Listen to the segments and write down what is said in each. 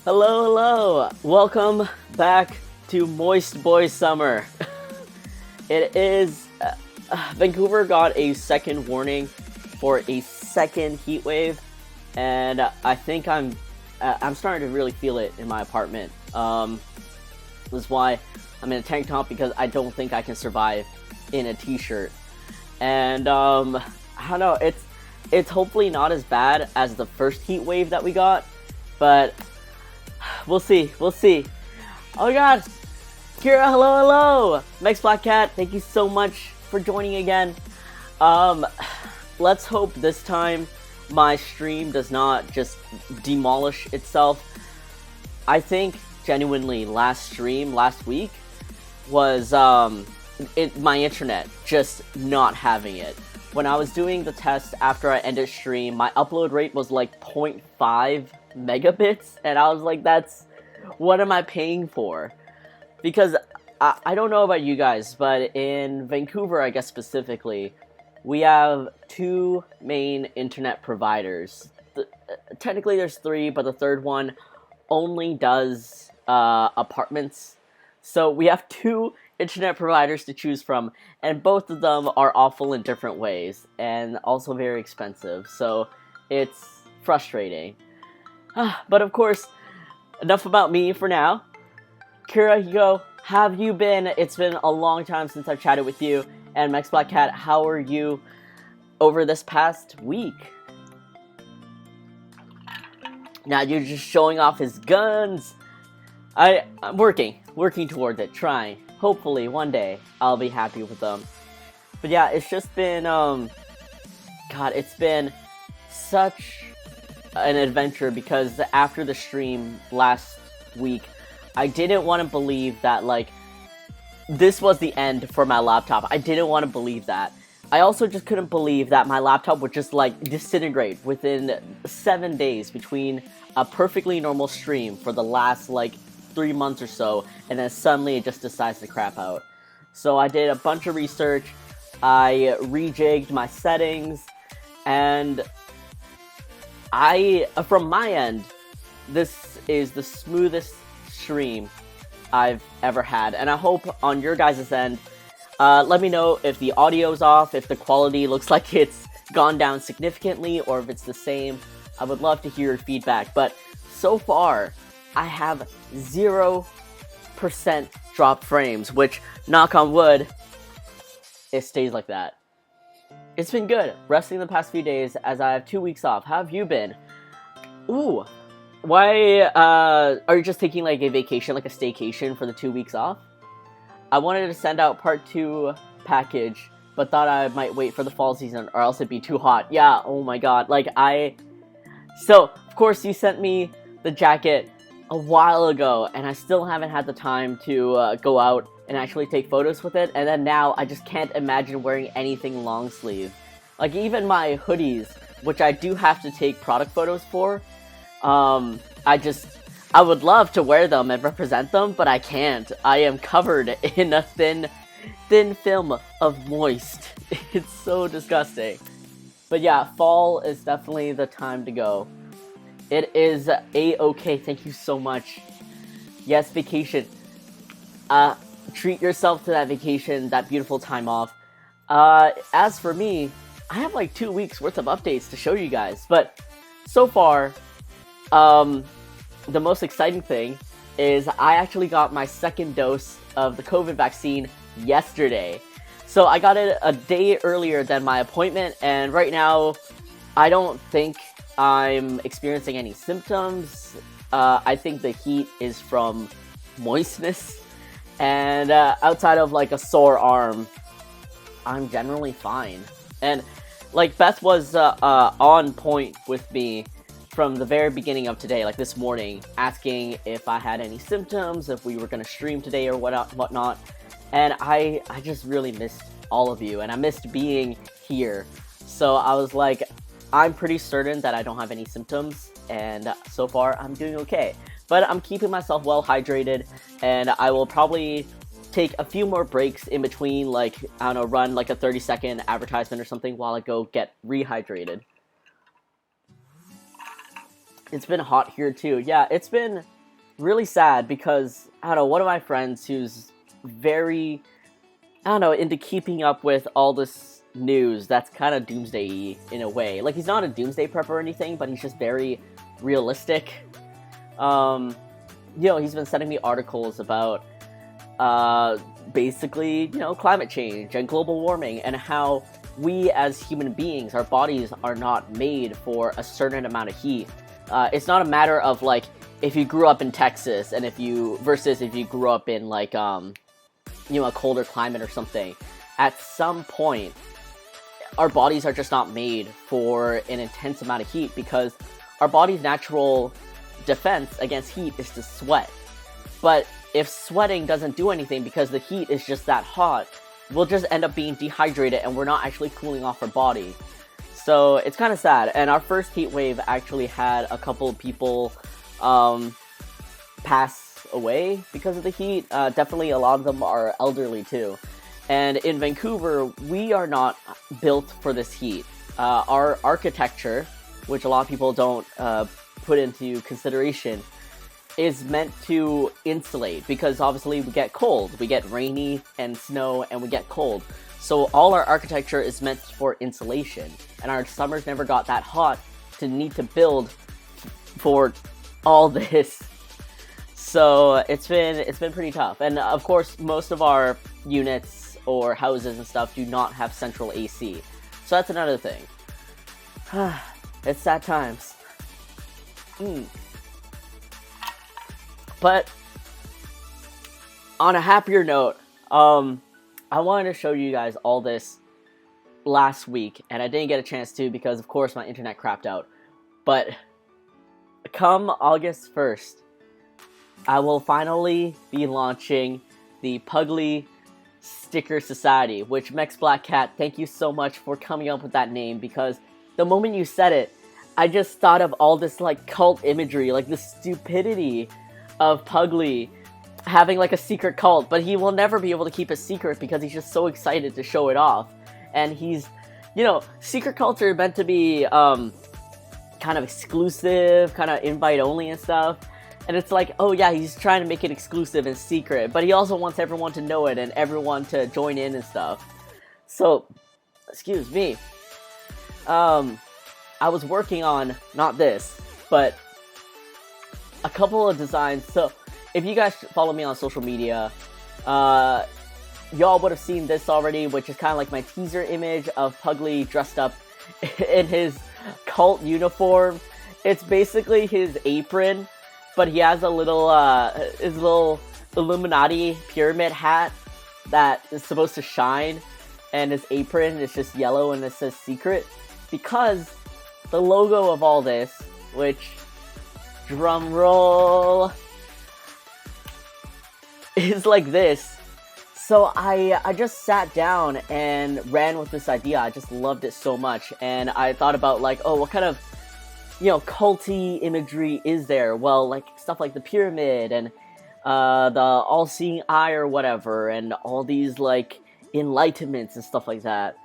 Hello, hello! Welcome back to Moist Boy Summer. It is... Vancouver got a second warning for a second heat wave, and I think I'm starting to really feel it in my apartment. This is why I'm in a tank top, because I don't think I can survive in a t-shirt. And I don't know, it's hopefully not as bad as the first heat wave that we got, but we'll see. Oh my god, Kira, hello. Mex Black Cat, thank you so much for joining again. Let's hope this time my stream does not just demolish itself. I think genuinely last week was my internet just not having it. When I was doing the test after I ended stream, my upload rate was like 0.5 megabits, and I was like, what am I paying for? Because I don't know about you guys, but in Vancouver, I guess specifically, we have two main internet providers. Technically there's three, but the third one only does apartments. So we have two internet providers to choose from, and both of them are awful in different ways, and also very expensive, so it's frustrating. But of course, enough about me for now. Kira, Yo, have you been? It's been a long time since I've chatted with you. And Mex Black Cat, how are you over this past week? Now you're just showing off his guns. I'm working towards it, trying. Hopefully one day I'll be happy with them. But yeah, it's just been God, it's been such an adventure, because after the stream last week, I didn't want to believe that like this was the end for my laptop. I didn't want to believe that. I also just couldn't believe that my laptop would just like disintegrate within 7 days between a perfectly normal stream for the last like 3 months or so, and then suddenly it just decides to crap out. So I did a bunch of research, I rejigged my settings, and from my end, this is the smoothest stream I've ever had, and I hope on your guys' end, let me know if the audio's off, if the quality looks like it's gone down significantly, or if it's the same. I would love to hear your feedback, but so far, I have 0% drop frames, which, knock on wood, it stays like that. It's been good, resting the past few days as I have 2 weeks off. How have you been? Ooh, why, are you just taking like a vacation, like a staycation for the 2 weeks off? I wanted to send out part 2 package, but thought I might wait for the fall season or else it'd be too hot. Yeah, oh my god, so, of course you sent me the jacket a while ago, and I still haven't had the time to go out and actually take photos with it, and then now I just can't imagine wearing anything long sleeve. Like, even my hoodies, which I do have to take product photos for, I would love to wear them and represent them, but I can't. I am covered in a thin film of moist. It's so disgusting. But yeah, fall is definitely the time to go. It is a-okay, thank you so much. Yes, vacation. Treat yourself to that vacation, that beautiful time off. As for me, I have like 2 weeks worth of updates to show you guys, but so far, the most exciting thing is I actually got my second dose of the COVID vaccine yesterday. So I got it a day earlier than my appointment, and right now, I don't think I'm experiencing any symptoms. I think the heat is from moistness, and outside of like a sore arm, I'm generally fine. And like Beth was on point with me from the very beginning of today, like this morning, asking if I had any symptoms, if we were going to stream today or whatnot. And I just really missed all of you, and I missed being here. So I was like, I'm pretty certain that I don't have any symptoms, and so far I'm doing okay. But I'm keeping myself well hydrated, and I will probably take a few more breaks in between, like, I don't know, run like a 30-second advertisement or something while I go get rehydrated. It's been hot here too. Yeah, it's been really sad because, I don't know, one of my friends who's very, I don't know, into keeping up with all this news that's kind of doomsday-y in a way. Like, he's not a doomsday prepper or anything, but he's just very realistic. He's been sending me articles about, basically, climate change and global warming and how we as human beings, our bodies are not made for a certain amount of heat. It's not a matter of, like, if you grew up in Texas and if you grew up in, like, a colder climate or something. At some point, our bodies are just not made for an intense amount of heat because our body's natural defense against heat is to sweat. But if sweating doesn't do anything because the heat is just that hot, we'll just end up being dehydrated and we're not actually cooling off our body. So it's kind of sad. And our first heat wave actually had a couple of people pass away because of the heat. Definitely a lot of them are elderly too. And in Vancouver, we are not built for this heat. Our architecture, which a lot of people don't put into consideration, is meant to insulate because obviously we get cold. We get rainy and snow and we get cold. So all our architecture is meant for insulation. And our summers never got that hot to need to build for all this. So it's been pretty tough. And of course, most of our units or houses and stuff do not have central AC. So that's another thing. It's sad times. But on a happier note, I wanted to show you guys all this last week, and I didn't get a chance to because, of course, my internet crapped out. But come August 1st, I will finally be launching the Puglie Sticker Society, which Mex Black Cat, thank you so much for coming up with that name, because the moment you said it, I just thought of all this, like, cult imagery, like the stupidity of Puglie having, like, a secret cult, but he will never be able to keep a secret because he's just so excited to show it off. And he's, secret cults are meant to be, kind of exclusive, kind of invite only and stuff. And it's like, oh yeah, he's trying to make it exclusive and secret, but he also wants everyone to know it and everyone to join in and stuff. So, excuse me. I was working on, not this, but a couple of designs. So, if you guys follow me on social media, y'all would have seen this already, which is kind of like my teaser image of Puglie dressed up in his cult uniform. It's basically his apron, but he has a little, his little Illuminati pyramid hat that is supposed to shine, and his apron is just yellow and it says secret, because the logo of all this, which, drum roll, is like this. So I just sat down and ran with this idea. I just loved it so much, and I thought about, like, oh, what kind of, culty imagery is there? Well, like, stuff like the pyramid and the all-seeing eye or whatever, and all these, like, enlightenments and stuff like that.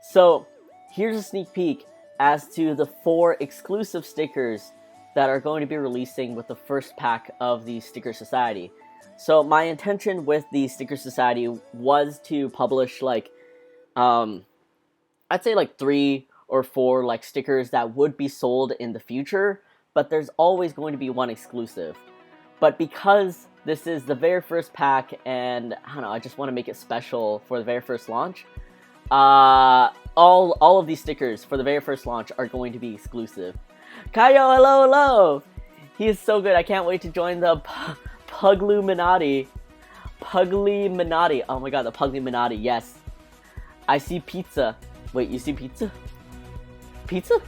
So here's a sneak peek as to the 4 exclusive stickers that are going to be releasing with the first pack of the Sticker Society. So my intention with the Sticker Society was to publish, like, I'd say like 3 or 4 like stickers that would be sold in the future, but there's always going to be one exclusive. But because this is the very first pack, and I don't know, I just want to make it special for the very first launch, all of these stickers for the very first launch are going to be exclusive. Kayo, hello! He is so good. I can't wait to join the Pugluminati. Pugluminati. Oh my god, the Pugluminati, yes. I see pizza. Wait, you see pizza? Pizza?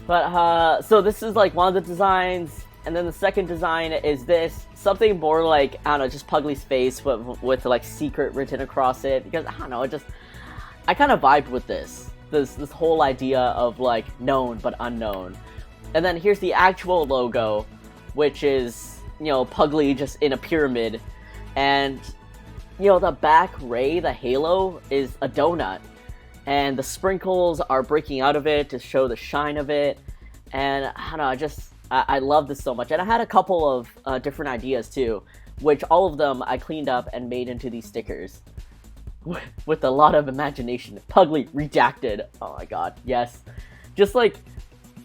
But, so this is like one of the designs, and then the second design is this. Something more like, I don't know, just Puglie's face with like secret written across it, because, I don't know, I kind of vibed with this whole idea of, like, known but unknown. And then here's the actual logo, which is, Puglie just in a pyramid. And, the back ray, the halo, is a donut. And the sprinkles are breaking out of it to show the shine of it. And, I don't know, I love this so much. And I had a couple of different ideas too, which all of them I cleaned up and made into these stickers. With a lot of imagination. Puglie redacted. Oh my god, yes. Just like,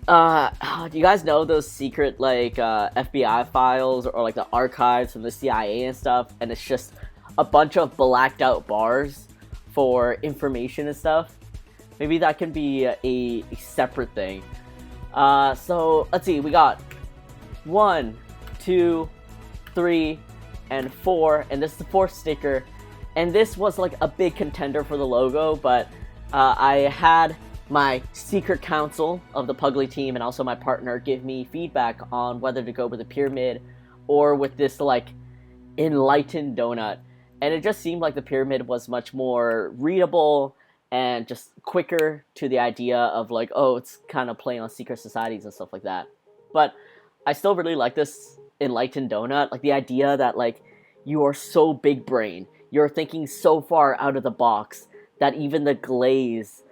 do you guys know those secret, like, FBI files or like the archives from the CIA and stuff? And it's just a bunch of blacked out bars for information and stuff. Maybe that can be a separate thing. So let's see, we got 1, 2, 3, and 4, and this is the 4th sticker. And this was like a big contender for the logo, but I had my secret council of the Puglie team and also my partner give me feedback on whether to go with the pyramid or with this like enlightened donut. And it just seemed like the pyramid was much more readable and just quicker to the idea of like, oh, it's kind of playing on secret societies and stuff like that. But I still really like this enlightened donut, like the idea that like you are so big brain, you're thinking so far out of the box that even the glaze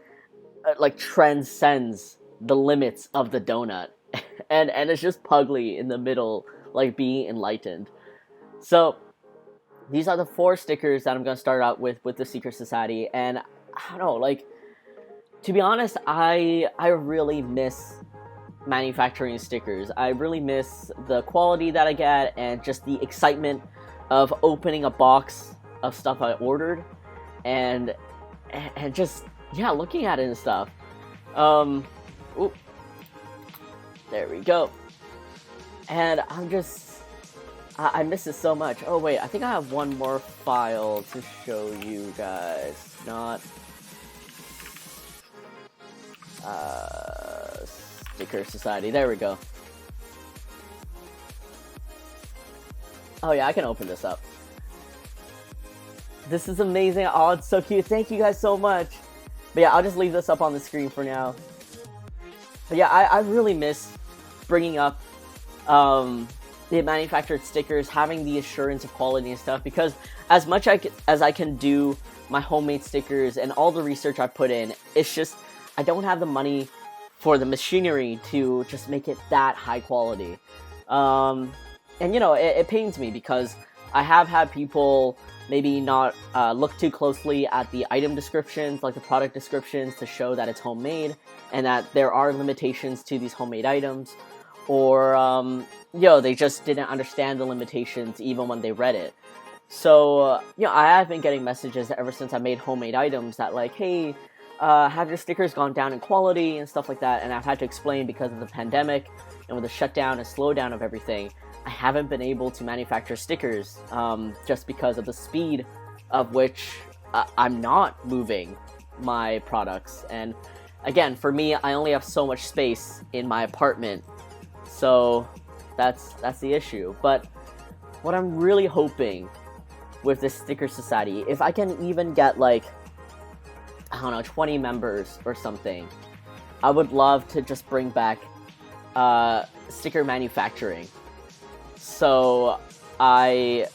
like transcends the limits of the donut. and it's just Puglie in the middle, like being enlightened. So these are the 4 stickers that I'm going to start out with the Secret Society. And I don't know, like, to be honest, I really miss manufacturing stickers. I really miss the quality that I get and just the excitement of opening a box of stuff I ordered and just, yeah, looking at it and stuff. Ooh, there we go. And I miss it so much. Oh wait, I think I have one more file to show you guys. Not Sticker Society. There we go. Oh yeah, I can open this up. This is amazing. Oh, it's so cute. Thank you guys so much. But yeah, I'll just leave this up on the screen for now. But yeah, I really miss bringing up the manufactured stickers, having the assurance of quality and stuff, because as much as I can do my homemade stickers and all the research I put in, it's just I don't have the money for the machinery to just make it that high quality. And you know, it pains me because I have had people maybe not look too closely at the item descriptions, like the product descriptions, to show that it's homemade and that there are limitations to these homemade items, or you know, they just didn't understand the limitations even when they read it. So you know, I have been getting messages ever since I made homemade items that like, hey, have your stickers gone down in quality and stuff like that, and I've had to explain because of the pandemic and with the shutdown and slowdown of everything, I haven't been able to manufacture stickers just because of the speed of which I'm not moving my products. And again, for me, I only have so much space in my apartment, so that's the issue. But what I'm really hoping with this Sticker Society, if I can even get like, I don't know, 20 members or something, I would love to just bring back sticker manufacturing. So I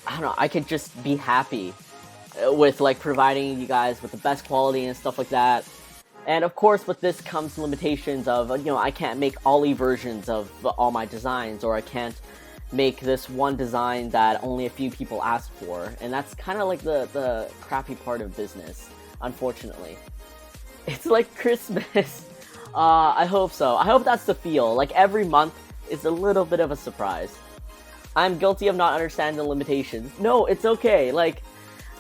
don't know, I could just be happy with like providing you guys with the best quality and stuff like that. And of course, with this comes limitations of, you know, I can't make ollie versions of all my designs, or I can't make this one design that only a few people ask for. And that's kind of like the crappy part of business, unfortunately. It's like Christmas. I hope so. I hope that's the feel. Like every month is a little bit of a surprise. I'm guilty of not understanding the limitations. No, it's okay. Like,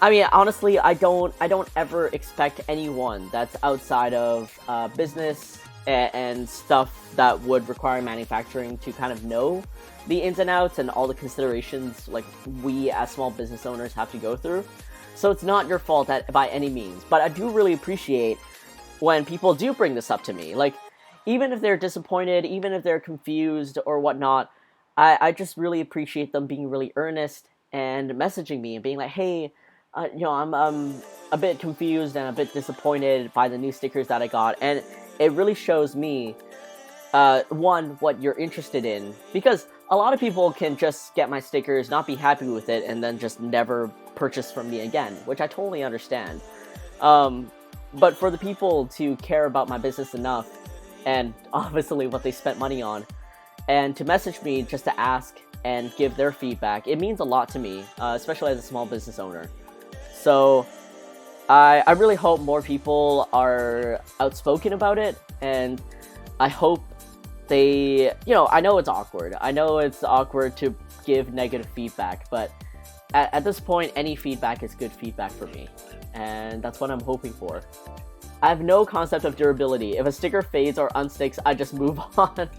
I mean, honestly, I don't ever expect anyone that's outside of business and stuff that would require manufacturing to kind of know the ins and outs and all the considerations like we as small business owners have to go through. So it's not your fault by any means. But I do really appreciate when people do bring this up to me. Like, even if they're disappointed, even if they're confused or whatnot, I just really appreciate them being really earnest and messaging me and being like, hey, you know, I'm a bit confused and a bit disappointed by the new stickers that I got. And it really shows me, one, what you're interested in. Because a lot of people can just get my stickers, not be happy with it, and then just never purchase from me again, which I totally understand. But for the people to care about my business enough, and obviously what they spent money on, and to message me just to ask and give their feedback. It means a lot to me, especially as a small business owner. So I really hope more people are outspoken about it, and I hope they, I know it's awkward. I know it's awkward to give negative feedback, but at this point, any feedback is good feedback for me, and that's what I'm hoping for. I have no concept of durability. If a sticker fades or unsticks, I just move on.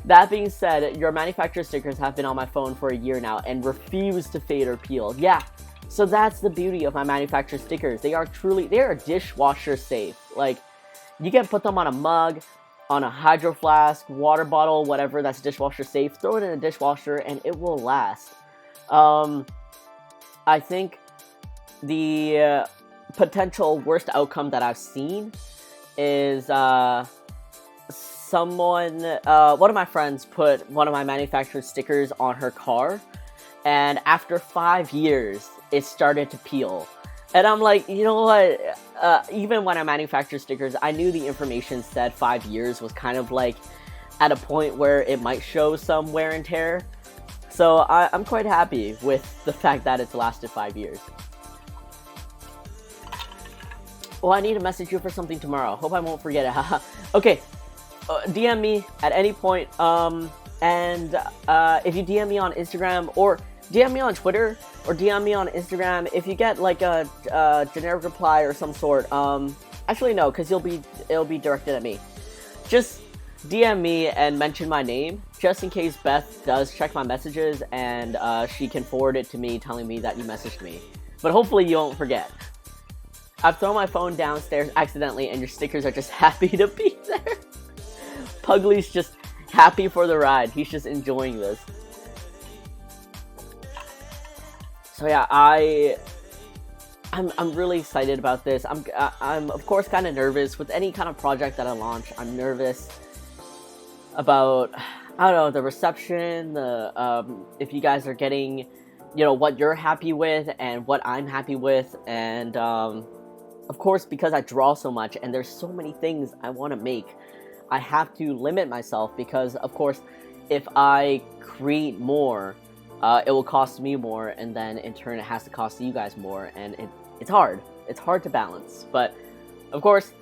That being said, your manufacturer stickers have been on my phone for a year now and refuse to fade or peel. Yeah, so that's the beauty of my manufacturer stickers. They are dishwasher safe. Like, you can put them on a mug, on a hydro flask, water bottle, whatever that's dishwasher safe. Throw it in a dishwasher and it will last. I think the potential worst outcome that I've seen is one of my friends put one of my manufactured stickers on her car, and after 5 years it started to peel. And I'm like, you know what, even when I manufactured stickers, I knew the information said 5 years was kind of like at a point where it might show some wear and tear. So I'm quite happy with the fact that it's lasted 5 years. Oh, I need to message you for something tomorrow. Hope I won't forget it. Okay. DM me at any point, and if you DM me on Instagram, or DM me on Twitter, or DM me on Instagram, if you get like a generic reply or some sort, actually no, because it'll be directed at me. Just DM me and mention my name, just in case Beth does check my messages and she can forward it to me telling me that you messaged me. But hopefully you won't forget. I've thrown my phone downstairs accidentally and your stickers are just happy to be there. Puglie's just happy for the ride. He's just enjoying this. So yeah, I'm really excited about this. I'm of course kind of nervous with any kind of project that I launch. I'm nervous about, I don't know, the reception, if you guys are getting, what you're happy with and what I'm happy with, and of course, because I draw so much and there's so many things I want to make, I have to limit myself, because of course if I create more, it will cost me more, and then in turn it has to cost you guys more, and it's hard to balance. But of course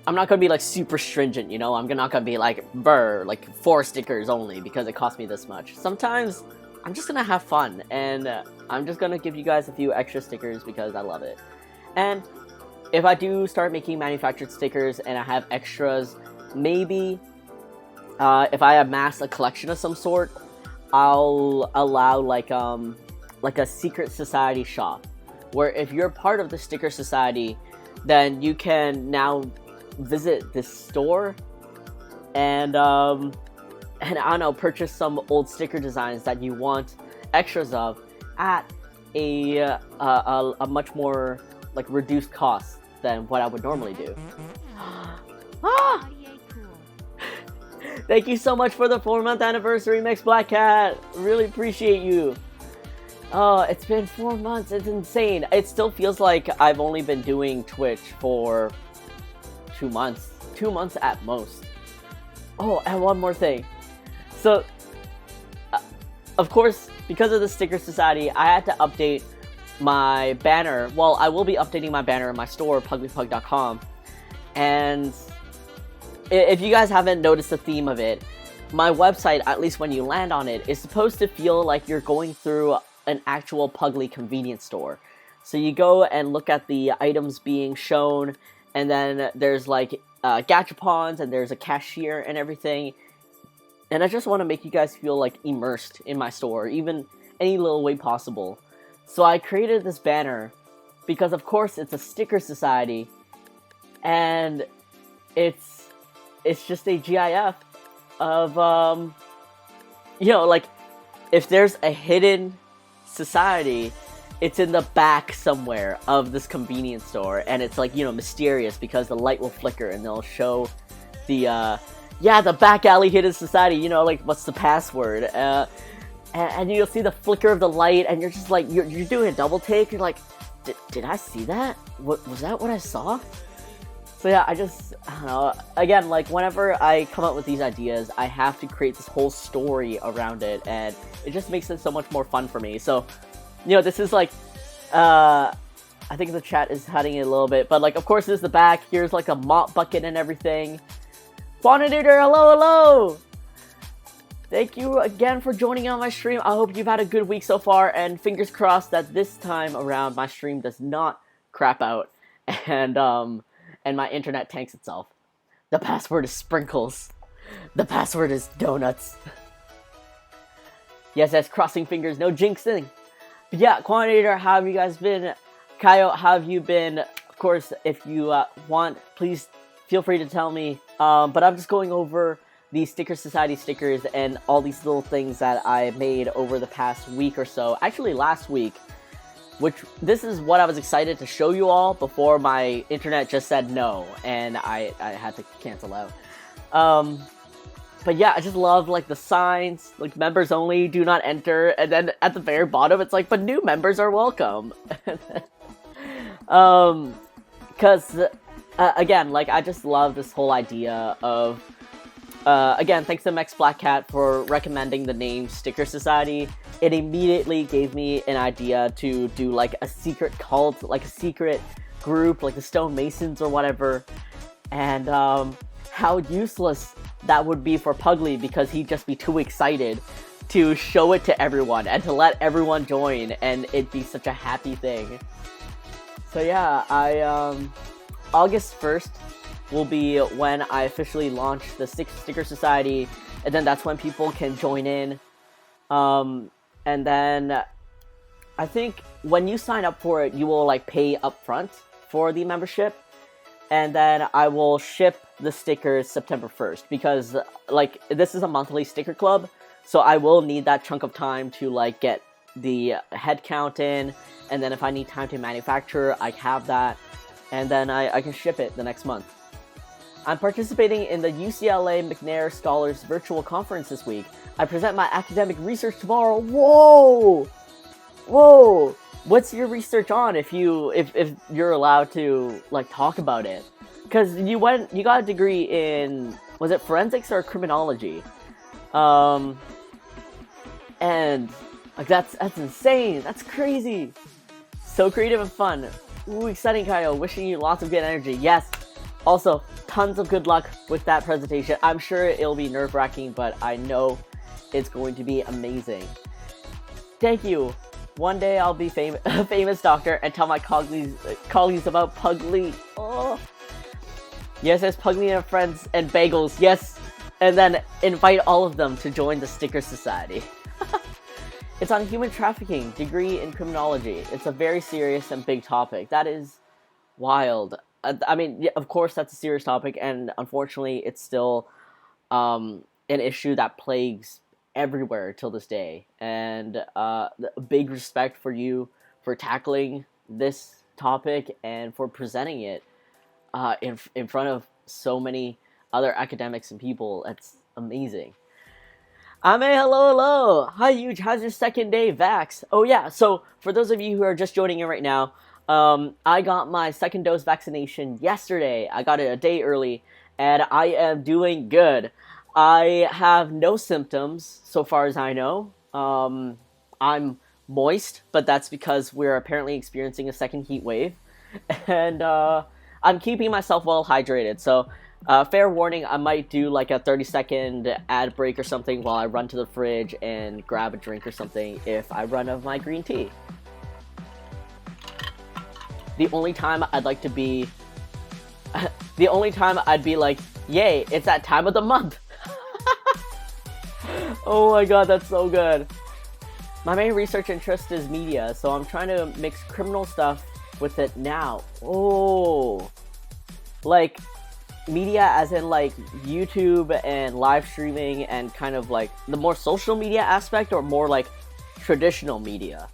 I'm not gonna be like super stringent, I'm not gonna be like 4 stickers only because it cost me this much. Sometimes I'm just gonna have fun, and I'm just gonna give you guys a few extra stickers because I love it. And if I do start making manufactured stickers and I have extras, maybe if I amass a collection of some sort, I'll allow like a secret society shop, where if you're part of the sticker society, then you can now visit this store and I don't know, purchase some old sticker designs that you want extras of at a much more like reduced cost than what I would normally do. Ah! Thank you so much for the 4-month anniversary, Mix Black Cat. Really appreciate you. Oh, it's been 4 months. It's insane. It still feels like I've only been doing Twitch for 2 months. 2 months at most. Oh, and one more thing. So, of course, because of the Sticker Society, I had to update my banner. Well, I will be updating my banner in my store, puglypug.com. And if you guys haven't noticed the theme of it, my website, at least when you land on it, is supposed to feel like you're going through an actual Puglie convenience store. So you go and look at the items being shown, and then there's like gachapons, and there's a cashier and everything. And I just want to make you guys feel like immersed in my store, even any little way possible. So I created this banner because, of course, it's a sticker society, and it's just a GIF of like if there's a hidden society, it's in the back somewhere of this convenience store, and it's like, mysterious because the light will flicker and they'll show the the back alley hidden society, like what's the password, and you'll see the flicker of the light, and you're just like, you're doing a double take, you're like, did I see that? Was that what I saw? So yeah, I don't know, again, like, whenever I come up with these ideas, I have to create this whole story around it, and it just makes it so much more fun for me. So, this is like, I think the chat is hiding it a little bit, but, like, of course, this is the back. Here's, like, a mop bucket and everything. Quantitator, hello! Thank you again for joining on my stream. I hope you've had a good week so far, and fingers crossed that this time around my stream does not crap out, and my internet tanks itself. The password is sprinkles. The password is donuts. Yes, crossing fingers, no jinxing. But yeah, Quantitator, how have you guys been? Kaio, how have you been? Of course, if you want, please feel free to tell me. But I'm just going over the Sticker Society stickers and all these little things that I made over the past week or so. Actually, last week, which this is what I was excited to show you all before my internet just said no, and I had to cancel out. But yeah, I just love, like, the signs, like, members only, do not enter, and then at the very bottom, it's like, but new members are welcome. Because, again, like, I just love this whole idea of, again, thanks to Mex Black Cat for recommending the name Sticker Society. It immediately gave me an idea to do, like, a secret cult, like a secret group, like the Stonemasons or whatever. And, how useless that would be for Puglie, because he'd just be too excited to show it to everyone and to let everyone join, and it'd be such a happy thing. So yeah, August 1st will be when I officially launch the Sticker Society, and then that's when people can join in. And then I think when you sign up for it, you will, like, pay up front for the membership, and then I will ship the stickers September 1st, because, like, this is a monthly sticker club, so I will need that chunk of time to, like, get the head count in, and then if I need time to manufacture, I have that, and then I can ship it the next month. I'm participating in the UCLA McNair Scholars Virtual Conference this week. I present my academic research tomorrow. Whoa! What's your research on, if you're allowed to, like, talk about it? Because you got a degree in, was it forensics or criminology? And, like, that's insane. That's crazy. So creative and fun. Ooh, exciting, Kaio. Wishing you lots of good energy. Yes. Also, tons of good luck with that presentation. I'm sure it'll be nerve-wracking, but I know it's going to be amazing. Thank you. One day I'll be a famous doctor and tell my colleagues about Puglie. Oh. Yes, Puglie and friends and bagels. Yes. And then invite all of them to join the Sticker Society. It's on human trafficking, degree in criminology. It's a very serious and big topic. That is wild. I mean, yeah, of course that's a serious topic, and unfortunately it's still an issue that plagues everywhere till this day. And big respect for you for tackling this topic and for presenting it in front of so many other academics and people. That's amazing. Ame, hello. Hi, Huge. How's your second day vax? Oh, yeah. So, for those of you who are just joining in right now, I got my second dose vaccination yesterday. I got it a day early, and I am doing good. I have no symptoms, so far as I know. I'm moist, but that's because we're apparently experiencing a second heat wave. And, I'm keeping myself well hydrated, so... fair warning, I might do like a 30-second ad break or something while I run to the fridge and grab a drink or something if I run out of my green tea. The only time I'd like to be... the only time I'd be like, yay, it's that time of the month! Oh my god, that's so good. My main research interest is media, so I'm trying to mix criminal stuff with it now. Oh... like... media as in, like, YouTube and live streaming and kind of, like, the more social media aspect, or more, like, traditional media?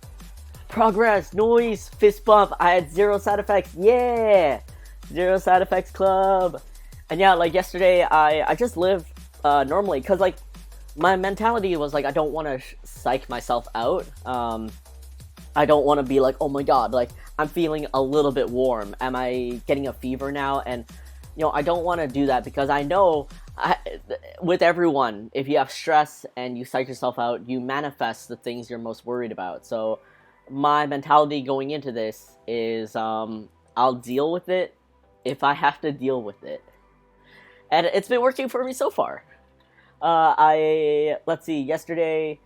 Progress, noise, fist bump, I had 0 side effects, yeah! 0 side effects club! And yeah, like, yesterday, I just lived, normally, because, like, my mentality was, like, I don't want to psych myself out, I don't want to be like, oh my god, like, I'm feeling a little bit warm, am I getting a fever now? And I don't want to do that because I know with everyone, if you have stress and you psych yourself out, you manifest the things you're most worried about. So my mentality going into this is I'll deal with it if I have to deal with it. And it's been working for me so far. Let's see, yesterday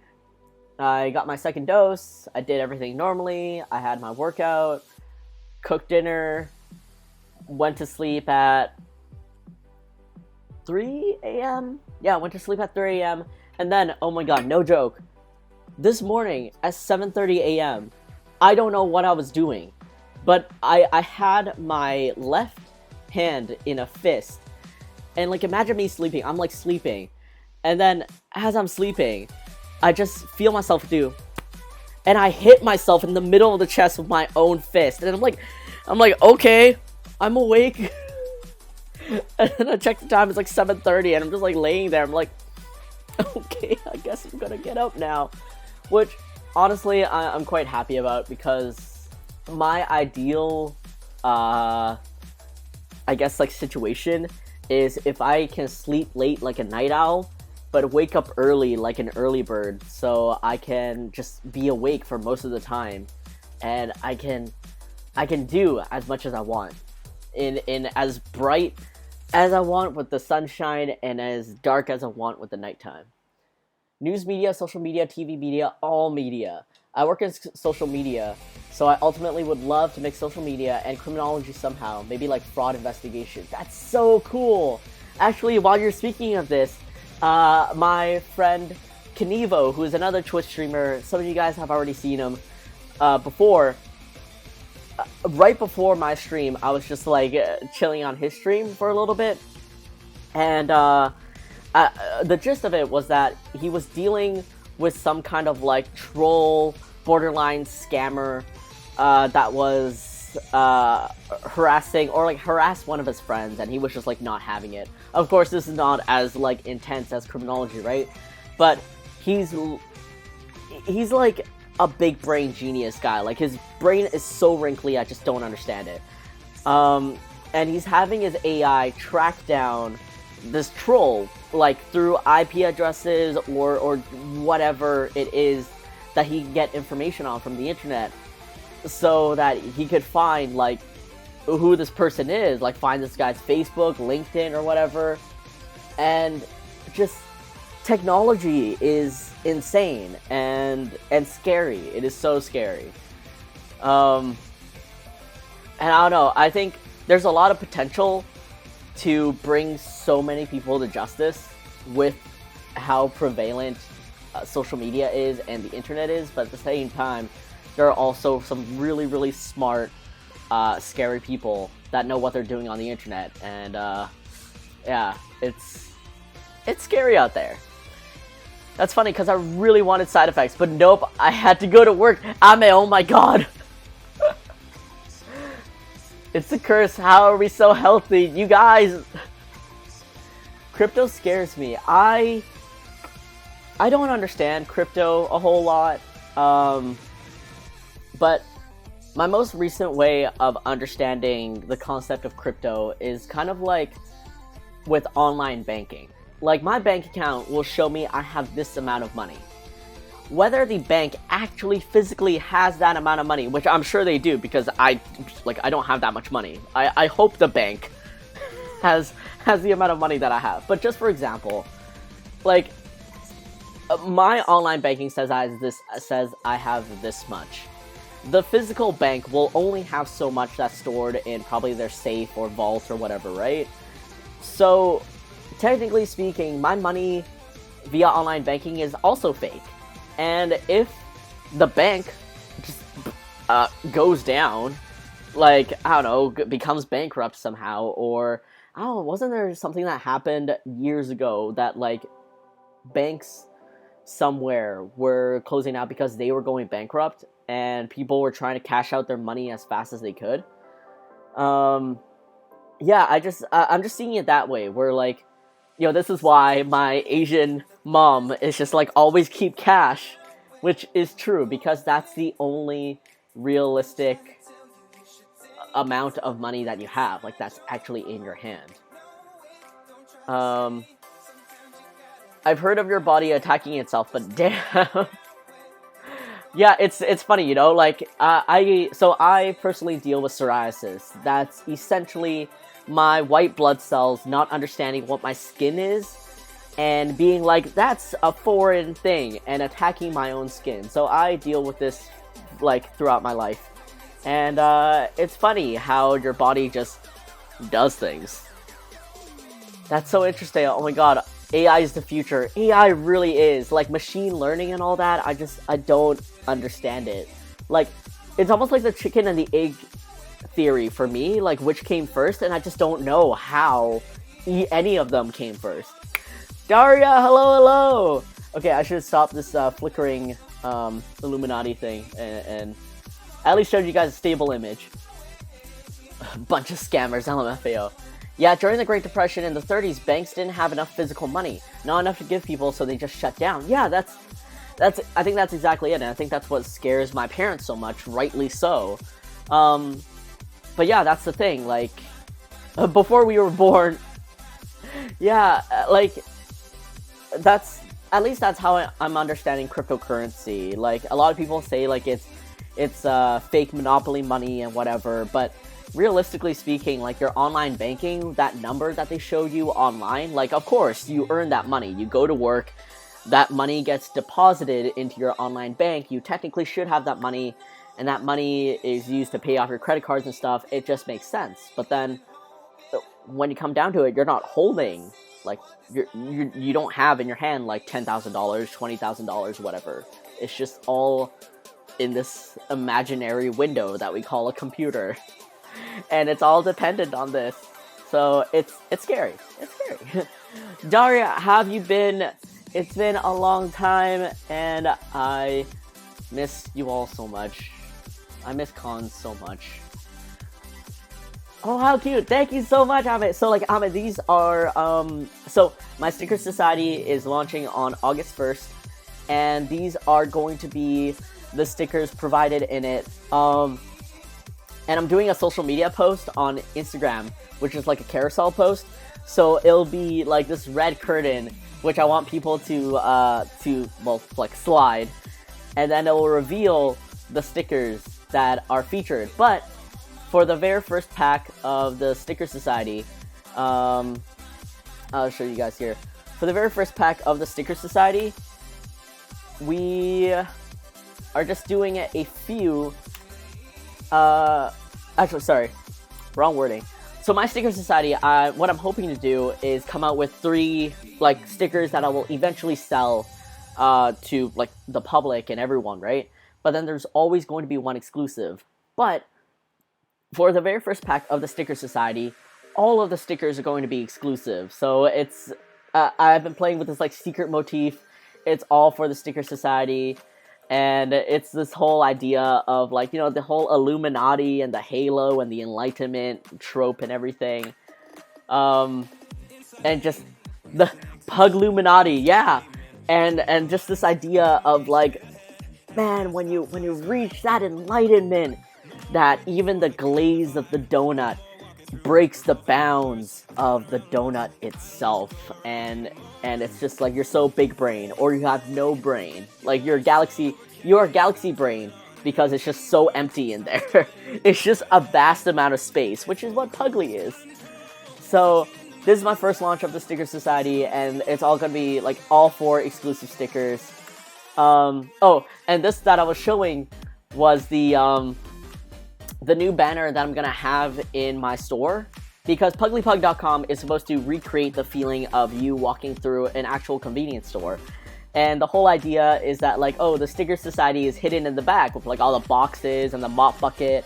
I got my second dose. I did everything normally. I had my workout, cooked dinner, went to sleep at 3 a.m. Yeah, went to sleep at 3 a.m. And then, oh my god, no joke, this morning at 7:30 a.m., I don't know what I was doing, but I had my left hand in a fist. And, like, imagine me sleeping. I'm, like, sleeping. And then, as I'm sleeping, I just feel myself do. And I hit myself in the middle of the chest with my own fist. And I'm like, okay, I'm awake. And then I check the time, it's like 7:30, and I'm just, like, laying there. I'm like, okay, I guess I'm gonna get up now. Which, honestly, I'm quite happy about, because my ideal, I guess, like, situation is if I can sleep late like a night owl, but wake up early like an early bird, so I can just be awake for most of the time, and I can do as much as I want, in as bright as I want with the sunshine, and as dark as I want with the nighttime. News media, social media, TV media, all media. I work in social media, so I ultimately would love to mix social media and criminology somehow, maybe like fraud investigation. That's so cool! Actually, while you're speaking of this, my friend Knievo, who is another Twitch streamer, some of you guys have already seen him before. Right before my stream, I was just like chilling on his stream for a little bit, and the gist of it was that he was dealing with some kind of like troll, borderline scammer that was harassing or like harassed one of his friends, and he was just like not having it. Of course, this is not as like intense as criminology, right? But he's like a big brain genius guy. Like, his brain is so wrinkly, I just don't understand it. And he's having his AI track down this troll, like, through IP addresses or whatever it is that he can get information on from the internet, so that he could find, like, who this person is, like, find this guy's Facebook, LinkedIn, or whatever. And just, technology is insane and scary. It is so scary. And I don't know, I think there's a lot of potential to bring so many people to justice with how prevalent social media is and the internet is, but at the same time, there are also some really, really smart, scary people that know what they're doing on the internet, and yeah, it's scary out there. That's funny, because I really wanted side effects, but nope, I had to go to work. Oh my god. It's a curse. How are we so healthy? You guys, crypto scares me. I don't understand crypto a whole lot, but my most recent way of understanding the concept of crypto is kind of like with online banking. Like, my bank account will show me I have this amount of money. Whether the bank actually physically has that amount of money, which I'm sure they do, because I don't have that much money. I hope the bank has the amount of money that I have. But just for example, like, my online banking says I have this much. The physical bank will only have so much that's stored in probably their safe or vault or whatever, right? So, technically speaking, my money via online banking is also fake. And if the bank just goes down, like, I don't know, becomes bankrupt somehow, or, I don't know, wasn't there something that happened years ago that, like, banks somewhere were closing out because they were going bankrupt, and people were trying to cash out their money as fast as they could? Yeah, I'm just seeing it that way, where, like, this is why my Asian mom is just like, always keep cash, which is true, because that's the only realistic amount of money that you have, like that's actually in your hand. I've heard of your body attacking itself, but damn. Yeah, it's funny, you know, like I personally deal with psoriasis. That's essentially my white blood cells not understanding what my skin is and being like, that's a foreign thing, and attacking my own skin. So I deal with this like throughout my life. And it's funny how your body just does things. That's so interesting. Oh my god, AI is the future. AI really is. Like, machine learning and all that, I don't understand it. Like, it's almost like the chicken and the egg theory for me, like which came first, and I just don't know how any of them came first. Daria, hello! Okay, I should stop this flickering Illuminati thing and at least showed you guys a stable image. Bunch of scammers, LMFAO. Yeah, during the Great Depression in the 30s, banks didn't have enough physical money. Not enough to give people, so they just shut down. Yeah, I think that's exactly it, and I think that's what scares my parents so much, rightly so. But yeah, that's the thing, like, before we were born, yeah, like, at least that's how I'm understanding cryptocurrency. Like, a lot of people say, like, it's fake monopoly money and whatever, but realistically speaking, like, your online banking, that number that they show you online, like, of course, you earn that money. You go to work, that money gets deposited into your online bank, you technically should have that money, and that money is used to pay off your credit cards and stuff. It just makes sense. But then, when you come down to it, you're not holding, like, you don't have in your hand, like, $10,000, $20,000, whatever. It's just all in this imaginary window that we call a computer. And it's all dependent on this. So, it's scary. It's scary. Daria, have you been... It's been a long time, and I miss you all so much. I miss cons so much. Oh, how cute. Thank you so much, Amit. So, like, Amit, these are, so, my Sticker Society is launching on August 1st, and these are going to be the stickers provided in it. And I'm doing a social media post on Instagram, which is like a carousel post. So, it'll be, like, this red curtain, which I want people to well, like, slide, and then it will reveal the stickers that are featured. But for the very first pack of the Sticker Society, I'll show you guys here. For the very first pack of the Sticker Society, we are just doing a few, actually, sorry, wrong wording. So my Sticker Society, what I'm hoping to do is come out with 3, like, stickers that I will eventually sell to, like, the public and everyone, right? But then there's always going to be one exclusive. But for the very first pack of the Sticker Society, all of the stickers are going to be exclusive. So it's, I've been playing with this, like, secret motif. It's all for the Sticker Society. And it's this whole idea of, like, you know, the whole Illuminati and the Halo and the Enlightenment trope and everything. And just the Pugluminati, yeah. And just this idea of, like, man, when you reach that enlightenment, that even the glaze of the donut breaks the bounds of the donut itself, and it's just like you're so big brain, or you have no brain, like you're a galaxy brain, because it's just so empty in there. It's just a vast amount of space, which is what Puglie is. So this is my first launch of the Sticker Society, and it's all gonna be like all 4 exclusive stickers. Oh, and this that I was showing was the new banner that I'm gonna have in my store, because PugliePug.com is supposed to recreate the feeling of you walking through an actual convenience store. And the whole idea is that, like, oh, the Sticker Society is hidden in the back with, like, all the boxes and the mop bucket.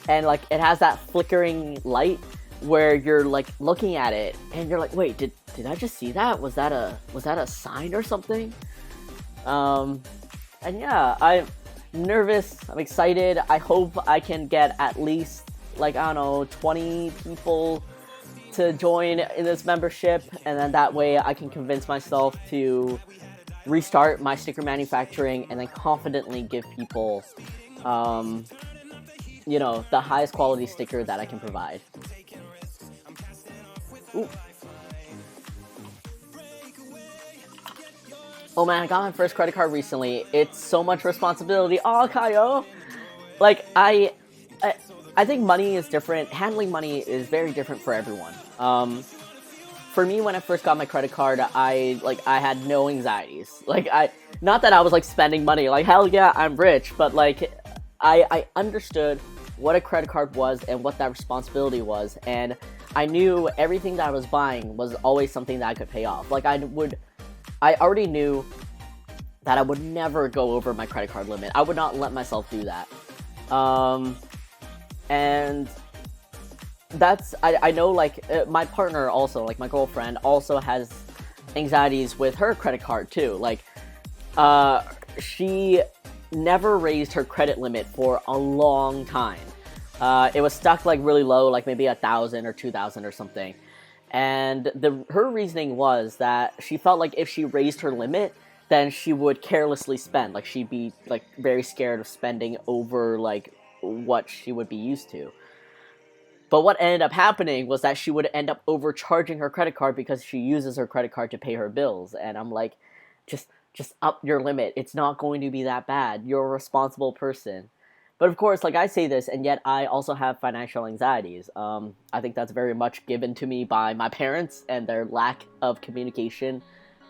And, like, it has that flickering light where you're, like, looking at it and you're like, wait, did I just see that? Was that a sign or something? And yeah, I'm nervous, I'm excited. I hope I can get at least, like, I don't know, 20 people to join in this membership, and then that way I can convince myself to restart my sticker manufacturing and then confidently give people the highest quality sticker that I can provide. Ooh. Oh man, I got my first credit card recently. It's so much responsibility. Oh, Kaio! Like, I think money is different. Handling money is very different for everyone. For me, when I first got my credit card, I had no anxieties. Not that I was like spending money. Like, hell yeah, I'm rich. But like, I understood what a credit card was and what that responsibility was, and I knew everything that I was buying was always something that I could pay off. Like, I already knew that I would never go over my credit card limit. I would not let myself do that. And I know, like, my partner also, like, my girlfriend also has anxieties with her credit card too. Like, she never raised her credit limit for a long time. It was stuck, like, really low, like maybe 1,000 or 2,000 or something. And her reasoning was that she felt like if she raised her limit, then she would carelessly spend. Like, she'd be, like, very scared of spending over, like, what she would be used to. But what ended up happening was that she would end up overcharging her credit card because she uses her credit card to pay her bills. And I'm like, just up your limit. It's not going to be that bad. You're a responsible person. But of course, like, I say this, and yet I also have financial anxieties. I think that's very much given to me by my parents and their lack of communication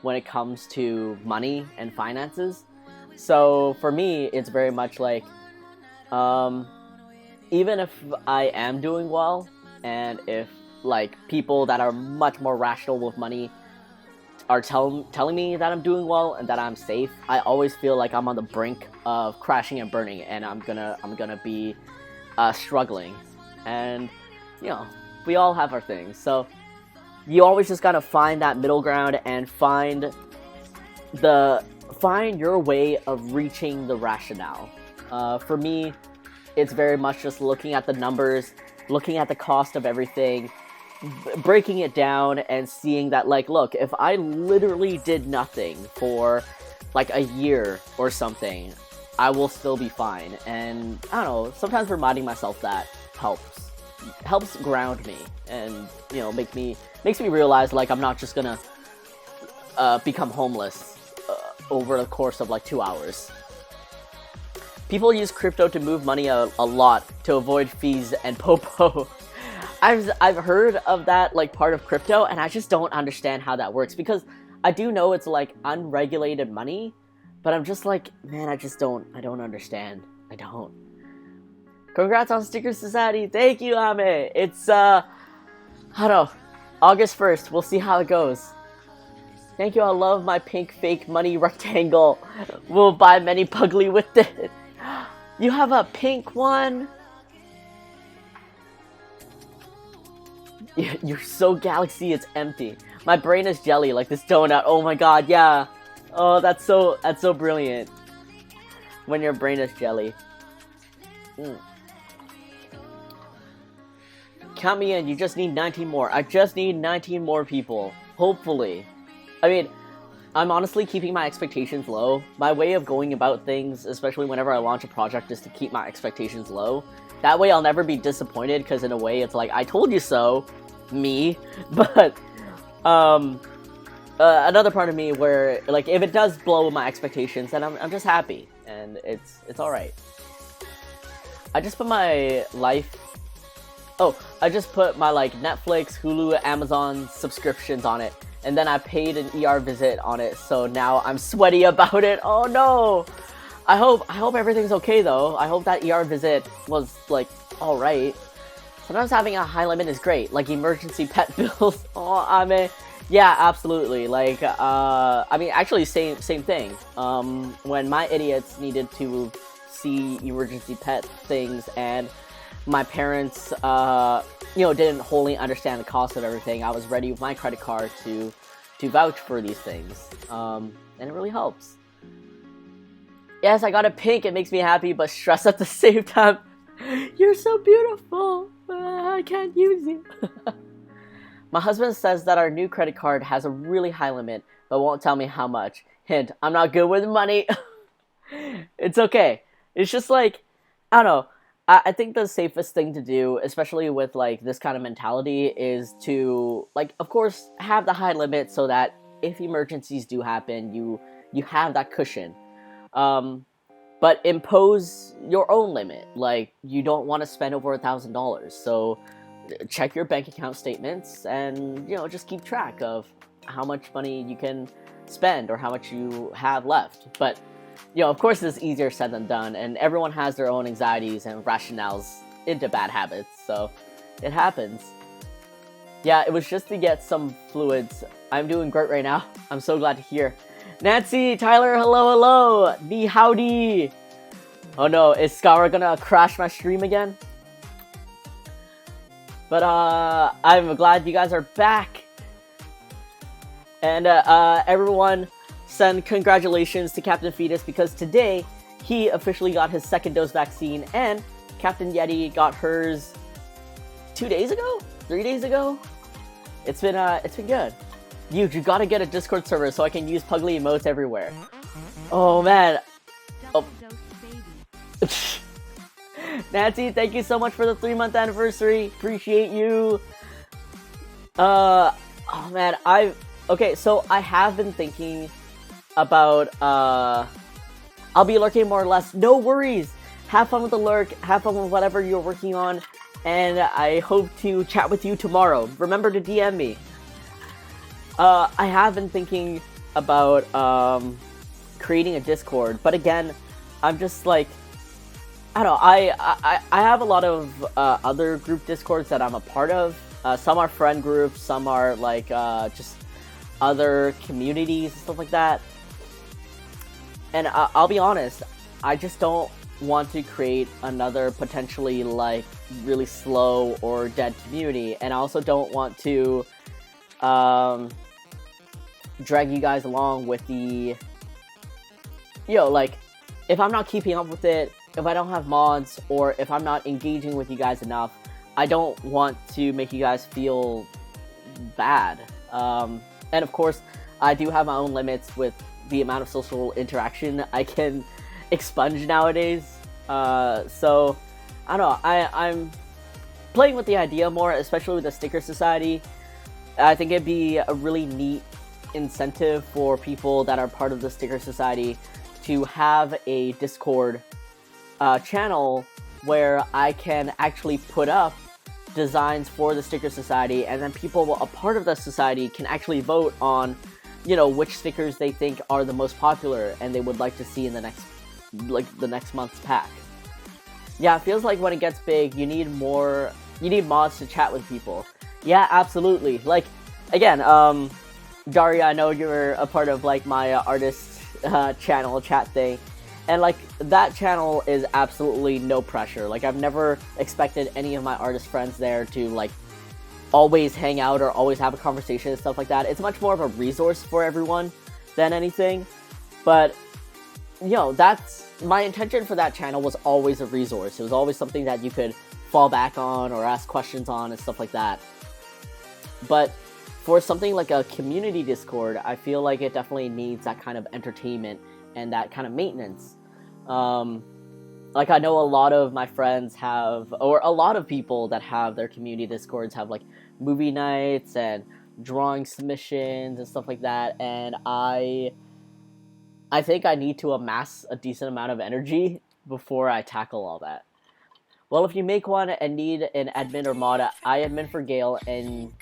when it comes to money and finances. So for me, it's very much like, even if I am doing well, and if, like, people that are much more rational with money are telling me that I'm doing well and that I'm safe, I always feel like I'm on the brink of crashing and burning, and I'm gonna be struggling. And we all have our things, so you always just gotta find that middle ground and find your way of reaching the rationale. For me, it's very much just looking at the numbers, looking at the cost of everything, breaking it down and seeing that, like, look, if I literally did nothing for like a year or something, I will still be fine. And I don't know, sometimes reminding myself that helps ground me, and makes me realize, like, I'm not just gonna become homeless over the course of like 2 hours. People use crypto to move money a lot to avoid fees and popo. I've heard of that, like, part of crypto, and I just don't understand how that works, because I do know it's like unregulated money, but I'm just like, man, I don't understand. I don't. Congrats on Sticker Society. Thank you, Ame. It's I don't know, August 1st. We'll see how it goes. Thank you. I love my pink fake money rectangle. We'll buy many Puglie with it. You have a pink one? You're so galaxy, it's empty. My brain is jelly, like this donut. Oh my god, yeah. Oh, that's so brilliant. When your brain is jelly. Count me in, you just need 19 more. I just need 19 more people. Hopefully. I mean, I'm honestly keeping my expectations low. My way of going about things, especially whenever I launch a project, is to keep my expectations low. That way I'll never be disappointed, because in a way it's like, I told you so, me. But, another part of me where, like, if it does blow my expectations, then I'm just happy. And it's alright. I just put my life... Oh, I just put my, like, Netflix, Hulu, Amazon subscriptions on it. And then I paid an ER visit on it, so now I'm sweaty about it. Oh no! I hope everything's okay though. I hope that ER visit was, like, alright. Sometimes having a high limit is great, like emergency pet bills. Oh, I mean, yeah, absolutely. Like, I mean, actually, same thing. When my idiots needed to see emergency pet things, and my parents, didn't wholly understand the cost of everything, I was ready with my credit card to vouch for these things. And it really helps. Yes, I got a pink. It makes me happy, but stressed at the same time. You're so beautiful. I can't use you. My husband says that our new credit card has a really high limit, but won't tell me how much. Hint, I'm not good with money. It's okay. It's just like, I don't know. I think the safest thing to do, especially with like this kind of mentality, is to like, of course, have the high limit so that if emergencies do happen, you have that cushion. Um, but impose your own limit. Like you don't want to spend over $1,000, so check your bank account statements and just keep track of how much money you can spend or how much you have left. But of course, it's easier said than done, and everyone has their own anxieties and rationales into bad habits, so it happens. Yeah, it was just to get some fluids. I'm doing great right now. I'm so glad to hear. Nancy, Tyler, hello, hello! Ni howdy! Oh no, is Scour gonna crash my stream again? But I'm glad you guys are back. And everyone, send congratulations to Captain Fetus because today he officially got his second dose vaccine, and Captain Yeti got hers 2 days ago? 3 days ago? It's been good. You gotta get a Discord server so I can use Puglie emotes everywhere. Oh man. Oh. Nancy, thank you so much for the 3-month anniversary. Appreciate you. Oh man, okay, so I have been thinking about I'll be lurking more or less. No worries. Have fun with the lurk. Have fun with whatever you're working on, and I hope to chat with you tomorrow. Remember to DM me. I have been thinking about creating a Discord, but again, I'm just like, I don't know. I have a lot of other group Discords that I'm a part of. Some are friend groups, some are like just other communities and stuff like that. And I'll be honest, I just don't want to create another potentially like really slow or dead community, and I also don't want to drag you guys along with the like if I'm not keeping up with it, if I don't have mods, or if I'm not engaging with you guys enough, I don't want to make you guys feel bad. And of course, I do have my own limits with the amount of social interaction I can expunge nowadays. So, I don't know, I'm playing with the idea more, especially with the Sticker Society. I think it'd be a really neat incentive for people that are part of the Sticker Society to have a Discord channel where I can actually put up designs for the Sticker Society, and then people a part of the society can actually vote on which stickers they think are the most popular and they would like to see in the next month's pack. Yeah, it feels like when it gets big, you need mods to chat with people. Yeah, absolutely. Like, again, Daria, I know you're a part of like my artist channel chat thing, and like that channel is absolutely no pressure. Like, I've never expected any of my artist friends there to like always hang out or always have a conversation and stuff like that. It's much more of a resource for everyone than anything. But that's my intention for that channel, was always a resource. It was always something that you could fall back on or ask questions on and stuff like that. But for something like a community Discord, I feel like it definitely needs that kind of entertainment and that kind of maintenance. Like, I know a lot of my friends have, or a lot of people that have their community Discords have like movie nights and drawing submissions and stuff like that, and I think I need to amass a decent amount of energy before I tackle all that. Well, if you make one and need an admin or mod, I admin for Gale and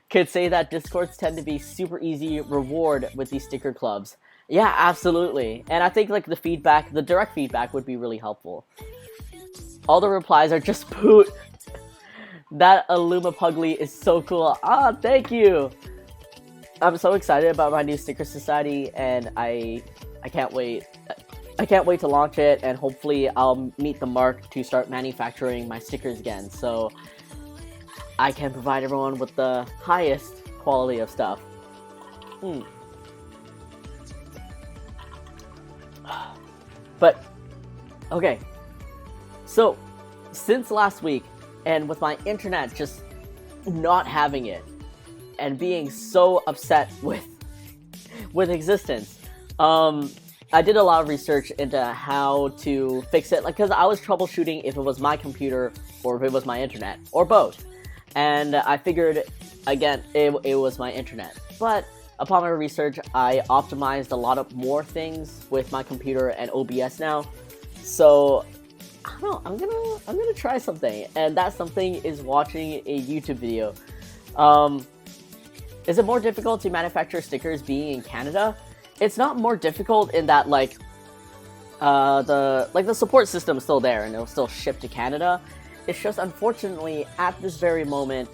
could say that Discords tend to be super easy reward with these sticker clubs. Yeah, absolutely. And I think like the direct feedback would be really helpful. All the replies are just Poot. That Illuma Puglie is so cool. Ah, thank you. I'm so excited about my new Sticker Society, and I can't wait. I can't wait to launch it, and hopefully I'll meet the mark to start manufacturing my stickers again, so I can provide everyone with the highest quality of stuff. But, okay. So, since last week, and with my internet just not having it, and being so upset with existence, I I did a lot of research into how to fix it, like, because I was troubleshooting if it was my computer or if it was my internet, or both. And I figured, again, it was my internet. But upon my research, I optimized a lot of more things with my computer and OBS now. So, I don't know, I'm gonna try something. And that something is watching a YouTube video. Is it more difficult to manufacture stickers being in Canada? It's not more difficult in that, like, the support system is still there and it'll still ship to Canada. It's just, unfortunately, at this very moment,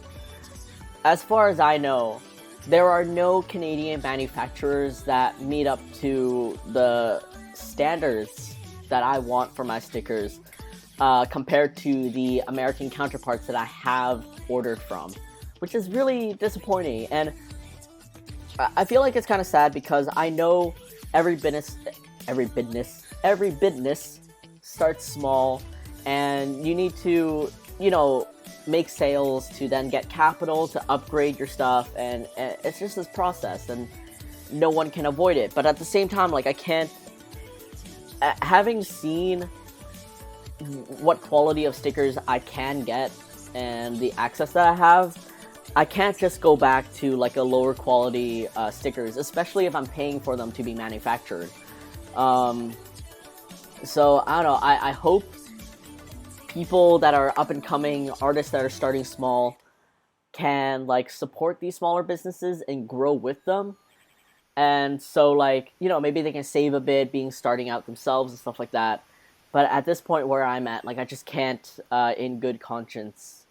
as far as I know, there are no Canadian manufacturers that meet up to the standards that I want for my stickers, compared to the American counterparts that I have ordered from, which is really disappointing. And I feel like it's kind of sad because I know every business starts small, and you need to, make sales to then get capital to upgrade your stuff, and it's just this process, and no one can avoid it. But at the same time, like, I can't, having seen what quality of stickers I can get and the access that I have, I can't just go back to, like, a lower quality stickers, especially if I'm paying for them to be manufactured. So, I don't know, I hope people that are up and coming, artists that are starting small, can, like, support these smaller businesses and grow with them. And so, like, maybe they can save a bit being starting out themselves and stuff like that. But at this point where I'm at, like, I just can't, in good conscience,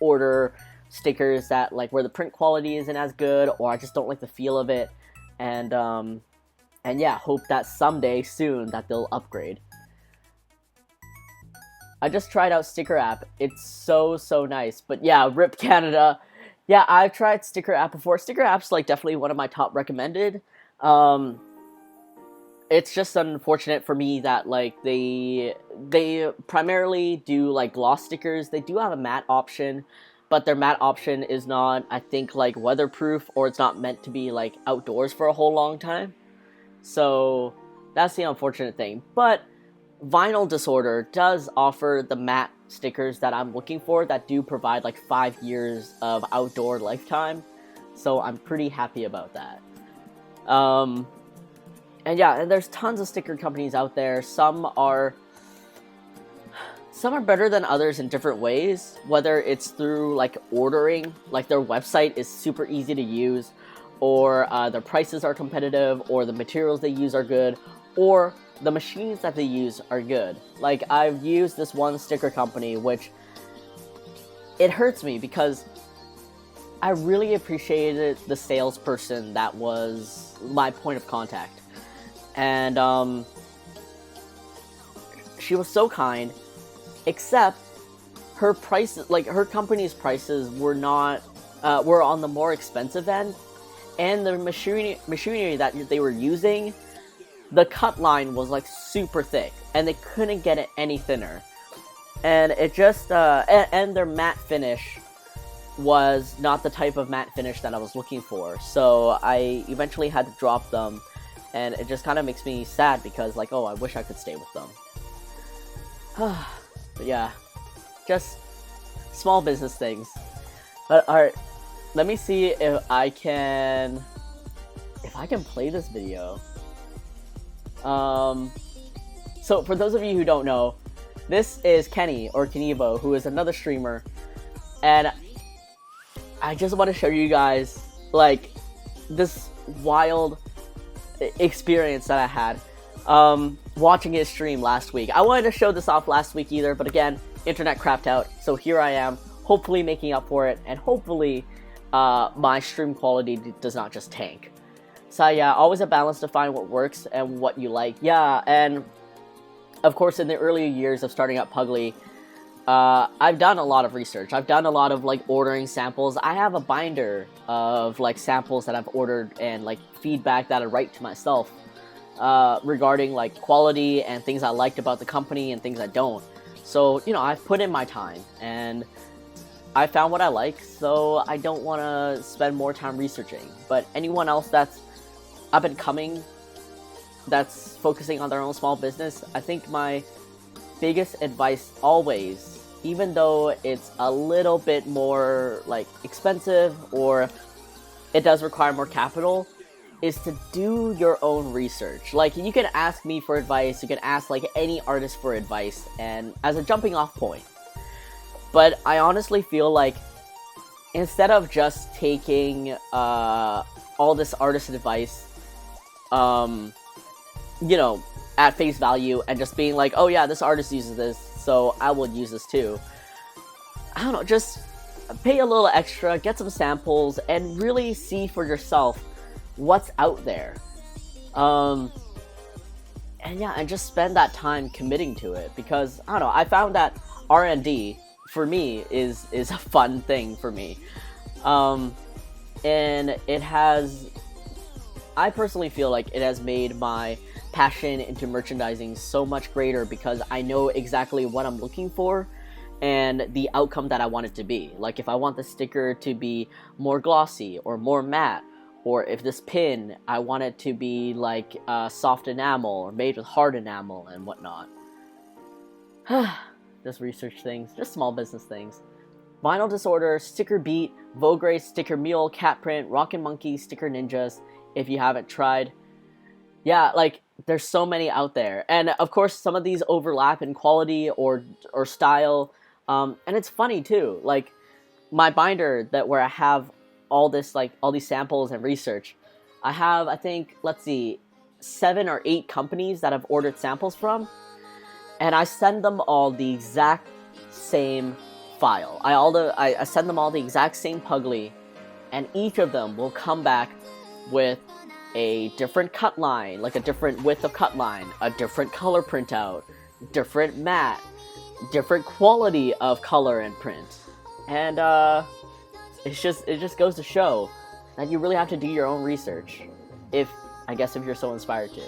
order stickers that, like, where the print quality isn't as good, or I just don't like the feel of it, and yeah, hope that someday soon that they'll upgrade. I just tried out Sticker App. It's so nice. But yeah, RIP Canada. Yeah, I've tried Sticker App before. Sticker App's, like, definitely one of my top recommended. It's just unfortunate for me that, like, they primarily do, like, gloss stickers. They do have a matte option, but their matte option is not, I think, like, weatherproof, or it's not meant to be, like, outdoors for a whole long time. So that's the unfortunate thing. But Vinyl Disorder does offer the matte stickers that I'm looking for that do provide, like, 5 years of outdoor lifetime. So I'm pretty happy about that. And yeah, and there's tons of sticker companies out there. Some are better than others in different ways, whether it's through, like, ordering, like, their website is super easy to use, or their prices are competitive, or the materials they use are good, or the machines that they use are good. Like, I've used this one sticker company, which, it hurts me because I really appreciated the salesperson that was my point of contact. And she was so kind, except her prices, like, her company's prices were not, were on the more expensive end, and the machinery that they were using, the cut line was, like, super thick, and they couldn't get it any thinner. And it just, and their matte finish was not the type of matte finish that I was looking for. So I eventually had to drop them, and it just kind of makes me sad because, like, oh, I wish I could stay with them. But yeah, just small business things. But alright, let me see if I can play this video. So for those of you who don't know, this is Kenny, or Kenivo, who is another streamer, and I just want to show you guys, like, this wild experience that I had watching his stream last week. I wanted to show this off last week either, but again, internet crapped out, so here I am, hopefully making up for it, and hopefully my stream quality does not just tank. So yeah, always a balance to find what works and what you like. Yeah, and of course in the earlier years of starting up Puglie, I've done a lot of research. I've done a lot of, like, ordering samples. I have a binder of, like, samples that I've ordered and, like, feedback that I write to myself regarding, like, quality and things I liked about the company and things I don't. So, I've put in my time, and I found what I like, so I don't want to spend more time researching. But anyone else that's up and coming, that's focusing on their own small business, I think my biggest advice always, even though it's a little bit more like expensive or it does require more capital, is to do your own research. Like, you can ask me for advice, you can ask like any artist for advice, and as a jumping off point. But I honestly feel like instead of just taking all this artist advice, you know, at face value and just being like, oh yeah, this artist uses this, so I will use this too. I don't know, just pay a little extra, get some samples, and really see for yourself what's out there. And yeah, and just spend that time committing to it, because I don't know, I found that R&D for me is a fun thing for me. And it has, I personally feel like it has made my passion into merchandising so much greater, because I know exactly what I'm looking for and the outcome that I want it to be. Like, if I want the sticker to be more glossy or more matte, or if this pin, I want it to be like soft enamel or made with hard enamel and whatnot. Just research things, just small business things. Vinyl Disorder, Sticker Beat, Vogre, Sticker Mule, Cat Print, Rockin' Monkey, Sticker Ninjas, if you haven't tried. Yeah, like, there's so many out there. And of course, some of these overlap in quality or style. And it's funny too. Like, my binder where I have all this, like, all these samples and research, I have, I think, let's see, 7 or 8 companies that I've ordered samples from, and I send them all the exact same file. I send them all the exact same Puglie, and each of them will come back with a different cut line, like a different width of cut line, a different color printout, different matte, different quality of color and print. And it just goes to show that you really have to do your own research, if you're so inspired to.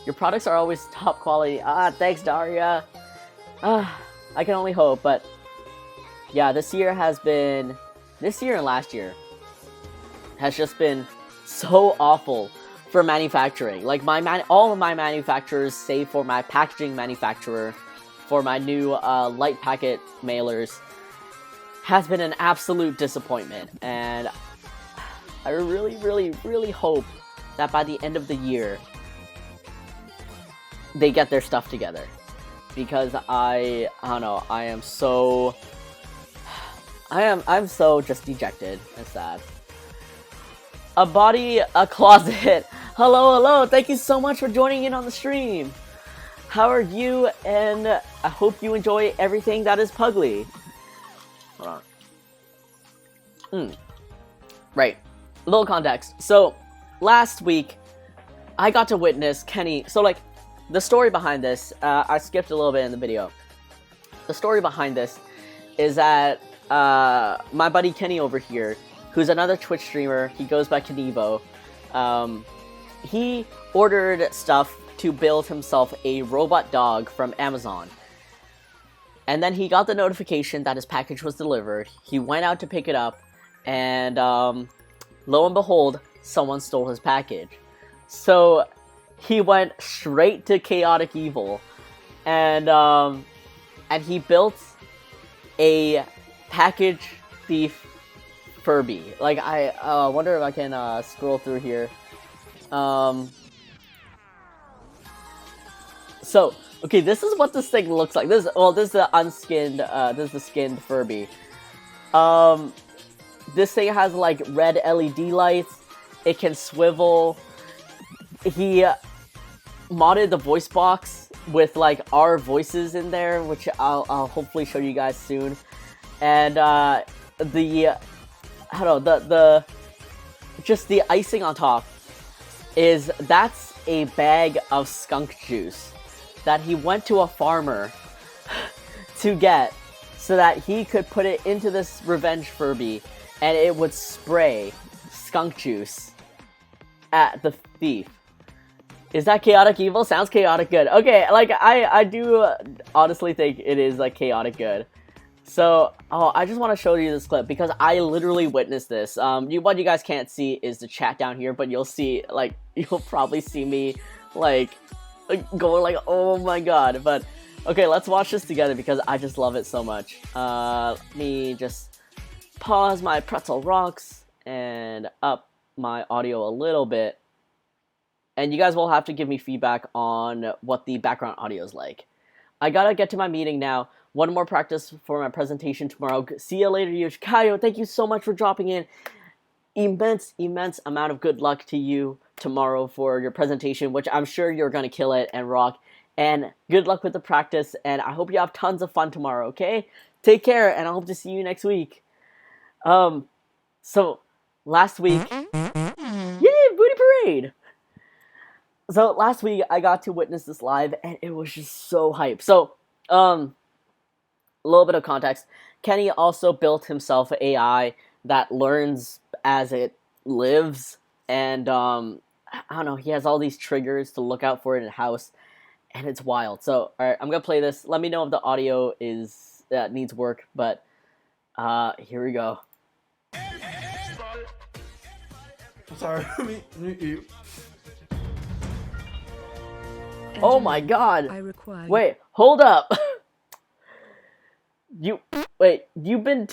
Your products are always top quality. Thanks, Daria. I can only hope. But yeah, this year and last year has just been so awful for manufacturing. Like, all of my manufacturers, save for my packaging manufacturer for my new light packet mailers, has been an absolute disappointment. And I really, really, really hope that by the end of the year they get their stuff together, because I don't know, I'm so just dejected and sad. A body, a closet. Hello, thank you so much for joining in on the stream. How are you? And I hope you enjoy everything that is Puglie. Hold on. Right, a little context. So last week I got to witness Kenny. So, like, the story behind this, I skipped a little bit in the video. The story behind this is that my buddy Kenny over here, who's another Twitch streamer, he goes by Kanivo, he ordered stuff to build himself a robot dog from Amazon. And then he got the notification that his package was delivered. He went out to pick it up, and lo and behold, someone stole his package. So he went straight to Chaotic Evil, and he built a package thief Furby. Like, I wonder if I can scroll through here. So, okay, this is what this thing looks like. This is the unskinned, this is the skinned Furby. This thing has, like, red LED lights. It can swivel. He modded the voice box with, like, our voices in there, which I'll hopefully show you guys soon. And just the icing on top is that's a bag of skunk juice that he went to a farmer to get, so that he could put it into this revenge Furby, and it would spray skunk juice at the thief. Is that chaotic evil? Sounds chaotic good. Okay, like, I do honestly think it is, like, chaotic good. So, I just want to show you this clip, because I literally witnessed this. What you guys can't see is the chat down here, but you'll see, like, you'll probably see me like going like, oh my god. But okay, let's watch this together because I just love it so much. Let me just pause my pretzel rocks and up my audio a little bit. And you guys will have to give me feedback on what the background audio is like. I gotta get to my meeting now. One more practice for my presentation tomorrow. See you later, Yuj. Kaio, thank you so much for dropping in. Immense amount of good luck to you tomorrow for your presentation, which I'm sure you're gonna kill it and rock. And good luck with the practice, and I hope you have tons of fun tomorrow, okay? Take care, and I hope to see you next week. So, last week... Yay, Booty Parade! So, last week, I got to witness this live, and it was just so hype. So, a little bit of context. Kenny also built himself an AI that learns as it lives, and, I don't know, he has all these triggers to look out for in a house, and it's wild. So, alright, I'm gonna play this. Let me know if the audio needs work, but, here we go. Sorry, me you. Oh my god! Wait, hold up! You've been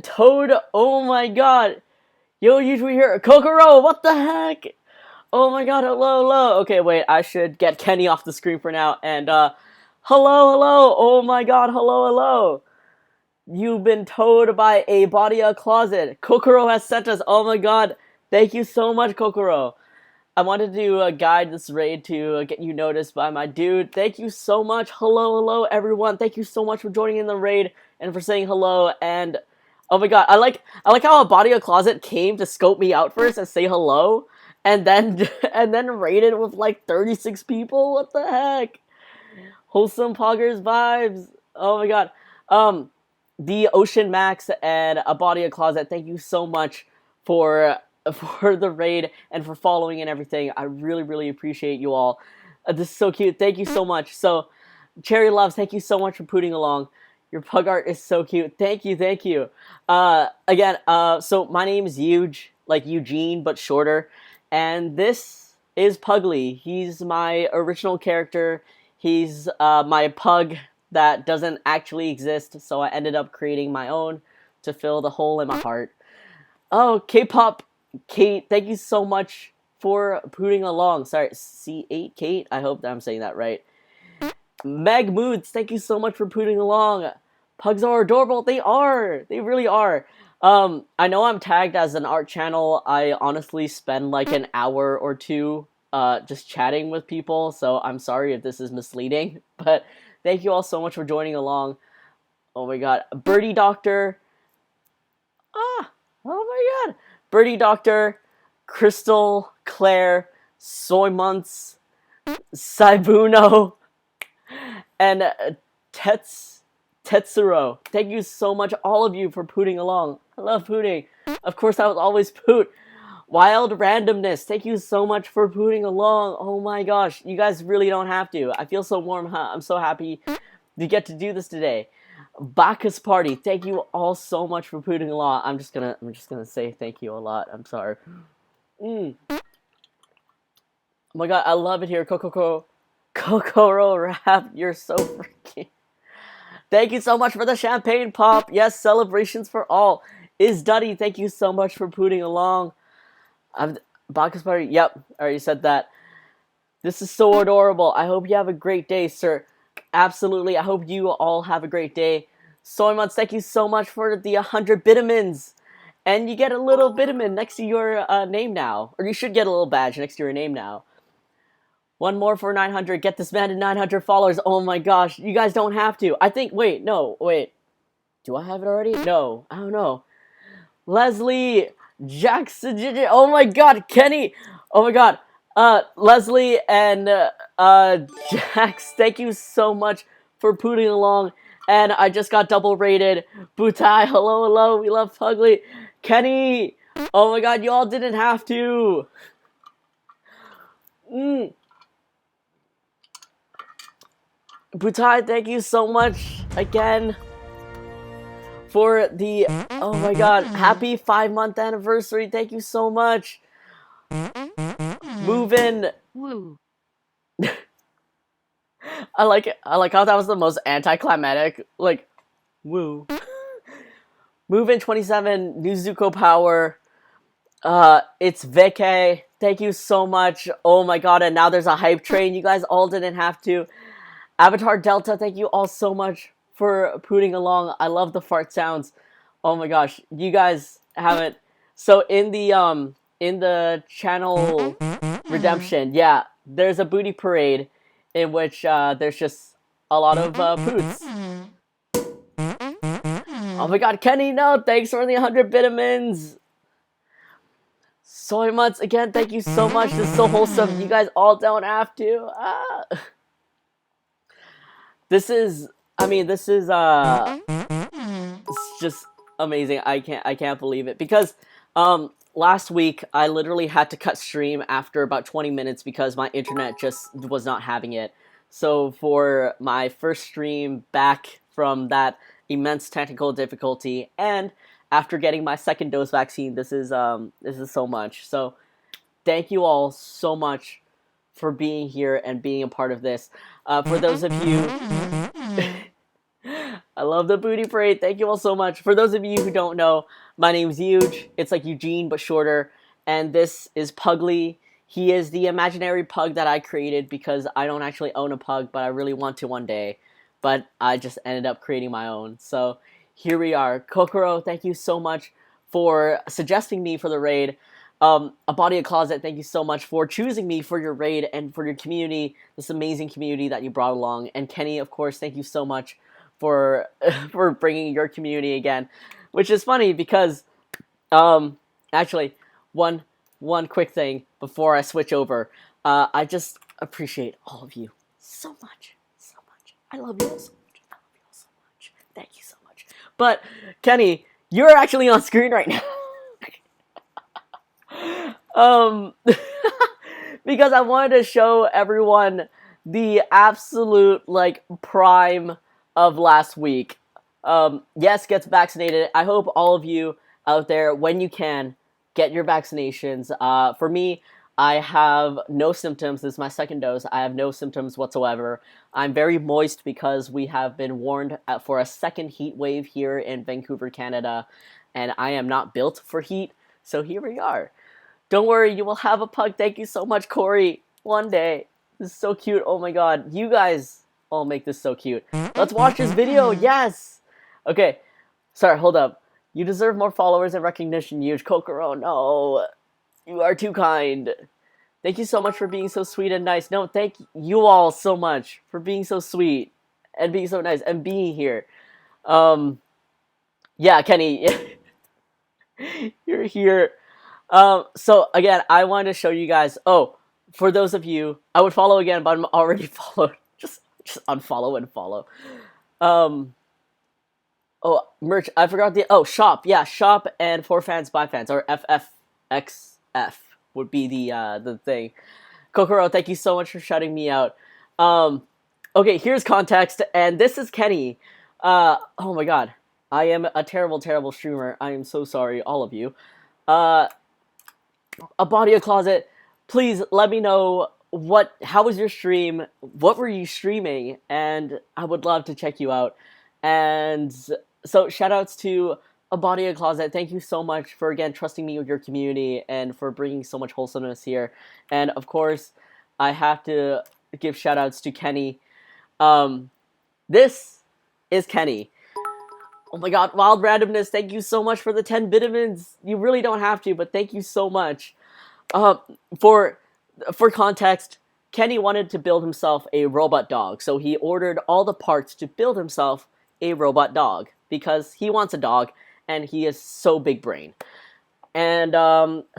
towed? Oh my god! Yo, usually hear Kokoro, what the heck? Oh my god, hello. Okay, wait, I should get Kenny off the screen for now, and, hello, oh my god, hello. You've been towed by a Badia closet. Kokoro has sent us, oh my god, thank you so much, Kokoro. I wanted to guide this raid to get you noticed by my dude. Thank you so much. Hello, everyone. Thank you so much for joining in the raid and for saying hello. And oh my god, I like how a Badia closet came to scope me out first and say hello, and then raided with like 36 people. What the heck? Wholesome poggers vibes. Oh my god. The Ocean Max and a Badia closet. Thank you so much for the raid and for following and everything. I really appreciate you all. This is so cute. Thank you so much. So, Cherry Loves, thank you so much for putting along. Your pug art is so cute. Thank you. Again, so my name is Huge, like Eugene, but shorter. And this is Puglie. He's my original character. He's my pug that doesn't actually exist, so I ended up creating my own to fill the hole in my heart. Oh, K-pop Kate, thank you so much for putting along. Sorry, C8 Kate? I hope that I'm saying that right. Meg Moods, thank you so much for putting along. Pugs are adorable. They are. They really are. I know I'm tagged as an art channel. I honestly spend like an hour or two just chatting with people, so I'm sorry if this is misleading. But thank you all so much for joining along. Oh my god. Birdie Doctor. Oh my god. Birdie Doctor, Crystal, Claire, Soy Months, Saibuno, and Tetsuro. Thank you so much, all of you, for pooting along. I love pooting. Of course, I was always poot. Wild Randomness, thank you so much for pooting along. Oh my gosh, you guys really don't have to. I feel so warm, huh? I'm so happy to get to do this today. Bacchus Party, thank you all so much for putting along. I'm just gonna say thank you a lot. I'm sorry. Oh my god, I love it here. Kokoro Rap, you're so freaking. Thank you so much for the champagne pop. Yes, celebrations for all. Is Duddy, thank you so much for putting along. Bacchus Party, yep, I already said that. This is so adorable. I hope you have a great day, sir. Absolutely, I hope you all have a great day. Soy Months, thank you so much for the 100 vitamins. And you get a little vitamin next to your name now. Or you should get a little badge next to your name now. One more for 900. Get this man to 900 followers. Oh my gosh, you guys don't have to. I think, wait. Do I have it already? No, I don't know. Leslie, Jackson, oh my god, Kenny. Oh my god. Leslie and Jax, thank you so much for putting along. And I just got double rated. Butai, hello, we love Puglie. Kenny, oh my god, you all didn't have to. Butai, thank you so much again for the, oh my god, happy 5-month anniversary. Thank you so much. Moving. Woo. I like it. I like how that was the most anticlimactic. Like, woo. Moving 27, new Zuko power. It's Vicky. Thank you so much. Oh my god, and now there's a hype train. You guys all didn't have to. Avatar Delta, thank you all so much for putting along. I love the fart sounds. Oh my gosh, you guys haven't. So in the channel redemption, yeah, there's a booty parade in which there's just a lot of poots. Oh my god, Kenny, no, thanks for the 100 vitamins. Soy Mutts, again, thank you so much. This is so wholesome. You guys all don't have to. This is, it's just amazing. I can't believe it. Because, last week, I literally had to cut stream after about 20 minutes because my internet just was not having it. So for my first stream back from that immense technical difficulty, and after getting my second dose vaccine, this is so much. So thank you all so much for being here and being a part of this. For those of you, I love the booty parade. Thank you all so much. For those of you who don't know, my name's Huge. It's like Eugene but shorter, and this is Puglie. He is the imaginary pug that I created because I don't actually own a pug, but I really want to one day. But I just ended up creating my own. So here we are. Kokoro, thank you so much for suggesting me for the raid. A Body of Closet, thank you so much for choosing me for your raid and for your community, this amazing community that you brought along. And Kenny, of course, thank you so much for for bringing your community again. Which is funny because, actually, one quick thing before I switch over. I just appreciate all of you so much, so much. I love you all so much. I love you all so much. Thank you so much. But Kenny, you're actually on screen right now. Because I wanted to show everyone the absolute, like, prime of last week. Yes, gets vaccinated. I hope all of you out there, when you can, get your vaccinations. For me, I have no symptoms. This is my second dose. I have no symptoms whatsoever. I'm very moist because we have been warned for a second heat wave here in Vancouver, Canada, and I am not built for heat, so here we are. Don't worry, you will have a pug. Thank you so much, Corey. One day. This is so cute. Oh my god. You guys all make this so cute. Let's watch this video. Yes! Okay. Sorry, hold up. You deserve more followers and recognition, Huge. Kokoro, no. You are too kind. Thank you so much for being so sweet and nice. No, thank you all so much for being so sweet and being so nice and being here. Yeah, Kenny. You're here. So again, I wanted to show you guys. Oh, for those of you, I would follow again, but I'm already followed. Just unfollow and follow. Oh, merch. I forgot the. Oh, shop. Yeah, shop and for fans by fans, or FFXF would be the thing. Kokoro, thank you so much for shutting me out. Okay, here's context, and this is Kenny. Oh my god, I am a terrible, terrible streamer. I am so sorry, all of you. A Body of Closet, please let me know how was your stream, what were you streaming, and I would love to check you out. And so shoutouts to A Body of Closet, thank you so much for again trusting me with your community and for bringing so much wholesomeness here. And of course, I have to give shoutouts to Kenny. This is Kenny. Oh my god, Wild Randomness, thank you so much for the 10 vitamins. You really don't have to, but thank you so much. For context, Kenny wanted to build himself a robot dog, so he ordered all the parts to build himself a robot dog, because he wants a dog, and he is so big brain. And,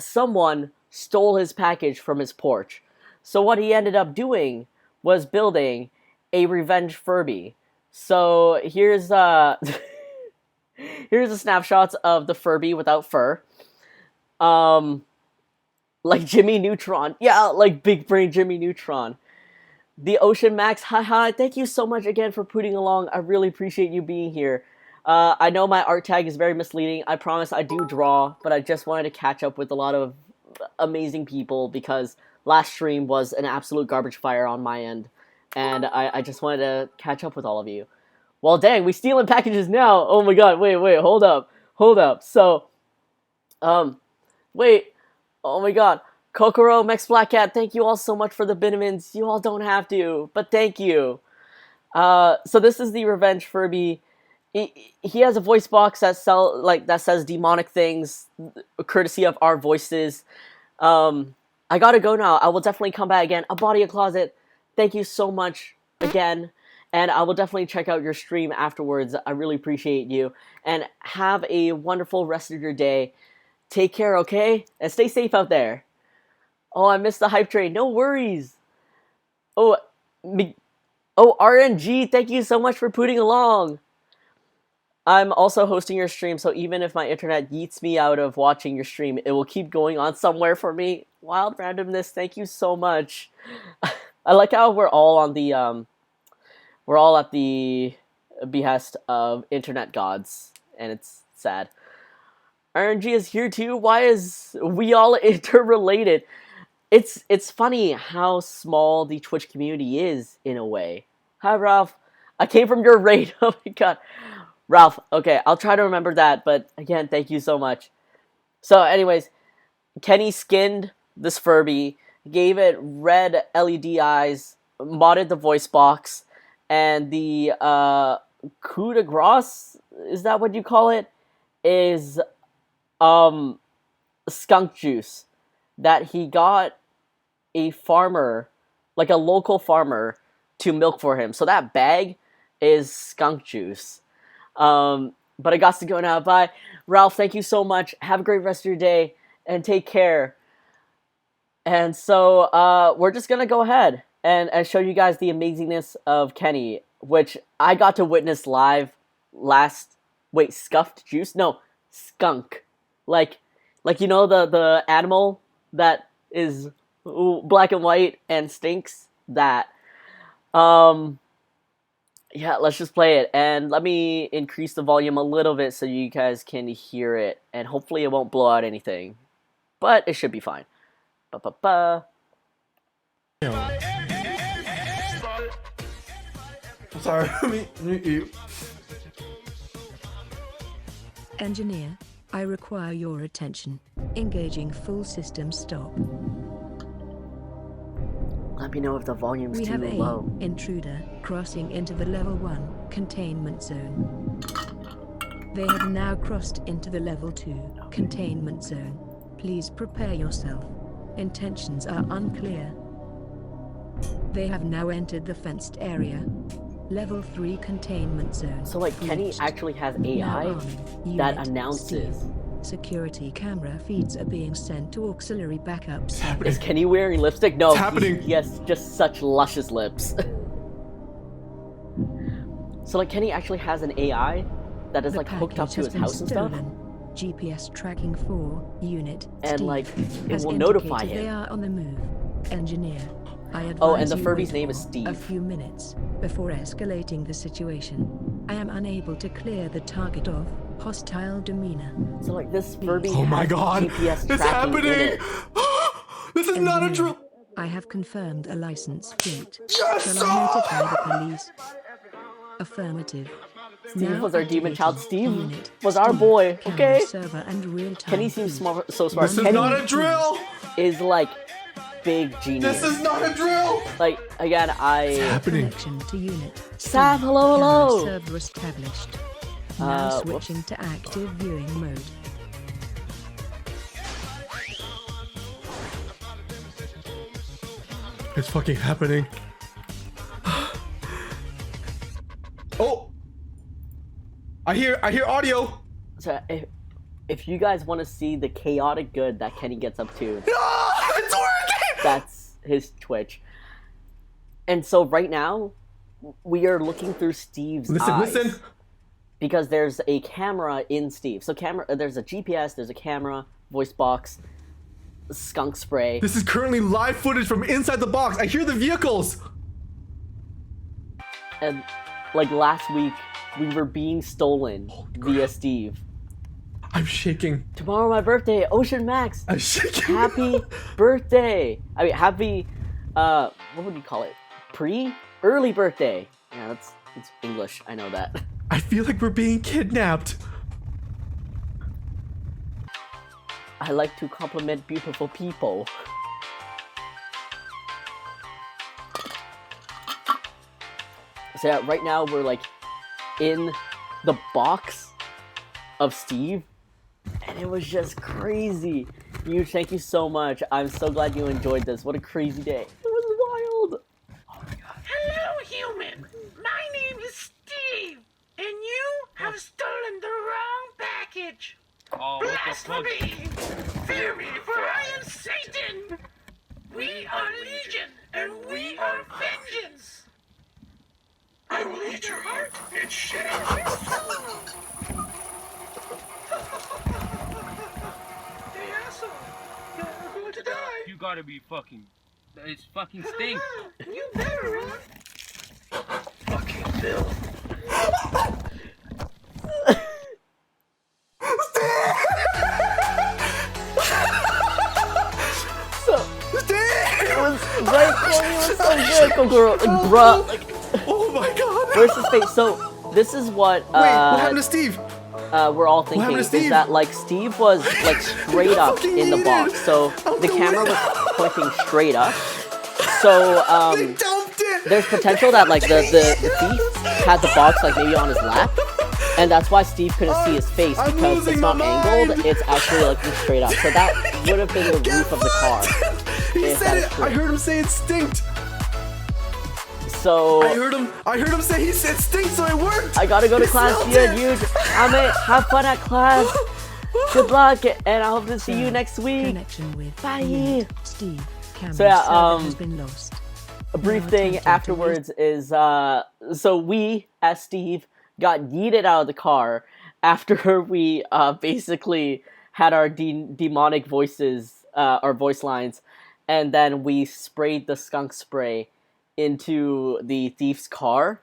someone stole his package from his porch. So what he ended up doing was building a revenge Furby. So here's, here's the snapshots of the Furby without fur. Like Jimmy Neutron. Yeah, like big brain Jimmy Neutron. The Ocean Max, haha, thank you so much again for putting along. I really appreciate you being here. I know my art tag is very misleading. I promise I do draw, but I just wanted to catch up with a lot of amazing people because last stream was an absolute garbage fire on my end, and I just wanted to catch up with all of you. Well, dang, we stealing packages now. Oh my god, wait, hold up. So, wait, oh my god. Kokoro, Mex Black Cat, thank you all so much for the Binamins. You all don't have to, but thank you. So this is the Revenge Furby. He has a voice box that says demonic things, courtesy of our voices. I gotta go now. I will definitely come back again. A Body, a Closet, thank you so much again. And I will definitely check out your stream afterwards. I really appreciate you. And have a wonderful rest of your day. Take care, okay? And stay safe out there. Oh, I missed the hype train. No worries. Oh, RNG, thank you so much for putting along. I'm also hosting your stream, so even if my internet yeets me out of watching your stream, it will keep going on somewhere for me. Wild randomness, thank you so much. I like how we're all on the, we're all at the behest of internet gods, and it's sad. RNG is here too. Why is we all interrelated? It's funny how small the Twitch community is in a way. Hi, Ralph. I came from your raid. Oh my god. Ralph, okay, I'll try to remember that, but again, thank you so much. So anyways, Kenny skinned this Furby, gave it red LED eyes, modded the voice box, and the coup de grace, is that what you call it? Is skunk juice that he got a farmer, like a local farmer, to milk for him. So that bag is skunk juice. But I got to go now. Bye. Ralph, thank you so much. Have a great rest of your day, and take care. And so, we're just gonna go ahead and show you guys the amazingness of Kenny, which I got to witness live scuffed juice? No, skunk. Like, you know, the animal that is black and white and stinks? That. Yeah, let's just play it, and let me increase the volume a little bit so you guys can hear it, and hopefully it won't blow out anything, but it should be fine. Ba-ba-ba. I'm sorry, you. Engineer, I require your attention. Engaging full system stop. Let me know if the volume's We too have low. a intruder crossing into the level 1 containment zone. They have now crossed into the level 2 containment zone. Please prepare yourself. Intentions are unclear. They have now entered the fenced area. Level 3 containment zone. So like Kenny reached. actually has AI Now that Unit announces. Steve. Security camera feeds are being sent to auxiliary backups. Is Kenny wearing lipstick? No, It's happening. He has just such luscious lips. So like Kenny actually has an AI that is The like hooked up package to has his been house and stuff, stolen. GPS tracking 4 unit and Steve like it has will notify indicated They him. are on the move. Engineer, I advise Oh, and the you Furby's wait name is for Steve. A few minutes before escalating the situation. I am unable to clear the target of hostile demeanor. So like this Furby Oh my has god, GPS it's tracking in happening! it. This is not a Engineer, drill. I have confirmed a license plate. Yes! Shall I notify the police? Affirmative. Steve Now was our demon child. activating Steve unit was our Steve. boy. Camera Okay. server and real-time Kenny seems feed. so smart. This is Kenny not a drill! is like big genius. This is not a drill! Like again, Happening. Connection to unit. Sav, Steve. hello, hello. Camera server established. Now switching to active viewing mode. It's fucking happening. Oh! I hear audio! So if you guys want to see the chaotic good that Kenny gets up to, It's working! that's his Twitch. And so right now, we are looking through Steve's eyes. Listen. Because there's a camera in Steve. So there's a GPS, there's a camera, voice box, skunk spray. This is currently live footage from inside the box. I hear the vehicles. And like last week, we were being stolen via Steve. I'm shaking. Tomorrow my birthday, Ocean Max. I'm shaking. Happy birthday. I mean, happy, what would you call it? Early birthday. Yeah, it's English. I know that. I feel like we're being kidnapped. I like to compliment beautiful people. So yeah, right now we're like in the box of Steve, and it was just crazy. Huge thank you so much. I'm so glad you enjoyed this. What a crazy day. It was wild. Oh my god. Hello, human. My name is Steve, and you have stolen the wrong package. Oh, what the fuck? Blasphemy! Fear me, for I am Satan. We are Legion, and we are vengeance. I will eat your heart and shit out your soul. Hey, asshole. You're going to die. You gotta be fucking. It's fucking stink. You better run. Fucking Bill. It was right, Chloe, it was so good. Go girl, like, bruh, like, Oh my god. where's his face? So this is what Wait, what happened to Steve? we're all thinking happened to is Steve? that like Steve was like straight up fucking in the yeeted box, so out the the camera window. was pointing straight up. So They dumped it. there's potential that like the thief had the box like maybe on his lap, and that's why Steve couldn't see his face I'm because losing it's not my angled. mind. It's actually looking straight up. So that would have been the Get roof of the car. fucked. He if said that is it. true. I heard him say it stinked. So I heard him say he said stink, so it worked. I gotta go to He class. smelled Yeah, it. dude. Have fun at class. Good luck, and I hope to see you next week. Connection with Bye. unit. Steve. Camera So, yeah, server has been lost. A brief Now thing attempting to afterwards is so we as Steve got yeeted out of the car after we basically had our demonic voices, our voice lines, and then we sprayed the skunk spray into the thief's car,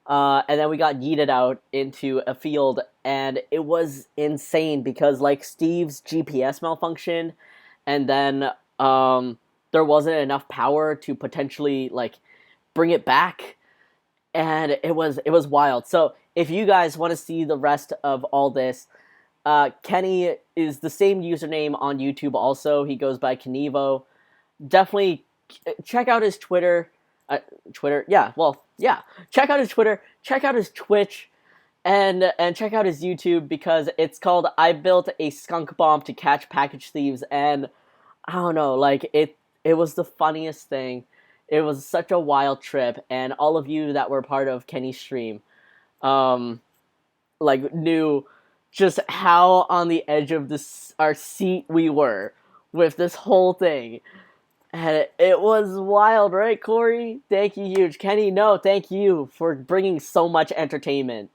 and then we got yeeted out into a field, and it was insane because like Steve's GPS malfunctioned, and then there wasn't enough power to potentially like bring it back, and it was wild. So if you guys want to see the rest of all this, Kenny is the same username on YouTube also. He goes by Knievo. Definitely check out his Twitter. Check out his Twitter, check out his Twitch, and check out his YouTube because it's called I Built a Skunk Bomb to Catch Package Thieves, and I don't know, like it was the funniest thing. It was such a wild trip, and all of you that were part of Kenny's stream, like knew just how on the edge of our seat we were with this whole thing. And it was wild, right, Corey? Thank you, huge. Kenny, no, thank you for bringing so much entertainment.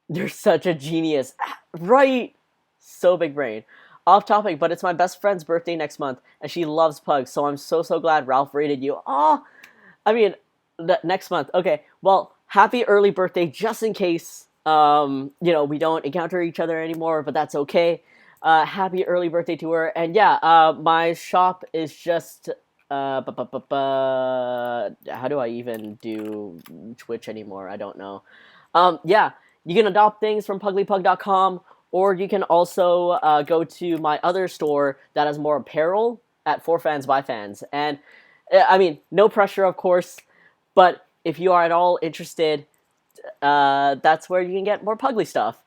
You're such a genius. Right? So big brain. Off topic, but it's my best friend's birthday next month, and she loves pugs, so I'm so glad Ralph rated you. Oh, I mean, next month. Okay, well, happy early birthday, just in case, we don't encounter each other anymore, but that's okay. Happy early birthday to her, and yeah, my shop is just, how do I even do Twitch anymore? I don't know. Yeah, you can adopt things from PugliePug.com, or you can also go to my other store that has more apparel at For Fans by Fans. And, I mean, no pressure, of course, but if you are at all interested, that's where you can get more Puglie stuff.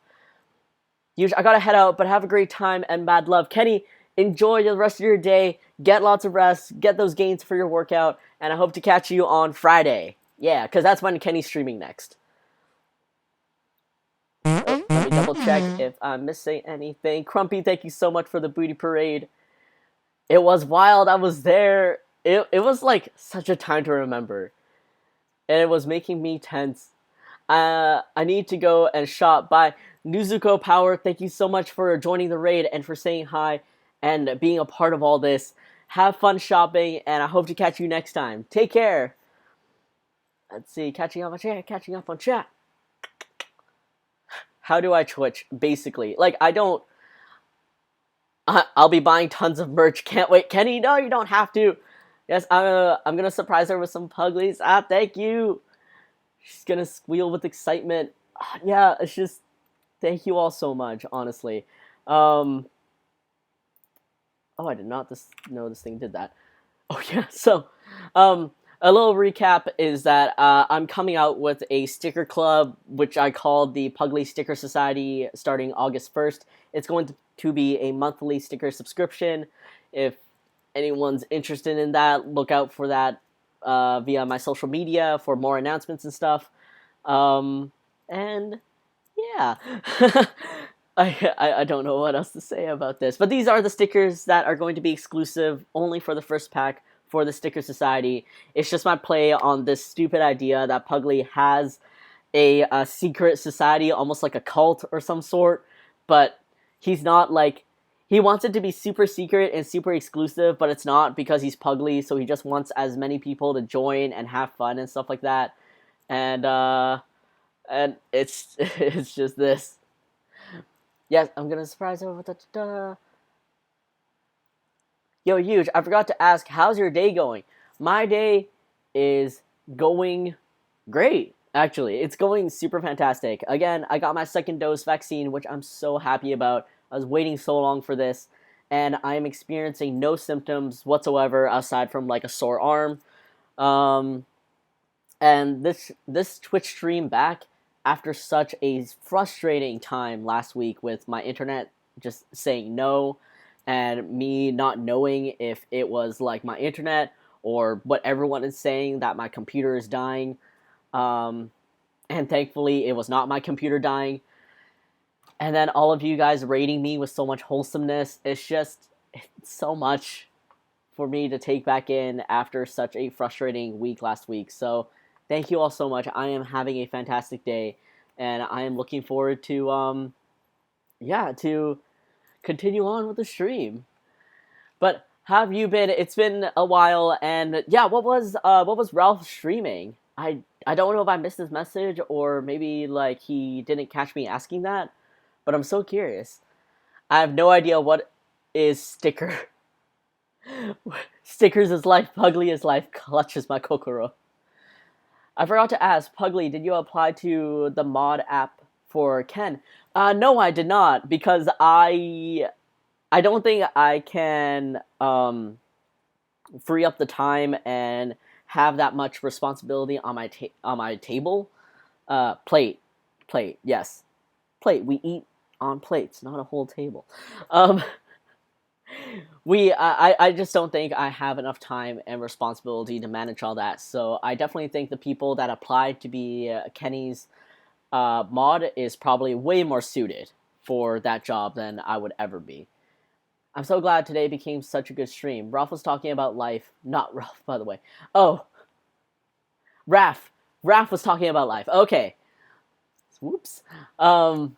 I gotta head out, but have a great time and mad love. Kenny, enjoy the rest of your day. Get lots of rest. Get those gains for your workout. And I hope to catch you on Friday. Yeah, because that's when Kenny's streaming next. Oh, let me double check if I'm missing anything. Crumpy, thank you so much for the booty parade. It was wild. I was there. It was like such a time to remember. And it was making me tense. I need to go and shop. Bye. Nuzuko Power, thank you so much for joining the raid and for saying hi and being a part of all this. Have fun shopping, and I hope to catch you next time. Take care. Let's see, catching up on chat. how do I Twitch? Basically, like I don't. I'll be buying tons of merch. Can't wait, Kenny. No, you don't have to. Yes, I'm gonna surprise her with some Puglies. Thank you. She's gonna squeal with excitement. Yeah, it's just thank you all so much. Honestly. Oh, I did not know this thing did that. Oh yeah, so a little recap is that I'm coming out with a sticker club, which I call the Puglie Sticker Society, starting August 1st. It's going to be a monthly sticker subscription. If anyone's interested in that, look out for that via my social media for more announcements and stuff. And yeah. I don't know what else to say about this. But these are the stickers that are going to be exclusive only for the first pack for the Sticker Society. It's just my play on this stupid idea that Puglie has a secret society, almost like a cult or some sort. But he's not like... He wants it to be super secret and super exclusive, but it's not because he's Puglie, so he just wants as many people to join and have fun and stuff like that. And it's it's just this. Yes, I'm gonna surprise her with a Yo, Huge, I forgot to ask, how's your day going? My day is going great, actually. It's going super fantastic. Again, I got my second dose vaccine, which I'm so happy about. I was waiting so long for this, and I am experiencing no symptoms whatsoever aside from like a sore arm. And this Twitch stream back after such a frustrating time last week with my internet just saying no and me not knowing if it was like my internet or what everyone is saying that my computer is dying. And thankfully it was not my computer dying. And then all of you guys rating me with so much wholesomeness. It's so much for me to take back in after such a frustrating week last week. So thank you all so much. I am having a fantastic day, and I am looking forward to to continue on with the stream. But how have you been? It's been a while, and yeah, what was Ralph streaming? I don't know if I missed his message or maybe like he didn't catch me asking that, but I'm so curious. I have no idea what is sticker. Stickers is life, Puglie is life, clutches my kokoro. I forgot to ask, Puglie, did you apply to the mod app for Ken? No, I did not, because I don't think I can free up the time and have that much responsibility on my table. Plate, yes, plate. We eat on plates, not a whole table. I just don't think I have enough time and responsibility to manage all that. So I definitely think the people that applied to be Kenny's mod is probably way more suited for that job than I would ever be. I'm so glad today became such a good stream. Ralph was talking about life. Not Ralph, by the way. Oh. Raph. Raph was talking about life. Okay. Whoops. And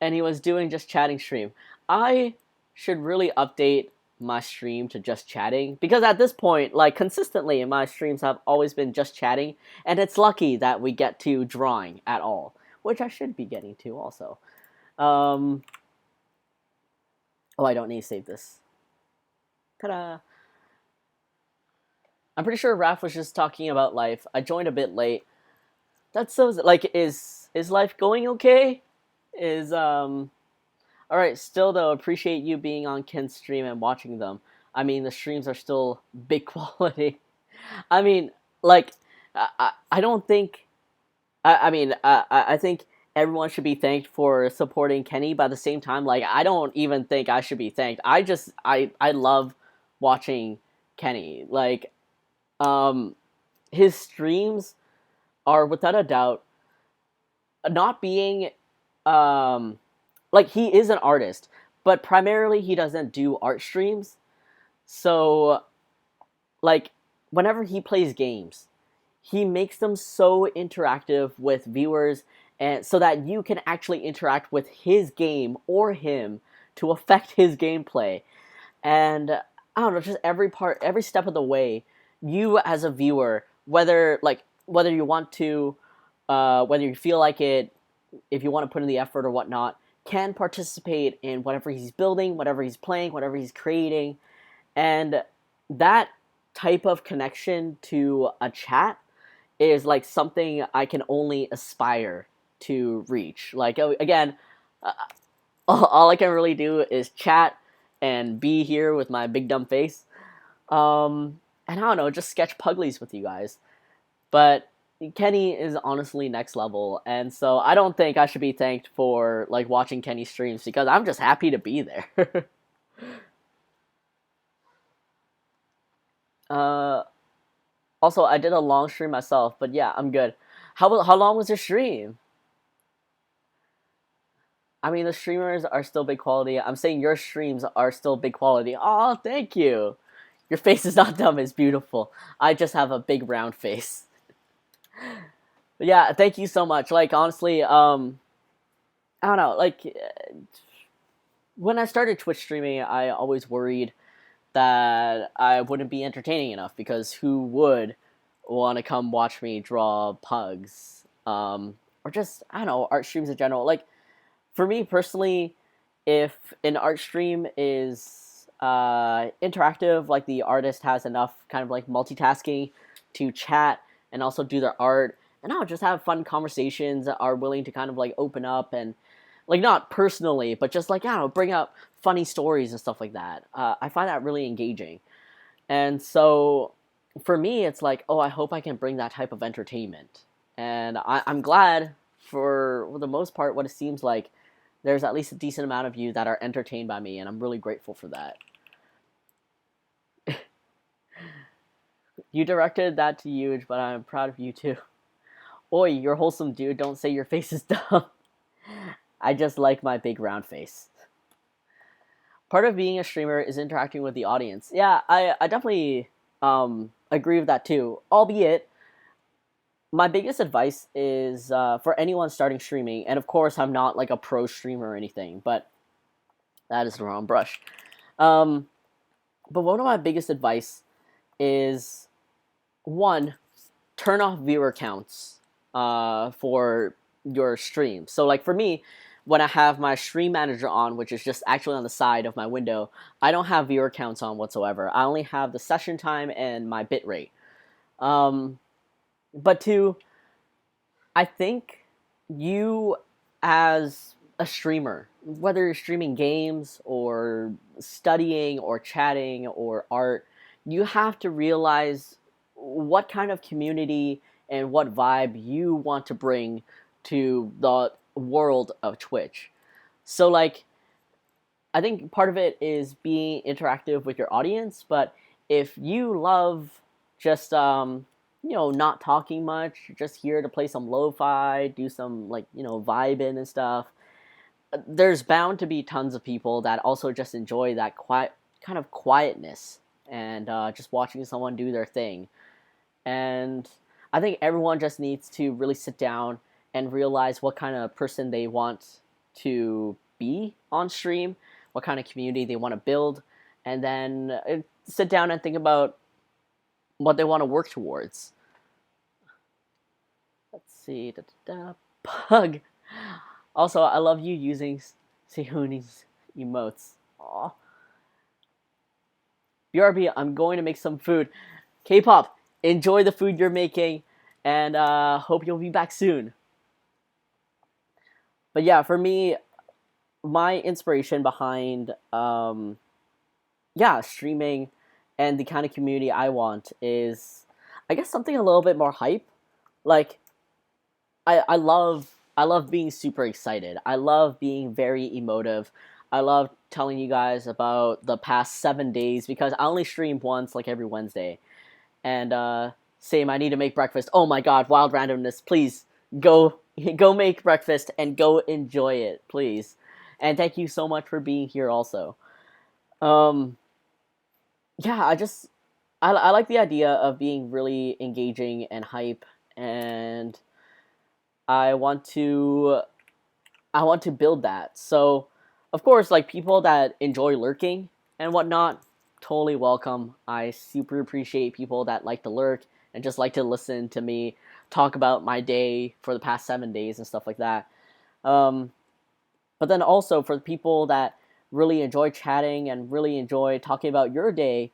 he was doing just chatting stream. I should really update my stream to just chatting, because at this point, like, consistently my streams have always been just chatting, and it's lucky that we get to drawing at all, which I should be getting to also. Oh, I don't need to save this. Ta-da! I'm pretty sure Raph was just talking about life. I joined a bit late. That's so, like, is life going okay? Alright, still though, appreciate you being on Ken's stream and watching them. I mean, the streams are still big quality. I mean, like, I don't think... I think everyone should be thanked for supporting Kenny, but at the same time, like, I don't even think I should be thanked. I love watching Kenny. Like, his streams are, without a doubt, not being... like, he is an artist, but primarily he doesn't do art streams. So, like, whenever he plays games, he makes them so interactive with viewers, and so that you can actually interact with his game or him to affect his gameplay. And I don't know, just every step of the way, you as a viewer, whether you want to whether you feel like it, if you want to put in the effort or whatnot, can participate in whatever he's building, whatever he's playing, whatever he's creating. And that type of connection to a chat is like something I can only aspire to reach. Like, again, uh, all I can really do is chat and be here with my big dumb face. And I don't know, just sketch Puglies with you guys. But Kenny is honestly next level, and so I don't think I should be thanked for like watching Kenny's streams because I'm just happy to be there. uh, Also, I did a long stream myself, but yeah, I'm good. How long was your stream? I mean, the streamers are still big quality. I'm saying your streams are still big quality. Oh, thank you. Your face is not dumb, it's beautiful. I just have a big round face. But yeah, thank you so much. Like, honestly, I don't know, like, when I started Twitch streaming, I always worried that I wouldn't be entertaining enough because who would want to come watch me draw pugs? Or just, I don't know, art streams in general. Like, for me personally, if an art stream is interactive, like the artist has enough kind of like multitasking to chat and also do their art, and I'll just have fun conversations, are willing to kind of like open up and like not personally, but just like I don't know, bring up funny stories and stuff like that. I find that really engaging, and so for me, it's like, oh, I hope I can bring that type of entertainment, and I'm glad for the most part what it seems like there's at least a decent amount of you that are entertained by me, and I'm really grateful for that. You directed that to Huge, but I'm proud of you too. Oi, you're wholesome, dude. Don't say your face is dumb. I just like my big round face. Part of being a streamer is interacting with the audience. Yeah, I definitely agree with that too. Albeit, my biggest advice is for anyone starting streaming, and of course I'm not like a pro streamer or anything, but that is the wrong brush. But one of my biggest advice is, one, turn off viewer counts for your stream. So like for me, when I have my stream manager on, which is just actually on the side of my window, I don't have viewer counts on whatsoever. I only have the session time and my bitrate. But two, I think you as a streamer, whether you're streaming games or studying or chatting or art, you have to realize what kind of community and what vibe you want to bring to the world of Twitch. So like I think part of it is being interactive with your audience, but if you love just not talking much, just here to play some lo-fi, do some like, vibing and stuff, there's bound to be tons of people that also just enjoy that quiet kind of quietness and just watching someone do their thing. And I think everyone just needs to really sit down and realize what kind of person they want to be on stream, what kind of community they want to build, and then sit down and think about what they want to work towards. Let's see. Pug. Also, I love you using Sehuni's emotes. Aw. BRB, I'm going to make some food. K-pop, enjoy the food you're making, and hope you'll be back soon. But yeah, for me, my inspiration behind streaming and the kind of community I want is, I guess, something a little bit more hype. Like, I love being super excited. I love being very emotive. I love telling you guys about the past 7 days because I only stream once, like every Wednesday. And same, I need to make breakfast. Oh my god, wild randomness! Please go make breakfast and go enjoy it, please. And thank you so much for being here also. Yeah, I like the idea of being really engaging and hype, and I want to build that. So, of course, like people that enjoy lurking and whatnot, totally welcome. I super appreciate people that like to lurk and just like to listen to me talk about my day for the past 7 days and stuff like that. But then also for the people that really enjoy chatting and really enjoy talking about your day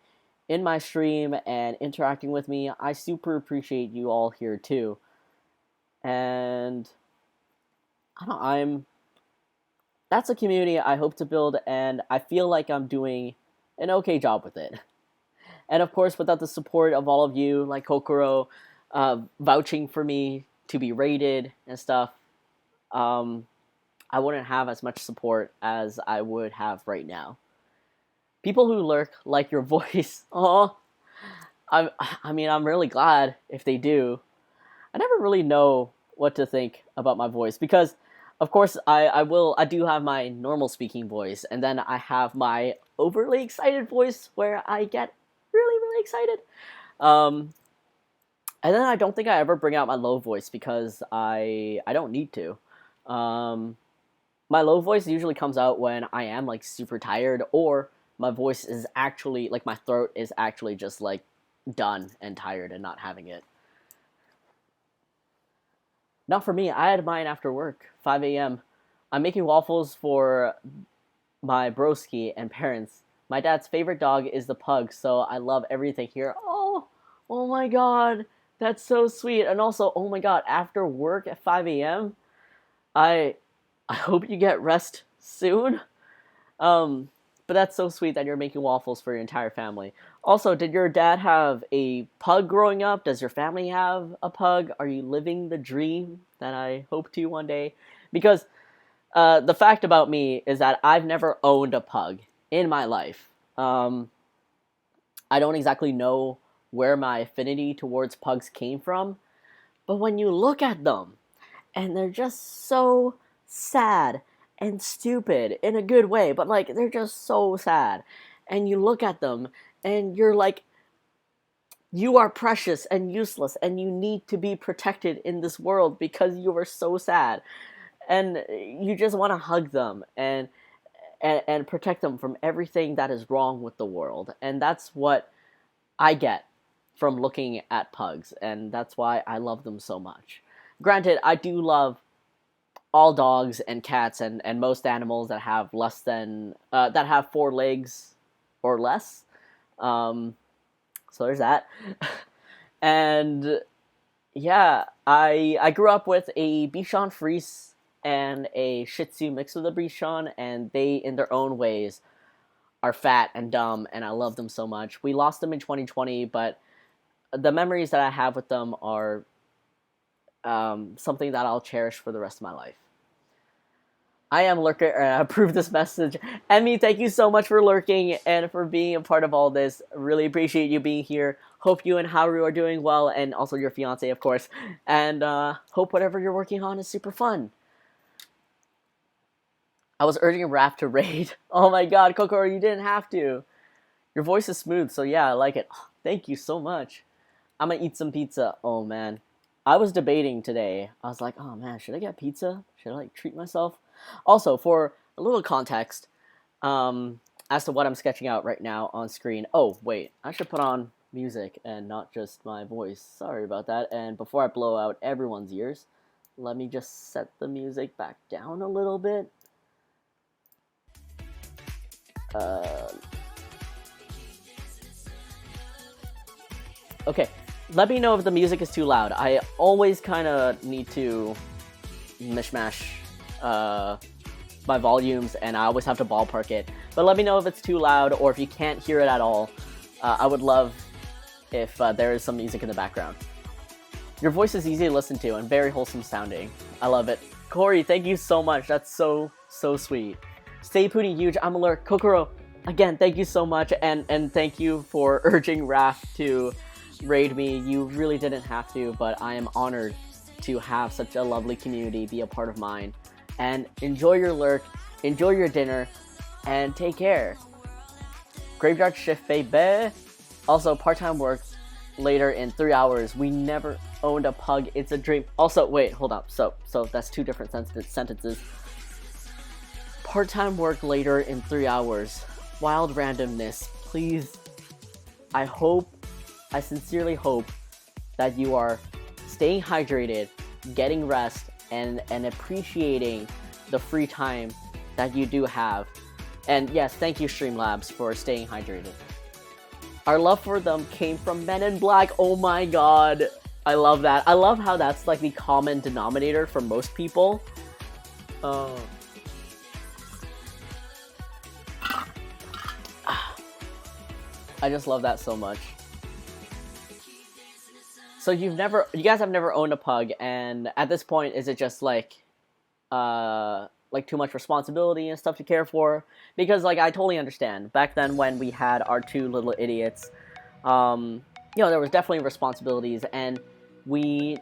in my stream and interacting with me, I super appreciate you all here too. And that's a community I hope to build, and I feel like I'm doing an okay job with it. And of course, without the support of all of you, like Kokoro, vouching for me to be rated and stuff, I wouldn't have as much support as I would have right now. People who lurk like your voice. Oh, I mean, I'm really glad if they do. I never really know what to think about my voice because, of course, I do have my normal speaking voice, and then I have my overly excited voice where I get really, really excited. And then I don't think I ever bring out my low voice because I don't need to. My low voice usually comes out when I am like super tired, or my voice is actually like my throat is actually just like done and tired and not having it. Not for me. I had mine after work, 5 a.m. I'm making waffles for my broski and parents. My dad's favorite dog is the pug, so I love everything here. Oh my god, that's so sweet. And also, oh my god, after work at 5 a.m., I hope you get rest soon. But that's so sweet that you're making waffles for your entire family. Also, did your dad have a pug growing up? Does your family have a pug? Are you living the dream that I hope to one day? Because the fact about me is that I've never owned a pug in my life. I don't exactly know where my affinity towards pugs came from, but when you look at them, and they're just so sad and stupid in a good way, but like they're just so sad, and you look at them and you're like, you are precious and useless and you need to be protected in this world because you are so sad, and you just want to hug them and protect them from everything that is wrong with the world. And that's what I get from looking at pugs, and that's why I love them so much. Granted, I do love all dogs and cats and most animals that have less than that have 4 legs or less. So there's that. And yeah, I grew up with a Bichon Frise and a Shih Tzu mixed with a Bichon, and they, in their own ways, are fat and dumb, and I love them so much. We lost them in 2020, but the memories that I have with them are something that I'll cherish for the rest of my life. I am Lurker, and I approve this message. Emmy, thank you so much for lurking and for being a part of all this. Really appreciate you being here. Hope you and Haru are doing well, and also your fiance, of course. And hope whatever you're working on is super fun. I was urging Raph to raid. Oh my god, Kokoro, you didn't have to. Your voice is smooth, so yeah, I like it. Oh, thank you so much. I'm gonna eat some pizza. Oh man. I was debating today. I was like, oh man, should I get pizza? Should I like treat myself? Also, for a little context, as to what I'm sketching out right now on screen. Oh, wait, I should put on music and not just my voice. Sorry about that. And before I blow out everyone's ears, let me just set the music back down a little bit. Okay, let me know if the music is too loud. I always kind of need to mishmash my volumes, and I always have to ballpark it. But let me know if it's too loud, or if you can't hear it at all. I would love if there is some music in the background. Your voice is easy to listen to and very wholesome sounding. I love it. Corey, thank you so much. That's so sweet. Stay Pooty huge. I'm alert. Kokoro, again, thank you so much, and thank you for urging Raph to raid me. You really didn't have to, but I am honored to have such a lovely community be a part of mine. And enjoy your lurk, enjoy your dinner, and take care. Graveyard shift, baby. Also, part-time work later in 3 hours. We never owned a pug. It's a dream. Also, wait, hold up. So that's 2 different sentences. Part-time work later in 3 hours. Wild randomness. Please. I sincerely hope that you are staying hydrated, getting rest, and appreciating the free time that you do have. And yes, thank you Streamlabs for staying hydrated. Our love for them came from Men in Black. Oh my god. I love that. I love how that's like the common denominator for most people. I just love that so much. So you guys have never owned a pug, and at this point, is it just like too much responsibility and stuff to care for? Because like I totally understand. Back then when we had our two little idiots, there was definitely responsibilities, and we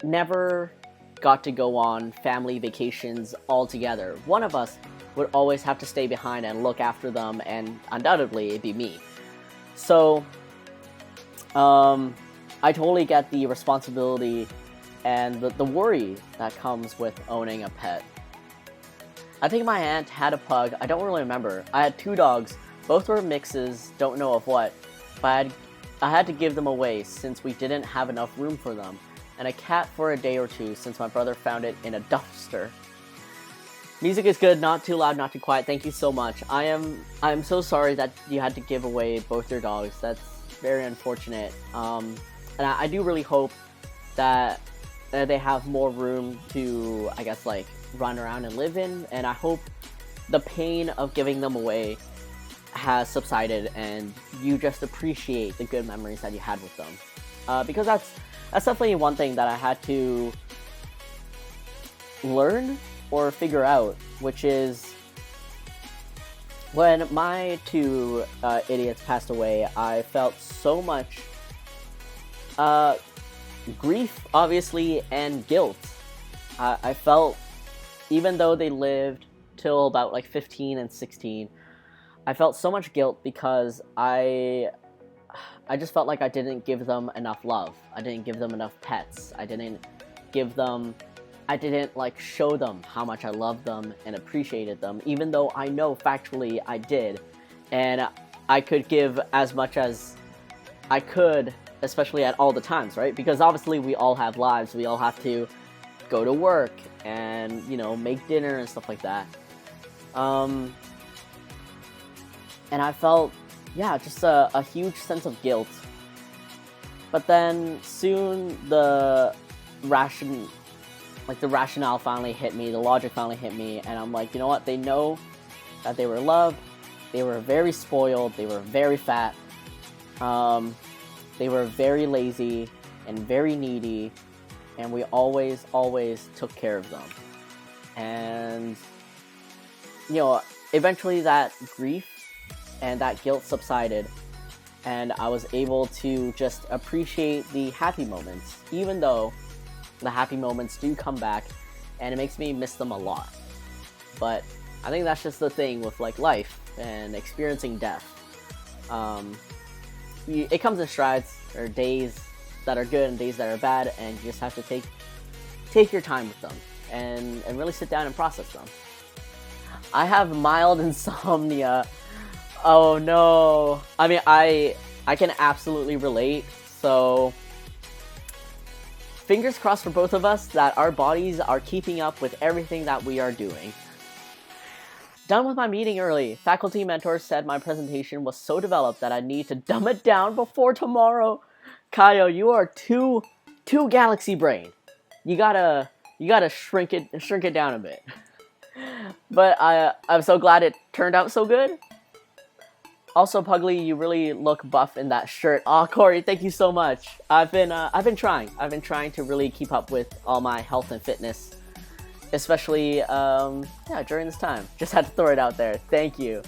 never got to go on family vacations all together. One of us would always have to stay behind and look after them, and undoubtedly it'd be me. So, I totally get the responsibility and the worry that comes with owning a pet. I think my aunt had a pug, I don't really remember. I had 2 dogs, both were mixes, don't know of what, but I had to give them away since we didn't have enough room for them, and a cat for a day or 2 since my brother found it in a dumpster. Music is good, not too loud, not too quiet. Thank you so much. I'm so sorry that you had to give away both your dogs. That's very unfortunate. And I do really hope that they have more room to, I guess, like, run around and live in. And I hope the pain of giving them away has subsided and you just appreciate the good memories that you had with them. Because that's definitely one thing that I had to learn or figure out, which is when my 2 idiots passed away, I felt so much grief, obviously, and guilt. I felt, even though they lived till about like 15 and 16, I felt so much guilt because I just felt like I didn't give them enough love. I didn't give them enough pets. I didn't like show them how much I loved them and appreciated them, even though I know factually I did. And I could give as much as I could, especially at all the times, right? Because obviously we all have lives, we all have to go to work and, make dinner and stuff like that. And I felt, just a huge sense of guilt. But then soon the rationale finally hit me, the logic finally hit me, and I'm like, you know what, they know that they were loved, they were very spoiled, they were very fat, they were very lazy and very needy, and we always took care of them. And, eventually that grief and that guilt subsided, and I was able to just appreciate the happy moments, even though the happy moments do come back, and it makes me miss them a lot. But I think that's just the thing with like life and experiencing death. It comes in strides. There are days that are good and days that are bad, and you just have to take your time with them and really sit down and process them. I have mild insomnia. Oh no. I mean, I can absolutely relate. So fingers crossed for both of us that our bodies are keeping up with everything that we are doing. Done with my meeting early. Faculty mentor said my presentation was so developed that I need to dumb it down before tomorrow. Kaio, you are too galaxy brain. You gotta shrink it down a bit. But I'm so glad it turned out so good. Also, Puglie, you really look buff in that shirt. Aw, Corey, thank you so much. I've been trying. I've been trying to really keep up with all my health and fitness, especially during this time. Just had to throw it out there. Thank you.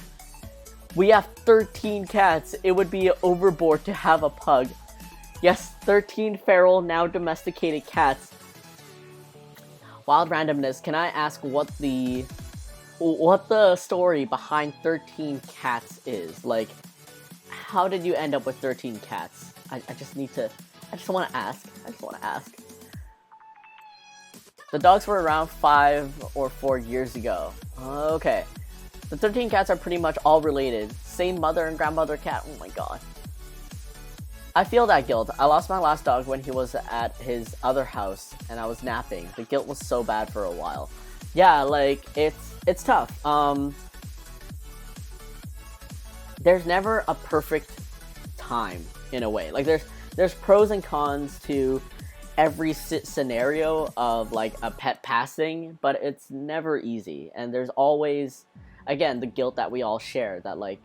We have 13 cats. It would be overboard to have a pug. Yes, 13 feral, now domesticated cats. Wild randomness. Can I ask what the story behind 13 cats is? Like, how did you end up with 13 cats? I just want to ask. The dogs were around 5 or 4 years ago. Okay. The 13 cats are pretty much all related. Same mother and grandmother cat. Oh my god. I feel that guilt. I lost my last dog when he was at his other house and I was napping. The guilt was so bad for a while. Yeah, like it's tough. There's never a perfect time in a way. Like there's pros and cons to every scenario of like a pet passing, but it's never easy. And there's always, again, the guilt that we all share, that like,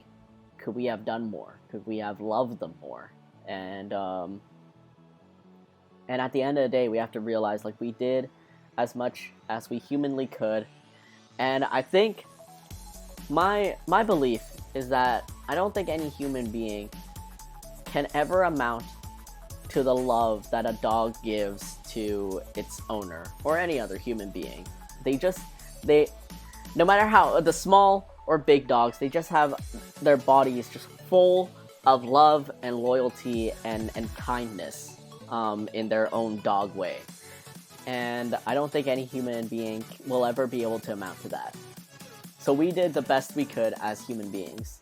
could we have done more? Could we have loved them more? And at the end of the day, we have to realize like we did as much as we humanly could. And I think my belief is that I don't think any human being can ever amount to the love that a dog gives to its owner or any other human being. They no matter how the small or big dogs, they just have their bodies just full of love and loyalty and kindness in their own dog way. And I don't think any human being will ever be able to amount to that. So we did the best we could as human beings.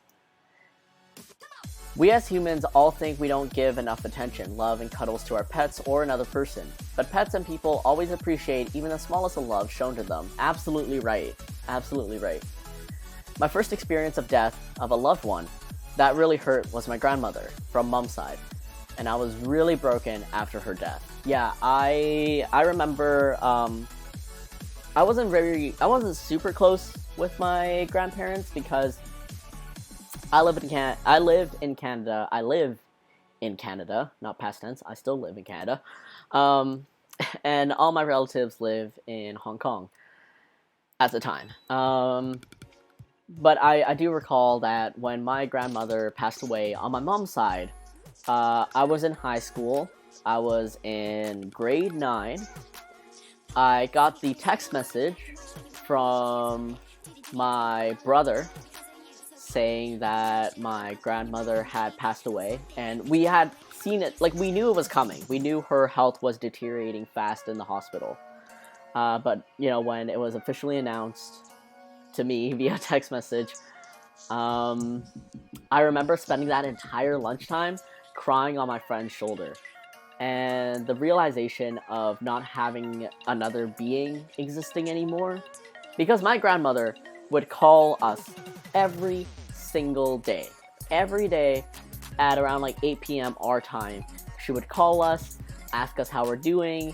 We as humans all think we don't give enough attention, love, and cuddles to our pets or another person. But pets and people always appreciate even the smallest of love shown to them. Absolutely right. Absolutely right. My first experience of death of a loved one that really hurt was my grandmother from mom's side. And I was really broken after her death. Yeah, I remember I wasn't super close with my grandparents because I live in Canada, not past tense. I still live in Canada. And all my relatives live in Hong Kong at the time. But I do recall that when my grandmother passed away on my mom's side, I was in high school. I was in grade 9. I got the text message from my brother saying that my grandmother had passed away, and we had seen it, like we knew it was coming. We knew her health was deteriorating fast in the hospital. But, you know, when it was officially announced to me via text message, I remember spending that entire lunchtime crying on my friend's shoulder. And the realization of not having another being existing anymore. Because my grandmother would call us every single day. Every day at around like 8 p.m. our time. She would call us, ask us how we're doing,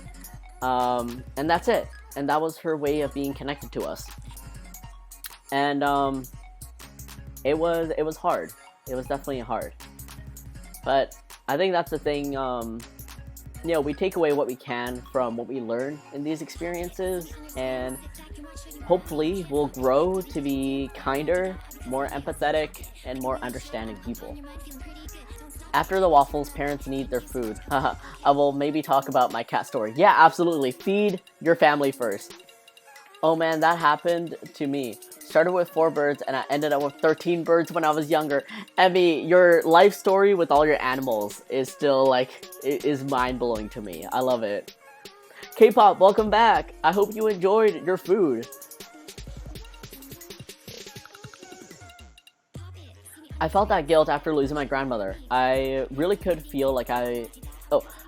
and that's it. And that was her way of being connected to us. And it was hard. It was definitely hard. But I think that's the thing, you know, we take away what we can from what we learn in these experiences, and hopefully we'll grow to be kinder, more empathetic, and more understanding people. After the waffles, parents need their food. I will maybe talk about my cat story. Yeah, absolutely. Feed your family first. Oh man, that happened to me. Started with 4 birds and I ended up with 13 birds when I was younger. Emmy, your life story with all your animals is still like, it is mind-blowing to me. I love it. K-pop, welcome back. I hope you enjoyed your food. I felt that guilt after losing my grandmother. I really could feel like I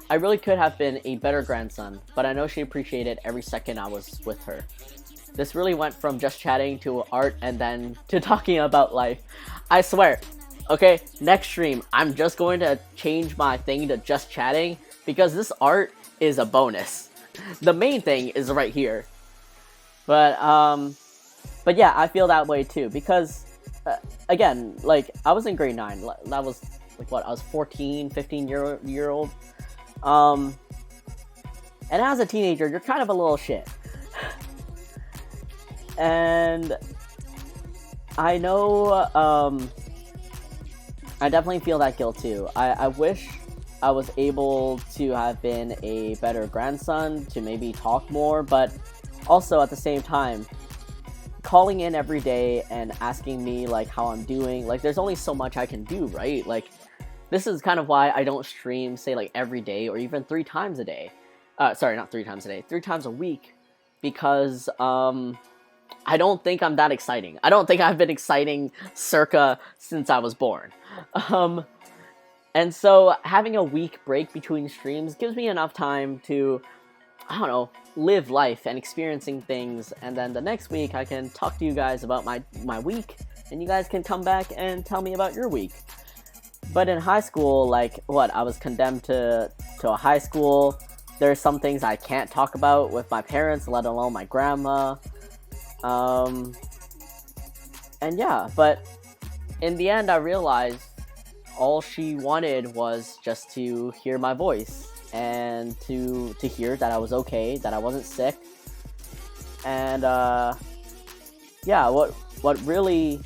really could have been a better grandson, but I know she appreciated every second I was with her. This really went from just chatting to art and then to talking about life. I swear, okay, next stream, I'm just going to change my thing to just chatting because this art is a bonus. The main thing is right here. But yeah, I feel that way too because, again, like, I was in grade 9. That was, like, what, I was 14, 15 year old. And as a teenager, you're kind of a little shit. And I know, I definitely feel that guilt too. I wish I was able to have been a better grandson, to maybe talk more, but also at the same time, calling in every day and asking me, like, how I'm doing, like, there's only so much I can do, right? Like, this is kind of why I don't stream, say, like, every day or even 3 times a day. Sorry, not 3 times a day, 3 times a week, because, I don't think I'm that exciting. I don't think I've been exciting circa since I was born. And And so having a week break between streams gives me enough time to, I don't know, live life and experiencing things, and then the next week I can talk to you guys about my week, and you guys can come back and tell me about your week. But in high school, like, I was condemned to a high school. There's some things I can't talk about with my parents, let alone my grandma. And yeah, but in the end I realized all she wanted was just to hear my voice and to hear that I was okay, that I wasn't sick. And yeah, what really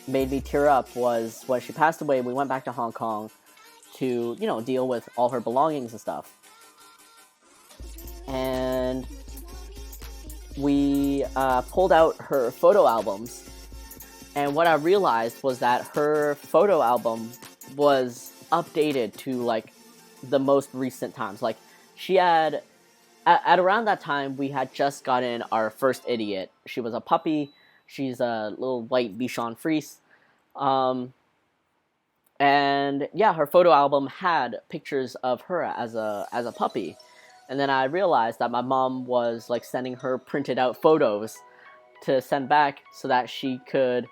made me tear up was when she passed away. We went back to Hong Kong to, deal with all her belongings and stuff. And we pulled out her photo albums. And what I realized was that her photo album was updated to, like, the most recent times. Like, she had, at around that time, we had just gotten our first idiot. She was a puppy. She's a little white Bichon Frise. And yeah, her photo album had pictures of her as a puppy. And then I realized that my mom was, like, sending her printed out photos to send back so that she could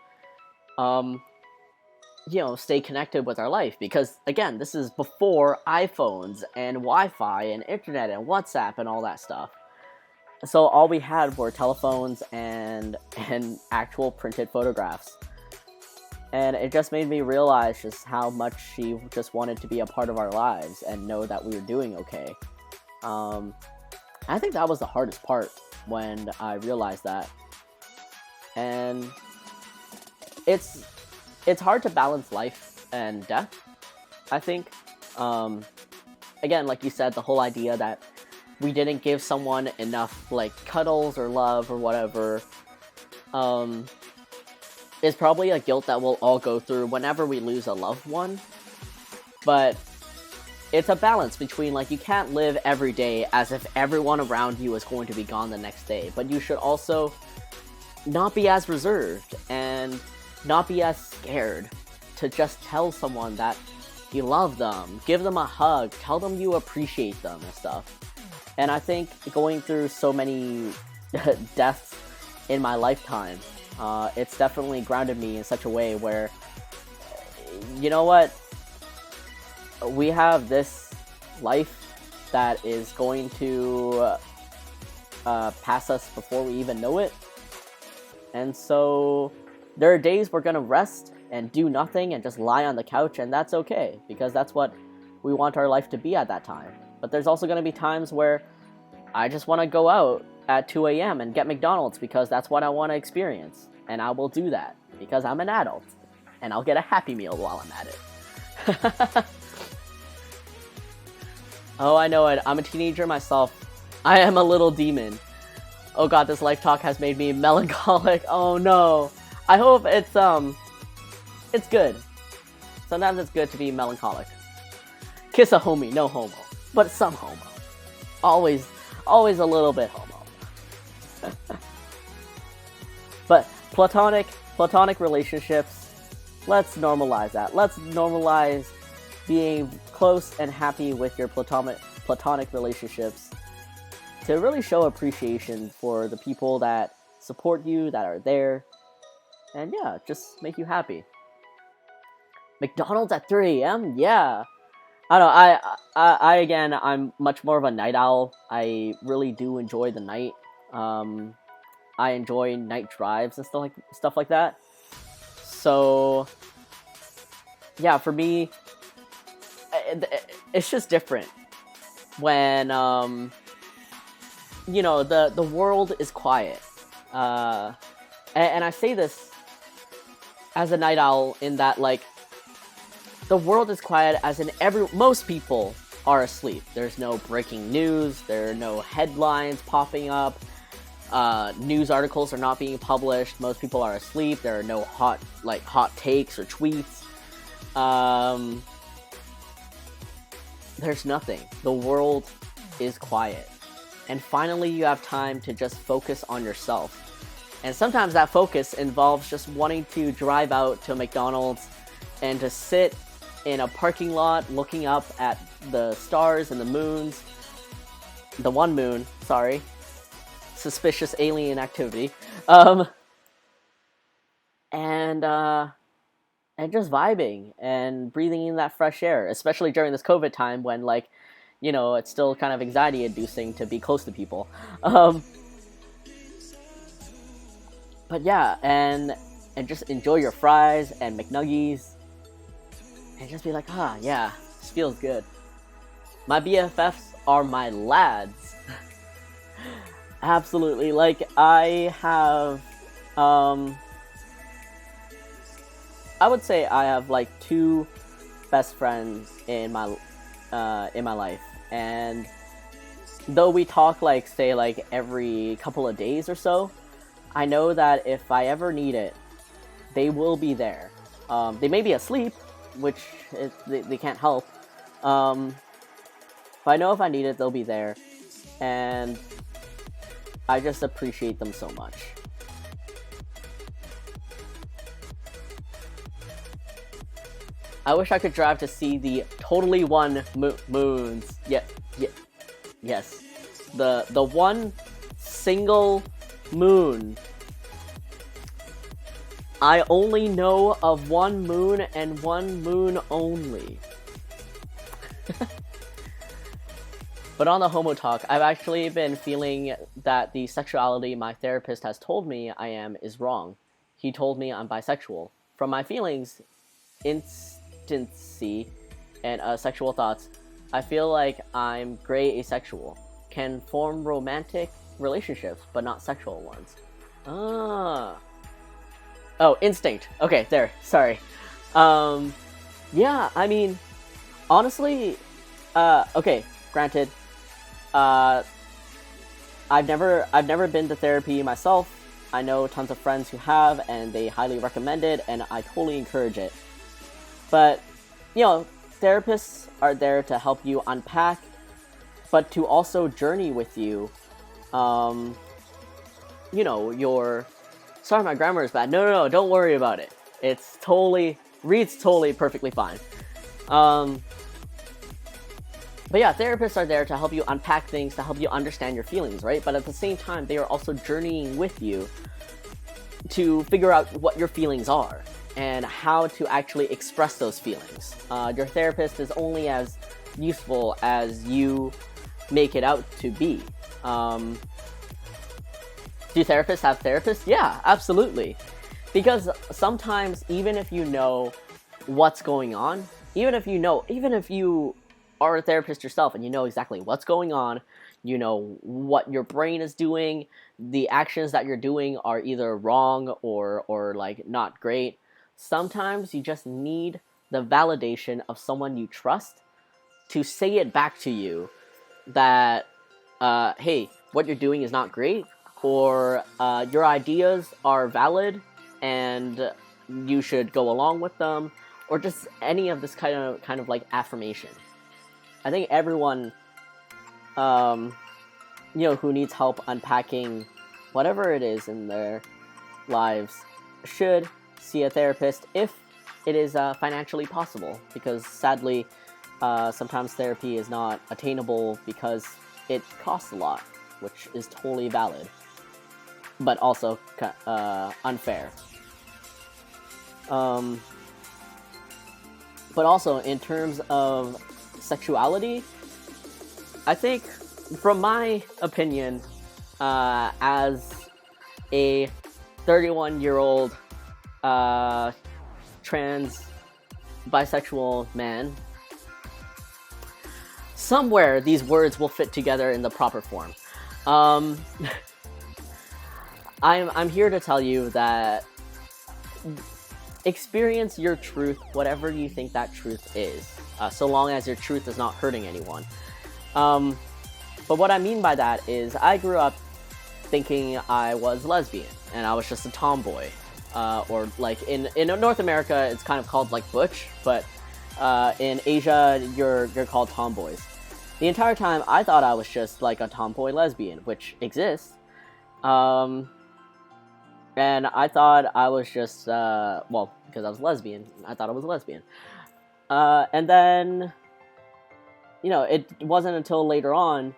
stay connected with our life. Because, again, this is before iPhones and Wi-Fi and internet and WhatsApp and all that stuff. So all we had were telephones and actual printed photographs. And it just made me realize just how much she just wanted to be a part of our lives and know that we were doing okay. I think that was the hardest part when I realized that. And it's hard to balance life and death, I think. Again, like you said, the whole idea that we didn't give someone enough, like, cuddles or love or whatever, is probably a guilt that we'll all go through whenever we lose a loved one. But it's a balance between, like, you can't live every day as if everyone around you is going to be gone the next day, but you should also not be as reserved and not be as scared to just tell someone that you love them, give them a hug, tell them you appreciate them and stuff. And I think going through so many deaths in my lifetime, it's definitely grounded me in such a way where, you know what, we have this life that is going to pass us before we even know it. And so there are days we're gonna rest and do nothing and just lie on the couch, and that's okay, because that's what we want our life to be at that time. But there's also gonna be times where I just want to go out at 2 a.m. and get McDonald's because that's what I want to experience. And I will do that because I'm an adult. And I'll get a Happy Meal while I'm at it. Oh, I know it. I'm a teenager myself. I am a little demon. Oh god, this life talk has made me melancholic. Oh no. I hope it's good. Sometimes it's good to be melancholic. Kiss a homie, no homo. But some homo. Always a little bit homo. But platonic relationships, let's normalize that. Let's normalize being close and happy with your platonic relationships to really show appreciation for the people that support you, that are there, and yeah, just make you happy. McDonald's at 3 a.m.? Yeah. I don't know, I again, I'm much more of a night owl. I really do enjoy the night. I enjoy night drives and stuff like that. So, yeah, for me, it's just different when, the world is quiet. And I say this as a night owl in that, like, the world is quiet as in most people are asleep. There's no breaking news, there are no headlines popping up, news articles are not being published, most people are asleep, there are no hot takes or tweets. There's nothing. The world is quiet. And finally you have time to just focus on yourself. And sometimes that focus involves just wanting to drive out to McDonald's and to sit in a parking lot looking up at the stars and the moons. The one moon, sorry. Suspicious alien activity. And just vibing and breathing in that fresh air, especially during this COVID time when, like, you know, it's still kind of anxiety inducing to be close to people. But yeah, and just enjoy your fries and McNuggies and just be like, yeah, this feels good. My BFFs are my lads. Absolutely. Like, I have, I would say I have like 2 best friends in my life, and though we talk like, say, like every couple of days or so, I know that if I ever need it, they will be there. They may be asleep, which they can't help, but I know if I need it, they'll be there, and I just appreciate them so much. I wish I could drive to see the totally one moons. Yes. The one single moon. I only know of one moon and one moon only. But on the homo talk, I've actually been feeling that the sexuality my therapist has told me I am is wrong. He told me I'm bisexual. From my feelings, instancy, and sexual thoughts, I feel like I'm gray asexual. Can form romantic relationships, but not sexual ones. Oh, instinct. Okay, there. Sorry. Yeah, I mean, honestly, okay, granted, I've never been to therapy myself. I know tons of friends who have, and they highly recommend it, and I totally encourage it. But, you know, therapists are there to help you unpack, but to also journey with you, you know, your... Sorry, my grammar is bad. No, don't worry about it. It's totally... reads totally perfectly fine. But yeah, therapists are there to help you unpack things, to help you understand your feelings, right? But at the same time, they are also journeying with you to figure out what your feelings are and how to actually express those feelings. Your therapist is only as useful as you make it out to be. Do therapists have therapists? Yeah, absolutely. Because sometimes, even if you know what's going on, even if you are a therapist yourself and you know exactly what's going on, you know what your brain is doing, the actions that you're doing are either wrong or like not great. Sometimes you just need the validation of someone you trust to say it back to you that, hey, what you're doing is not great, or your ideas are valid and you should go along with them, or just any of this kind of like affirmation. I think everyone, you know, who needs help unpacking whatever it is in their lives should see a therapist if it is financially possible, because sadly, sometimes therapy is not attainable because it costs a lot, which is totally valid, but also unfair. But also, in terms of sexuality, I think, from my opinion, as a 31-year-old trans bisexual man, somewhere these words will fit together in the proper form. I'm here to tell you that experience your truth, whatever you think that truth is, so long as your truth is not hurting anyone. But what I mean by that is, I grew up thinking I was lesbian, and I was just a tomboy. Or like in North America, it's kind of called like butch, but in Asia, you're called tomboys. The entire time, I thought I was just like a tomboy lesbian, which exists. And I thought I was just, well, because I was lesbian, I thought I was a lesbian. And then, it wasn't until later on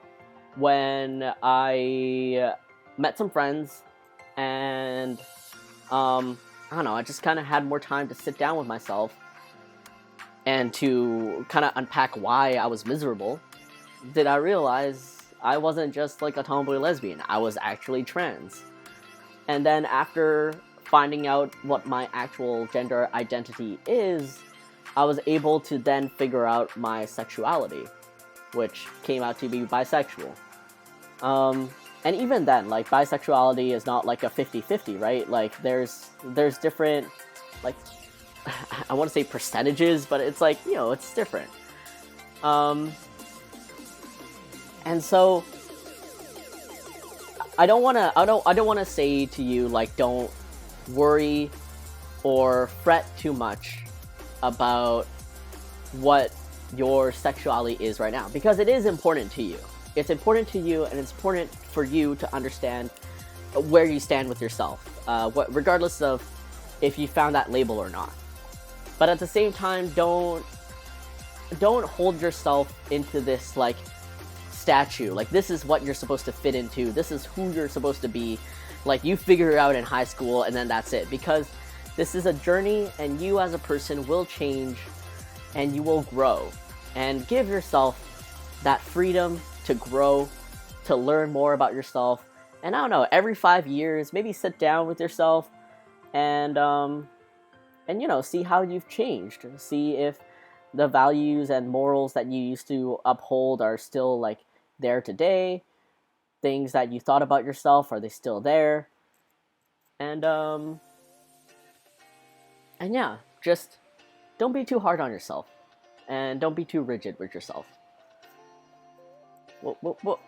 when I met some friends and, I don't know, I just kind of had more time to sit down with myself and to kind of unpack why I was miserable. Did I realize I wasn't just like a tomboy lesbian, I was actually trans. And then after finding out what my actual gender identity is, I was able to then figure out my sexuality, which came out to be bisexual. And even then, like, bisexuality is not like a 50-50, right? Like, there's different, like, I want to say percentages, but it's like, it's different. And so I don't want to say to you, like, don't worry or fret too much about what your sexuality is right now, because it is important to you. It's important to you, and it's important for you to understand where you stand with yourself, regardless of if you found that label or not. But at the same time, don't hold yourself into this, like, statue. Like, this is what you're supposed to fit into. This is who you're supposed to be. Like, you figure it out in high school, and then that's it. Because this is a journey, and you as a person will change, and you will grow. And give yourself that freedom to grow, to learn more about yourself. And I don't know, every 5 years, maybe sit down with yourself and see how you've changed. See if the values and morals that you used to uphold are still, like, there today. Things that you thought about yourself, are they still there? And yeah, just don't be too hard on yourself. And don't be too rigid with yourself. Well,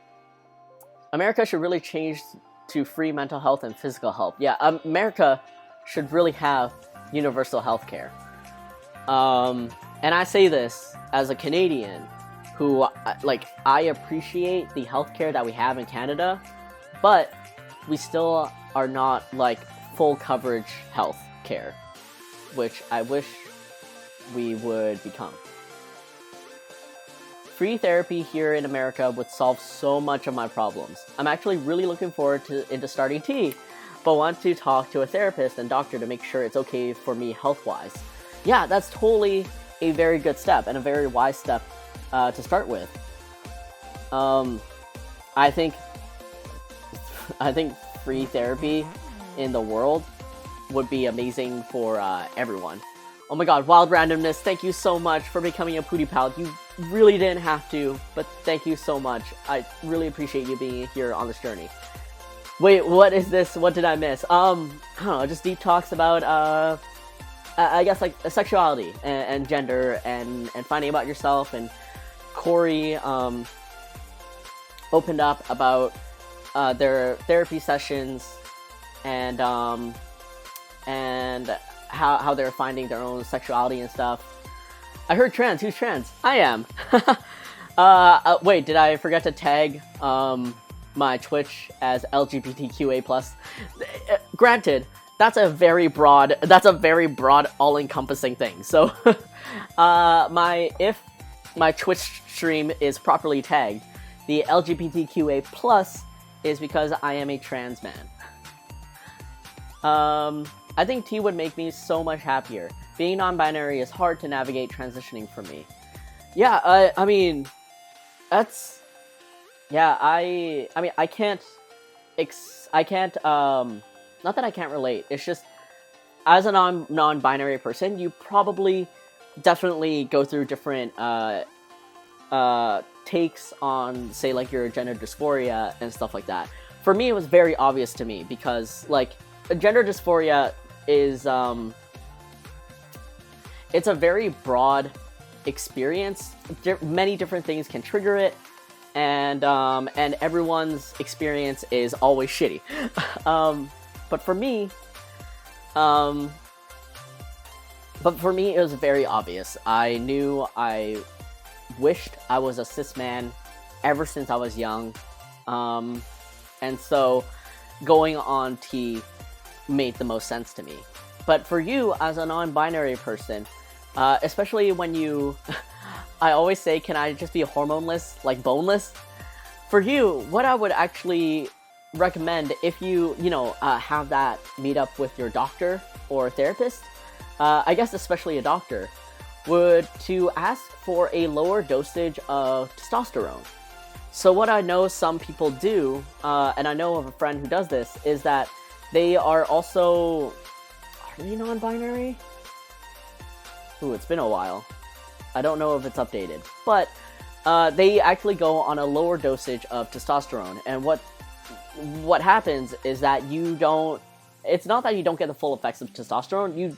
America should really change to free mental health and physical health. Yeah, America should really have universal health care. And I say this as a Canadian who, I appreciate the healthcare that we have in Canada, but we still are not, like, full coverage health care, which I wish we would become. Free therapy here in America would solve so much of my problems. I'm actually really looking forward into starting tea, but want to talk to a therapist and doctor to make sure it's okay for me health-wise. Yeah, that's totally a very good step and a very wise step to start with. I think free therapy in the world would be amazing for everyone. Oh my god, Wild Randomness, thank you so much for becoming a Pootie Pal. You really didn't have to, but thank you so much. I really appreciate you being here on this journey. Wait, what is this? What did I miss? I don't know, just deep talks about, I guess, like, sexuality and gender and finding about yourself. And Corey opened up about their therapy sessions and how they're finding their own sexuality and stuff. I heard trans. Who's trans? I am. Wait, did I forget to tag my Twitch as LGBTQA+? Granted, that's a very broad, all-encompassing thing. So, if my Twitch stream is properly tagged, the LGBTQA+ is because I am a trans man. I think tea would make me so much happier. Being non-binary is hard to navigate transitioning for me. Yeah, I mean, that's... Yeah, I can't... not that I can't relate, it's just, as a non-binary person, you probably definitely go through different takes on, say, like, your gender dysphoria and stuff like that. For me, it was very obvious to me, because, like, gender dysphoria is, it's a very broad experience. Many different things can trigger it, and everyone's experience is always shitty. But for me, it was very obvious. I knew I wished I was a cis man ever since I was young, and so going on T made the most sense to me. But for you, as a non-binary person, especially when you. I always say, can I just be hormoneless, like boneless? For you, what I would actually recommend if you have that meetup with your doctor or therapist, I guess especially a doctor, would to ask for a lower dosage of testosterone. So what I know some people do, and I know of a friend who does this, is that they are also, are they non-binary? Ooh, it's been a while. I don't know if it's updated, but they actually go on a lower dosage of testosterone, and what happens is that you don't. It's not that you don't get the full effects of testosterone.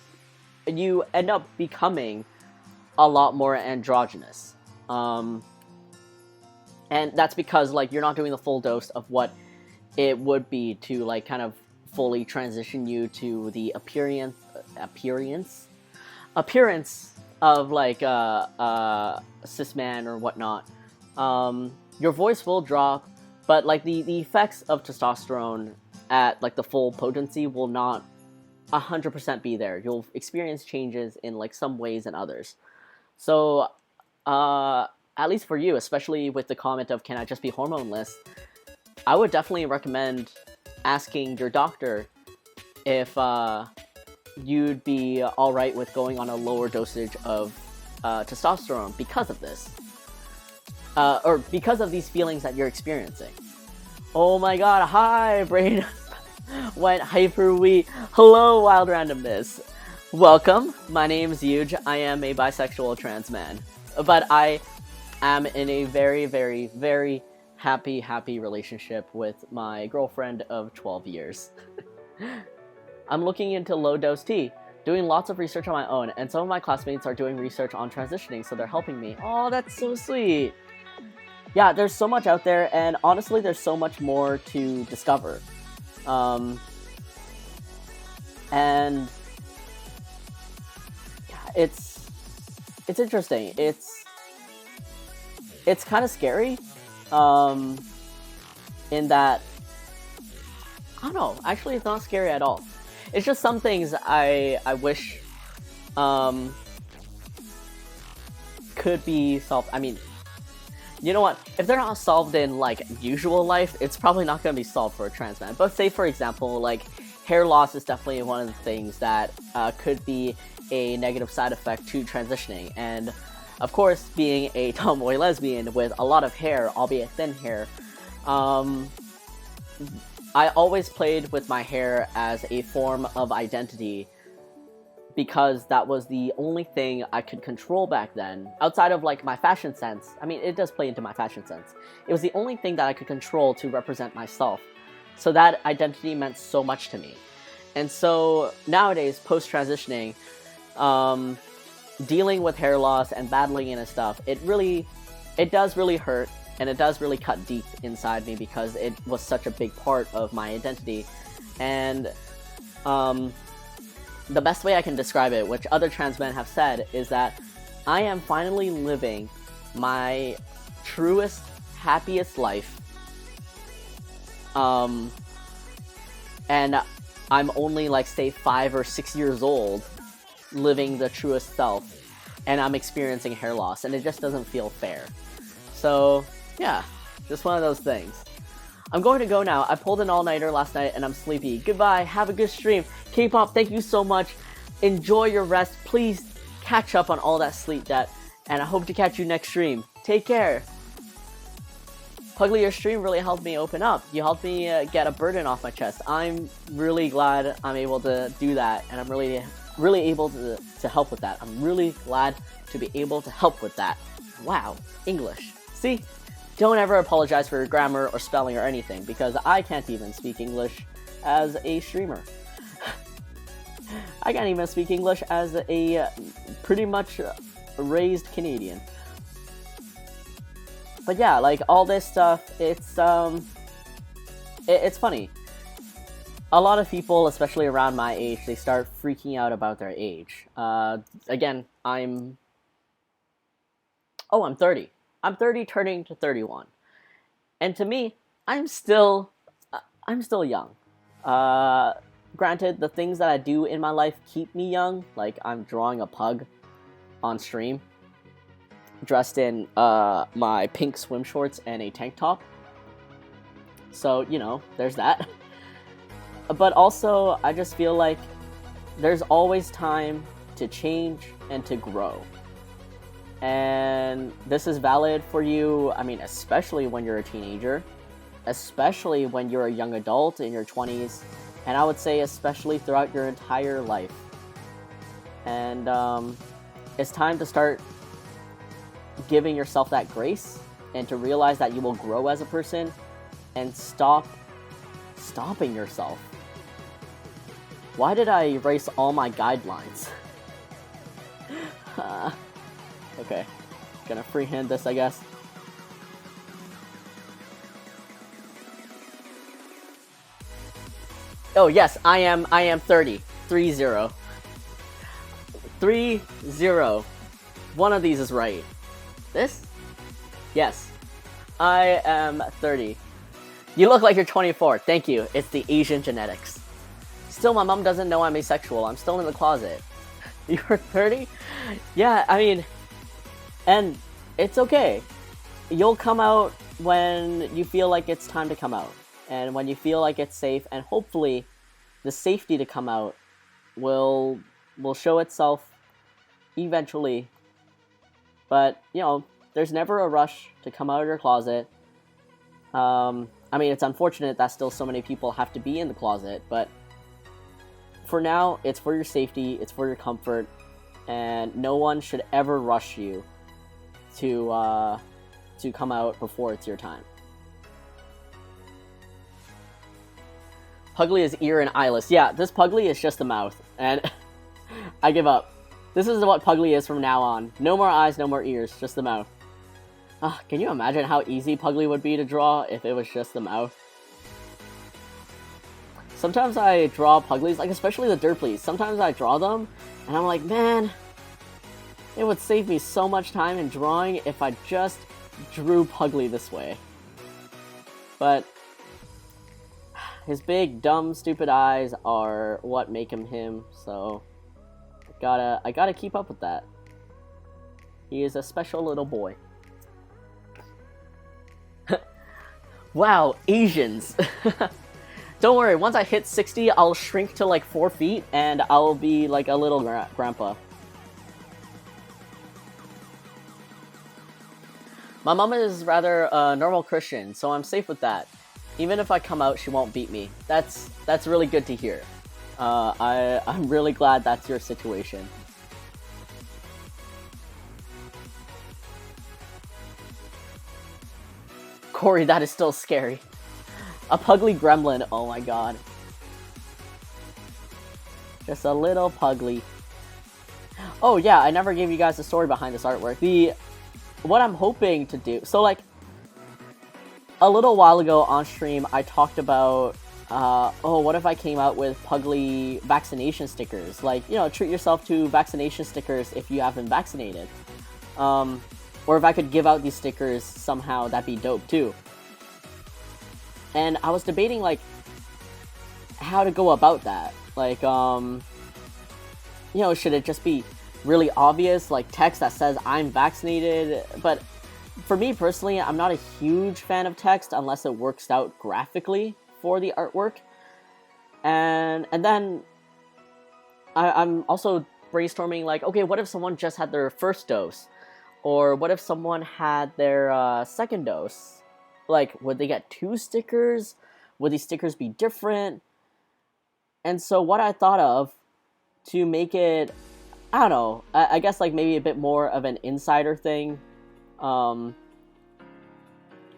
You end up becoming a lot more androgynous, and that's because like you're not doing the full dose of what it would be to like kind of fully transition you to the appearance of like a cis man or whatnot. Your voice will drop, but like the effects of testosterone at like the full potency will not 100% be there. You'll experience changes in like some ways and others. So at least for you, especially with the comment of can I just be hormoneless, I would definitely recommend asking your doctor if you'd be alright with going on a lower dosage of testosterone because of this. Or because of these feelings that you're experiencing. Oh my god, hi, brain went hyper wee. Hello, Wild Randomness. Welcome, my name's Huge. I am a bisexual trans man. But I am in a very, very, very happy relationship with my girlfriend of 12 years. I'm looking into low-dose tea, doing lots of research on my own, and some of my classmates are doing research on transitioning, so they're helping me. Oh, that's so sweet! Yeah, there's so much out there, and honestly, there's so much more to discover. And yeah, it's interesting. It's kind of scary, in that, I don't know, actually it's not scary at all. It's just some things I wish could be solved. I mean, you know what? If they're not solved in like usual life, it's probably not going to be solved for a trans man. But say for example, like hair loss is definitely one of the things that could be a negative side effect to transitioning. And of course, being a tomboy lesbian with a lot of hair, albeit thin hair, I always played with my hair as a form of identity because that was the only thing I could control back then, outside of like my fashion sense. I mean, it does play into my fashion sense. It was the only thing that I could control to represent myself. So that identity meant so much to me. And so nowadays, post-transitioning, dealing with hair loss and battling it and stuff, it does really hurt. And it does really cut deep inside me because it was such a big part of my identity. And the best way I can describe it, which other trans men have said, is that I am finally living my truest, happiest life. And I'm only like, say, 5 or 6 years old, living the truest self, and I'm experiencing hair loss, and it just doesn't feel fair. So yeah, just one of those things. I'm going to go now. I pulled an all-nighter last night and I'm sleepy. Goodbye, have a good stream. K-pop, thank you so much. Enjoy your rest. Please catch up on all that sleep debt. And I hope to catch you next stream. Take care. Puglie, your stream really helped me open up. You helped me get a burden off my chest. I'm really glad I'm able to do that. And I'm really able to help with that. I'm really glad to be able to help with that. Wow, English. See? Don't ever apologize for your grammar or spelling or anything, because I can't even speak English as a streamer. I can't even speak English as a pretty much raised Canadian. But yeah, like all this stuff, it's funny. A lot of people, especially around my age, they start freaking out about their age. Again, I'm 30. I'm 30 turning to 31. And to me, I'm still young. Granted, the things that I do in my life keep me young, like I'm drawing a pug. on stream, dressed in my pink swim shorts and a tank top. So, you know, there's that. But also, I just feel like there's always time to change and to grow. And this is valid for you, I mean, especially when you're a teenager, especially when you're a young adult in your 20s, and I would say especially throughout your entire life. And it's time to start giving yourself that grace and to realize that you will grow as a person and stop stopping yourself. Why did I erase all my guidelines? Okay, gonna freehand this, I guess. Oh yes, I am 30. 3-0. 3-0. One of these is right. This? Yes. I am 30. You look like you're 24. Thank you. It's the Asian genetics. Still, my mom doesn't know I'm asexual. I'm still in the closet. You're 30? Yeah, I mean, and it's okay. You'll come out when you feel like it's time to come out. And when you feel like it's safe, and hopefully the safety to come out will show itself eventually. But, you know, there's never a rush to come out of your closet. I mean, it's unfortunate that still so many people have to be in the closet, but for now, it's for your safety, it's for your comfort, and no one should ever rush you to come out before it's your time. Puglie is ear and eyeless. Yeah, this Puglie is just the mouth, and I give up. This is what Puglie is from now on. No more eyes, no more ears, just the mouth. Can you imagine how easy Puglie would be to draw if it was just the mouth? Sometimes I draw Puglies, like especially the Derplies. Sometimes I draw them, and I'm like, man, it would save me so much time in drawing if I just drew Puglie this way. But his big, dumb, stupid eyes are what make him him, so I gotta keep up with that. He is a special little boy. Wow, Asians! Don't worry, once I hit 60, I'll shrink to like 4 feet, and I'll be like a little grandpa. My mom is rather a normal Christian, so I'm safe with that. Even if I come out, she won't beat me. That's really good to hear. I'm really glad that's your situation. Corey, that is still scary. A Puglie gremlin, oh my god. Just a little Puglie. Oh yeah, I never gave you guys the story behind this artwork. What I'm hoping to do, so like, a little while ago on stream, I talked about, what if I came out with Puglie vaccination stickers? Like, you know, treat yourself to vaccination stickers if you haven't vaccinated. Or if I could give out these stickers somehow, that'd be dope too. And I was debating, like, how to go about that. Like, you know, should it just be really obvious, like text that says I'm vaccinated? But for me personally, I'm not a huge fan of text unless it works out graphically for the artwork. And then I'm also brainstorming, like, okay, what if someone just had their first dose? Or what if someone had their second dose? Like, would they get 2 stickers? Would these stickers be different? And so what I thought of to make it, I don't know, I guess like maybe a bit more of an insider thing,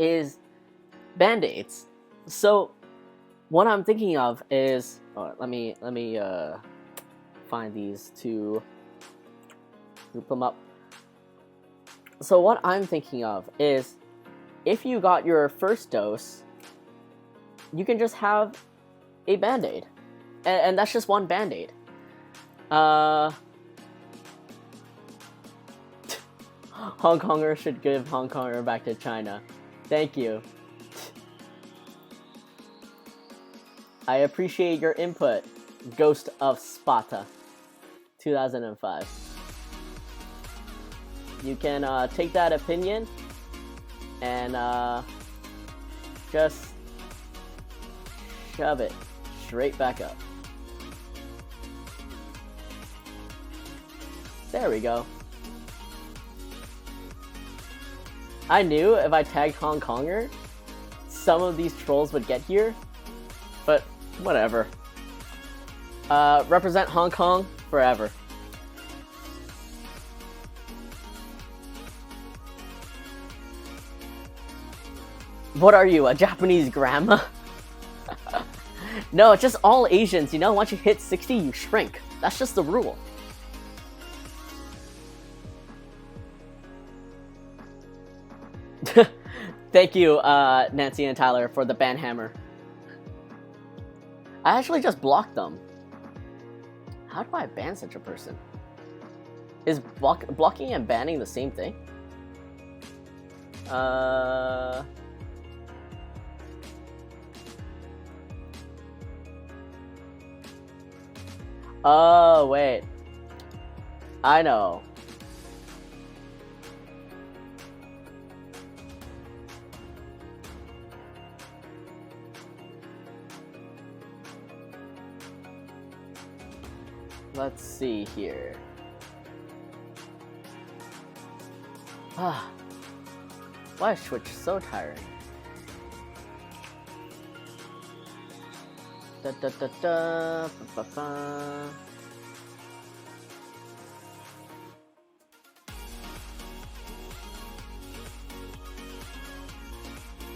is Band-Aids. So what I'm thinking of is, let me find these to group them up. So what I'm thinking of is, if you got your first dose, you can just have a Band-Aid. And that's just one Band-Aid. Hong Konger should give Hong Konger back to China. Thank you. I appreciate your input, Ghost of Sparta, 2005. You can take that opinion and just shove it straight back up. There we go. I knew if I tagged Hong Konger, some of these trolls would get here, but whatever. Represent Hong Kong forever. What are you, a Japanese grandma? No, it's just all Asians, you know? Once you hit 60, you shrink. That's just the rule. Thank you, Nancy and Tyler, for the ban hammer. I actually just blocked them. How do I ban such a person? Is blocking and banning the same thing? Oh, wait. I know. Let's see here. Ah, why is Twitch so tiring? Da da da da, ba, ba, ba.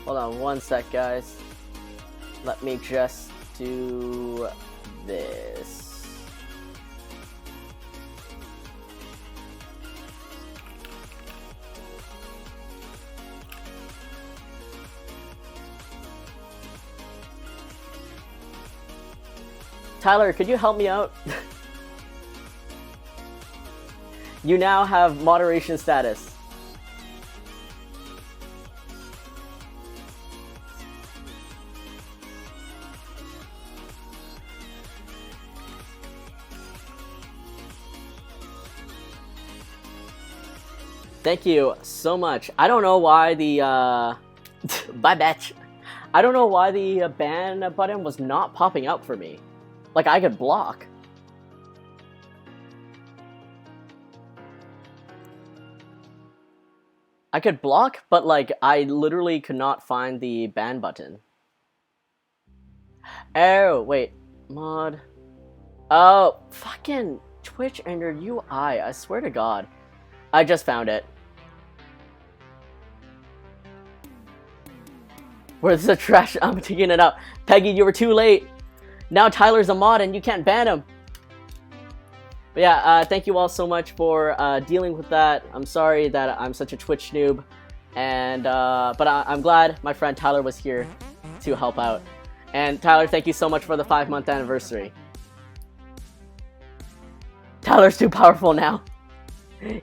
Hold on one sec, guys. Let me just do this. Tyler, could you help me out? You now have moderation status. Thank you so much. I don't know why the bye batch. I don't know why the ban button was not popping up for me. Like, I could block. I could block, but like, I literally could not find the ban button. Oh, wait. Mod. Oh, fucking Twitch and your UI. I swear to God. I just found it. Where's the trash? I'm taking it out. Peggy, you were too late. Now Tyler's a mod and you can't ban him. But yeah, thank you all so much for dealing with that. I'm sorry that I'm such a Twitch noob. And, but I'm glad my friend Tyler was here to help out. And Tyler, thank you so much for the 5-month anniversary. Tyler's too powerful now.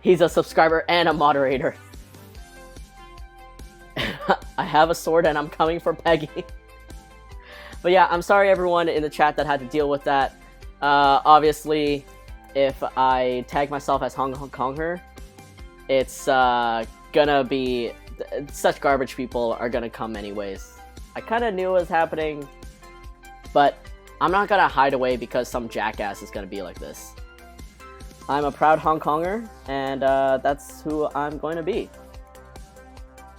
He's a subscriber and a moderator. I have a sword and I'm coming for Peggy. But yeah, I'm sorry everyone in the chat that had to deal with that. Obviously, if I tag myself as Hong Konger, it's gonna be... Such garbage people are gonna come anyways. I kinda knew it was happening, but I'm not gonna hide away because some jackass is gonna be like this. I'm a proud Hong Konger, and that's who I'm going to be.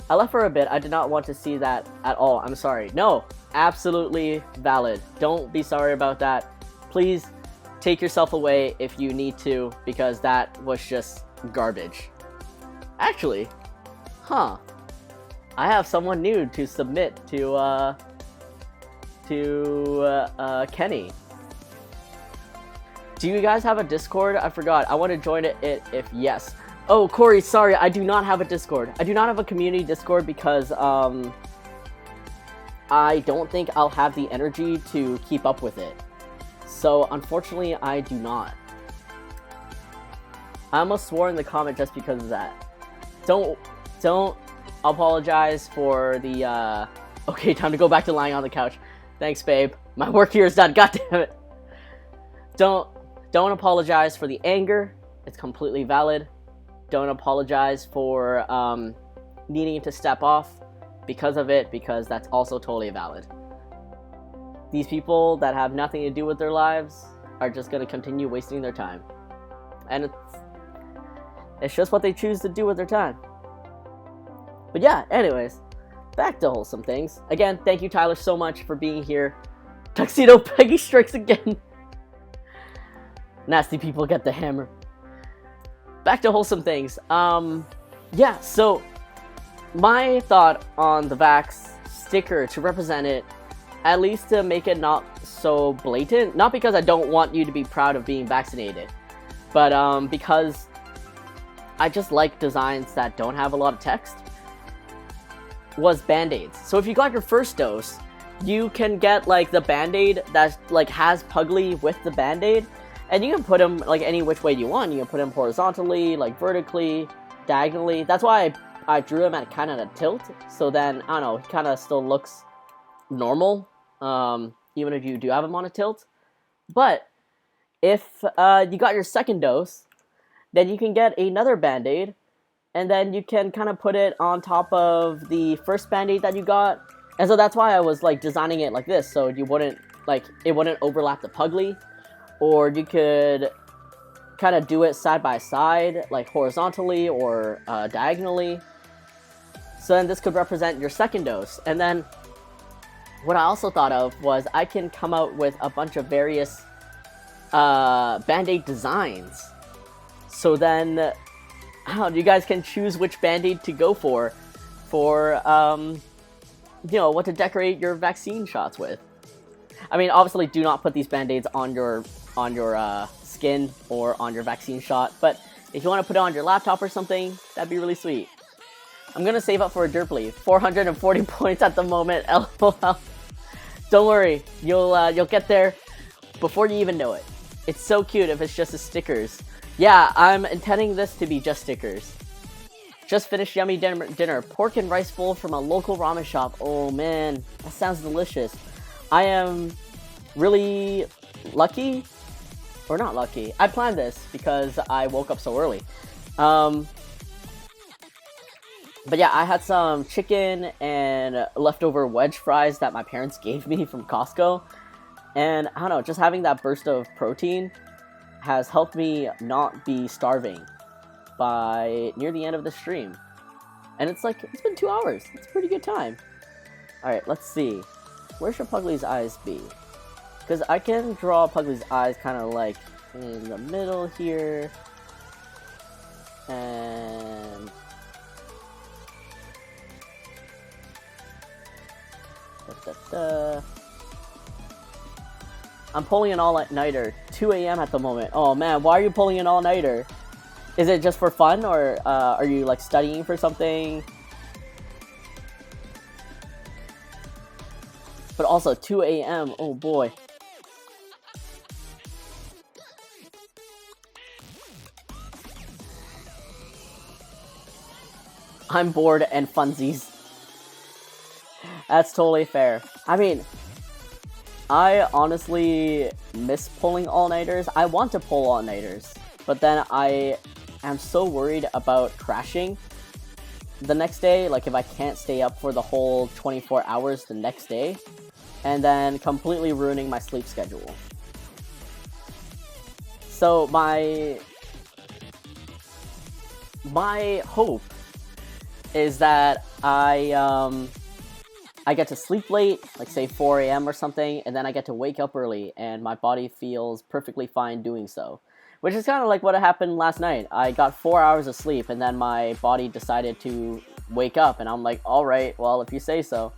I left for a bit. I did not want to see that at all. I'm sorry. No, absolutely valid. Don't be sorry about that. Please take yourself away if you need to, because that was just garbage. Actually, I have someone new to submit to Kenny. Do you guys have a Discord? I forgot. I want to join it if yes. Oh, Corey, sorry. I do not have a Discord. I do not have a community Discord because I don't think I'll have the energy to keep up with it. So, unfortunately, I do not. I almost swore in the comment just because of that. Don't apologize for the, Okay, time to go back to lying on the couch. Thanks, babe. My work here is done. God damn it. Don't apologize for the anger. It's completely valid. don't apologize for needing to step off because of it, because that's also totally valid. These people that have nothing to do with their lives are just going to continue wasting their time. And it's just what they choose to do with their time. But yeah, anyways, back to wholesome things. Again, thank you, Tyler, so much for being here. Tuxedo Peggy strikes again. Nasty people get the hammer. Back to wholesome things. Yeah, so my thought on the Vax sticker to represent it, at least to make it not so blatant, not because I don't want you to be proud of being vaccinated, but because I just like designs that don't have a lot of text, was Band-Aids. So if you got your first dose, you can get like the Band-Aid that like has Puglie with the Band-Aid, and you can put them like any which way you want. You can put them horizontally, like vertically, diagonally. That's why I drew him at kind of a tilt, so then, I don't know, he kind of still looks normal, even if you do have him on a tilt. But if you got your second dose, then you can get another Band-Aid, and then you can kind of put it on top of the first Band-Aid that you got. And so that's why I was like designing it like this, so you wouldn't, like, it wouldn't overlap the Puglie, or you could kind of do it side by side, like horizontally or diagonally. So then this could represent your second dose. And then what I also thought of was I can come out with a bunch of various Band-Aid designs. So then you guys can choose which Band-Aid to go for you know, what to decorate your vaccine shots with. I mean, obviously do not put these Band-Aids on your skin or on your vaccine shot, but if you want to put it on your laptop or something, that'd be really sweet. I'm gonna save up for a Derply. 440 points at the moment. LOL. Don't worry, you'll get there before you even know it. It's so cute if it's just the stickers. Yeah, I'm intending this to be just stickers. Just finished yummy dinner. Pork and rice bowl from a local ramen shop. Oh man, that sounds delicious. I am really lucky, or not lucky. I planned this because I woke up so early. But yeah, I had some chicken and leftover wedge fries that my parents gave me from Costco. And I don't know, just having that burst of protein has helped me not be starving by near the end of the stream. And it's like, it's been 2 hours. It's a pretty good time. Alright, let's see. Where should Puglie's eyes be? Because I can draw Puglie's eyes kind of like in the middle here. And I'm pulling an all-nighter. 2 a.m. at the moment. Oh man, why are you pulling an all-nighter? Is it just for fun, or are you like studying for something? But also 2 a.m. Oh boy. I'm bored and funsies. That's totally fair. I mean, I honestly miss pulling all-nighters. I want to pull all-nighters, but then I am so worried about crashing the next day, like if I can't stay up for the whole 24 hours the next day, and then completely ruining my sleep schedule. So my hope is that I get to sleep late, like say 4 a.m. or something, and then I get to wake up early, and my body feels perfectly fine doing so. Which is kind of like what happened last night. I got 4 hours of sleep, and then my body decided to wake up, and I'm like, alright, well, if you say so.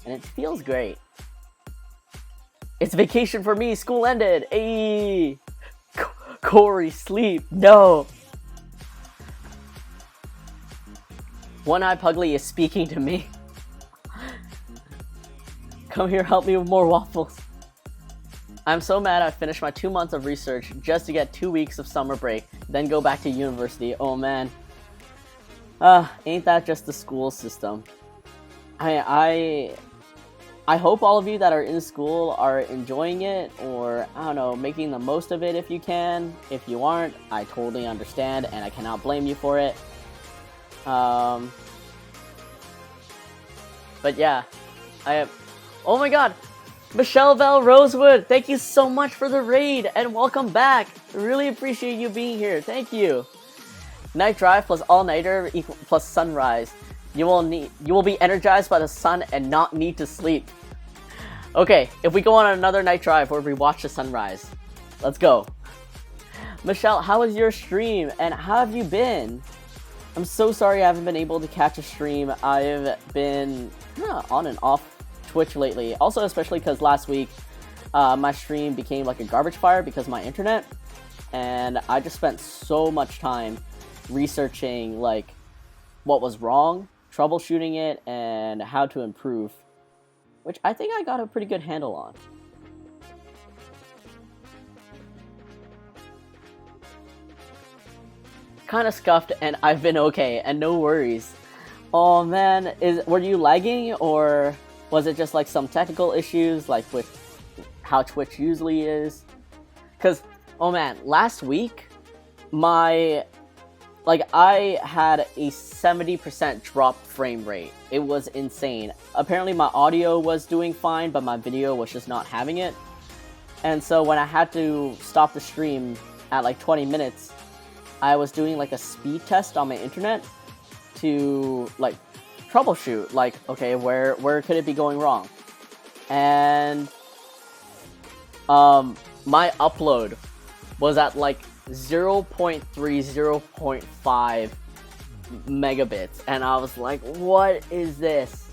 And it feels great. It's vacation for me, school ended! Ayy! Corey, sleep, no! One Eye Puglie is speaking to me. Come here, help me with more waffles. I'm so mad I finished my 2 months of research just to get 2 weeks of summer break, then go back to university. Oh man. Ain't that just the school system? I I hope all of you that are in school are enjoying it, or, I don't know, making the most of it if you can. If you aren't, I totally understand, and I cannot blame you for it. But yeah, I have... Oh my god! Michelle Bell Rosewood, thank you so much for the raid, and welcome back! Really appreciate you being here, thank you! Night drive plus all-nighter plus sunrise. You will be energized by the sun and not need to sleep. Okay, if we go on another night drive where we watch the sunrise. Let's go. Michelle, how was your stream and how have you been? I'm so sorry I haven't been able to catch a stream. I've been on and off Twitch lately. Also, especially because last week my stream became like a garbage fire because of my internet. And I just spent so much time researching like what was wrong, troubleshooting it, and how to improve, which I think I got a pretty good handle on. Kind of scuffed, and I've been okay, and no worries. Oh man, were you lagging, or was it just like some technical issues, like with how Twitch usually is? Cause, oh man, last week, I had a 70% drop frame rate. It was insane. Apparently my audio was doing fine, but my video was just not having it. And so when I had to stop the stream at like 20 minutes, I was doing like a speed test on my internet to like troubleshoot, like, okay, where could it be going wrong? And my upload was at like 0.3, 0.5 megabits, and I was like, what is this?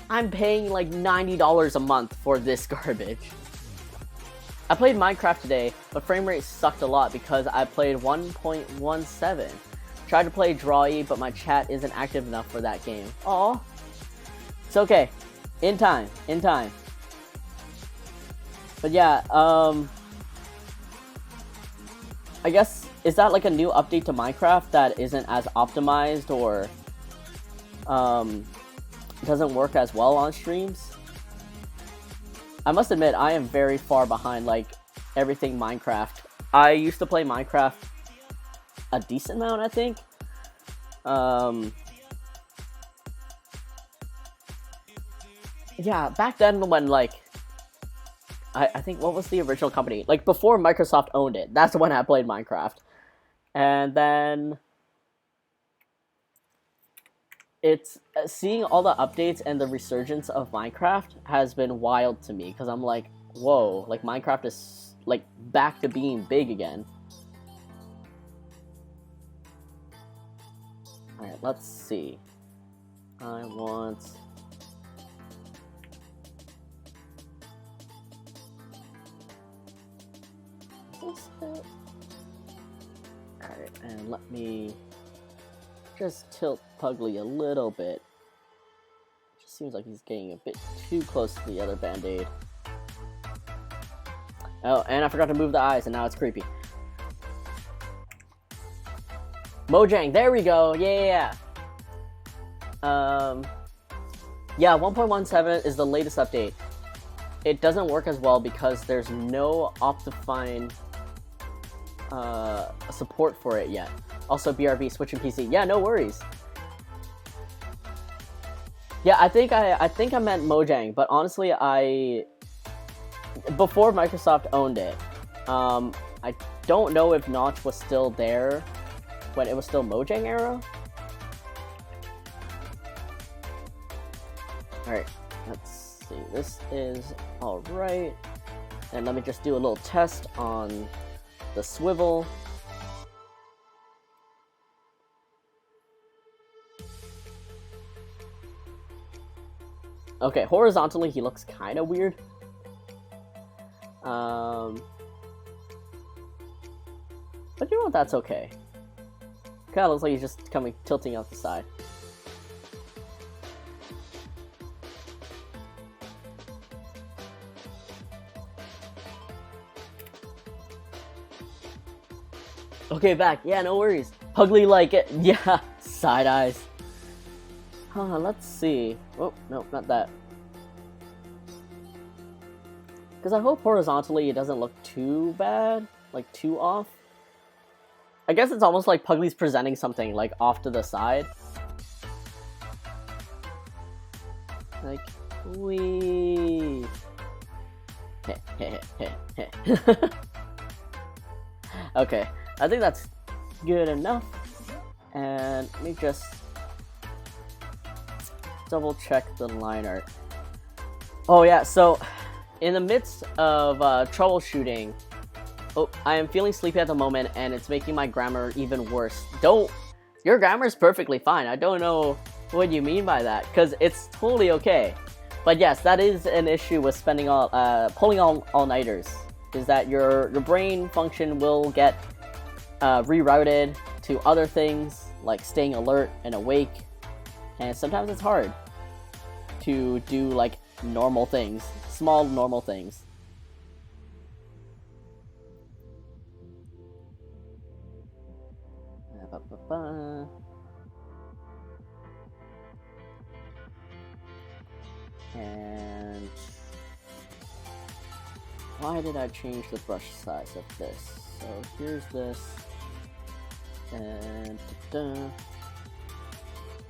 I'm paying like $90 a month for this garbage. I played Minecraft today, but frame rate sucked a lot because I played 1.17. Tried to play Drawy, but my chat isn't active enough for that game. Aw. It's okay. In time. But yeah, I guess, is that like a new update to Minecraft that isn't as optimized or doesn't work as well on streams? I must admit, I am very far behind like everything Minecraft. I used to play Minecraft a decent amount, I think. Yeah, back then when like I think, what was the original company? Like, before Microsoft owned it. That's when I played Minecraft. And then it's seeing all the updates and the resurgence of Minecraft has been wild to me, because I'm like, whoa, like Minecraft is like back to being big again. Alright, let's see. I want... Alright, and let me just tilt Puglie a little bit. Just seems like he's getting a bit too close to the other band-aid. Oh, and I forgot to move the eyes, and now it's creepy. Mojang, there we go, yeah. Yeah, 1.17 is the latest update. It doesn't work as well because there's no Optifine support for it yet. Also, BRB switching PC. Yeah, no worries. Yeah, I think I meant Mojang, but honestly, before Microsoft owned it, I don't know if Notch was still there when it was still Mojang era. Alright, let's see. This is alright. And let me just do a little test on the swivel. Okay, horizontally he looks kind of weird. But you know what, that's okay. Kind of looks like he's just tilting out the side. Okay, back. Yeah, no worries. Puglie like it. Yeah, side eyes. Let's see. Oh, no, not that. Because I hope horizontally it doesn't look too bad, like too off. I guess it's almost like Puglie's presenting something like off to the side. Like, wee. Okay, I think that's good enough. And let me just double check the line art. Oh yeah, so in the midst of troubleshooting, I am feeling sleepy at the moment and it's making my grammar even worse. Your grammar is perfectly fine. I don't know what you mean by that, because it's totally okay. But yes, that is an issue with pulling all-nighters, is that your brain function will get rerouted to other things, like staying alert and awake, and sometimes it's hard to do like normal things, small normal things. And why did I change the brush size of this? So here's this, and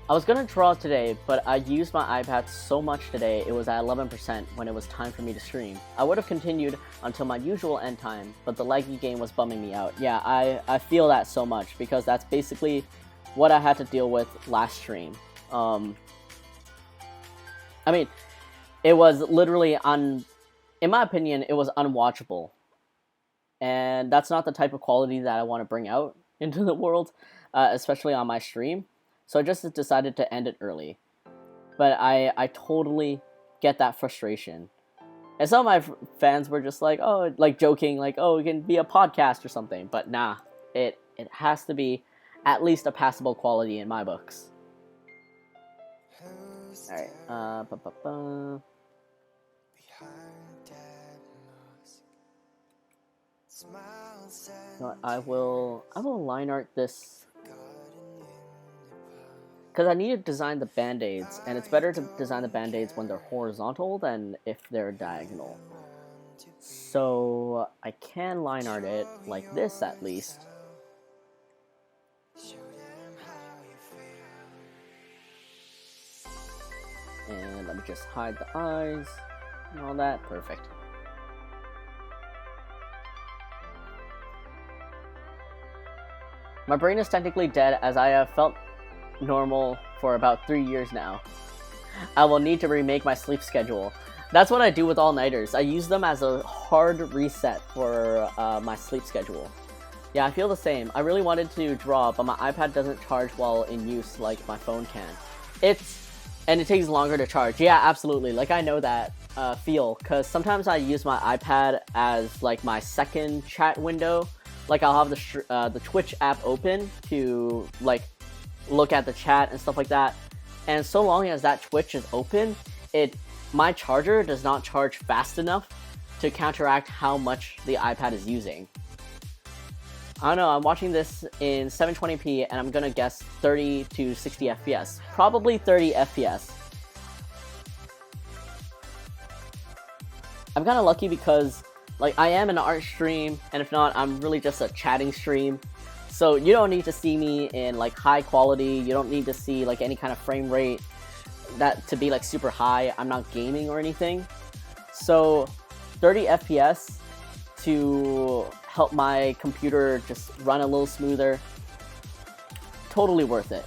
I was gonna draw today, but I used my iPad so much today, it was at 11% when it was time for me to stream. I would have continued until my usual end time, but the laggy game was bumming me out. Yeah, I feel that so much, because that's basically what I had to deal with last stream. I mean, it was literally in my opinion, it was unwatchable. And that's not the type of quality that I want to bring out into the world, especially on my stream. So I just decided to end it early. But I totally get that frustration. And some of my fans were just like, oh, like joking, like, oh, it can be a podcast or something. But nah, it has to be at least a passable quality in my books. Alright, So I will line art this, because I need to design the band-aids, and it's better to design the band-aids when they're horizontal than if they're diagonal. So I can line art it like this at least. And let me just hide the eyes and all that. Perfect. My brain is technically dead, as I have felt normal for about 3 years now. I will need to remake my sleep schedule. That's what I do with all-nighters. I use them as a hard reset for my sleep schedule. Yeah, I feel the same. I really wanted to draw, but my iPad doesn't charge while in use like my phone can. And it takes longer to charge. Yeah, absolutely. Like, I know that feel, because sometimes I use my iPad as like my second chat window. Like, I'll have the Twitch app open to like look at the chat and stuff like that. And so long as that Twitch is open, my charger does not charge fast enough to counteract how much the iPad is using. I don't know, I'm watching this in 720p and I'm gonna guess 30 to 60 FPS. Probably 30 FPS. I'm kind of lucky because, like, I am an art stream, and if not, I'm really just a chatting stream. So you don't need to see me in like high quality. You don't need to see like any kind of frame rate that to be like super high. I'm not gaming or anything. So 30 FPS to help my computer just run a little smoother. Totally worth it.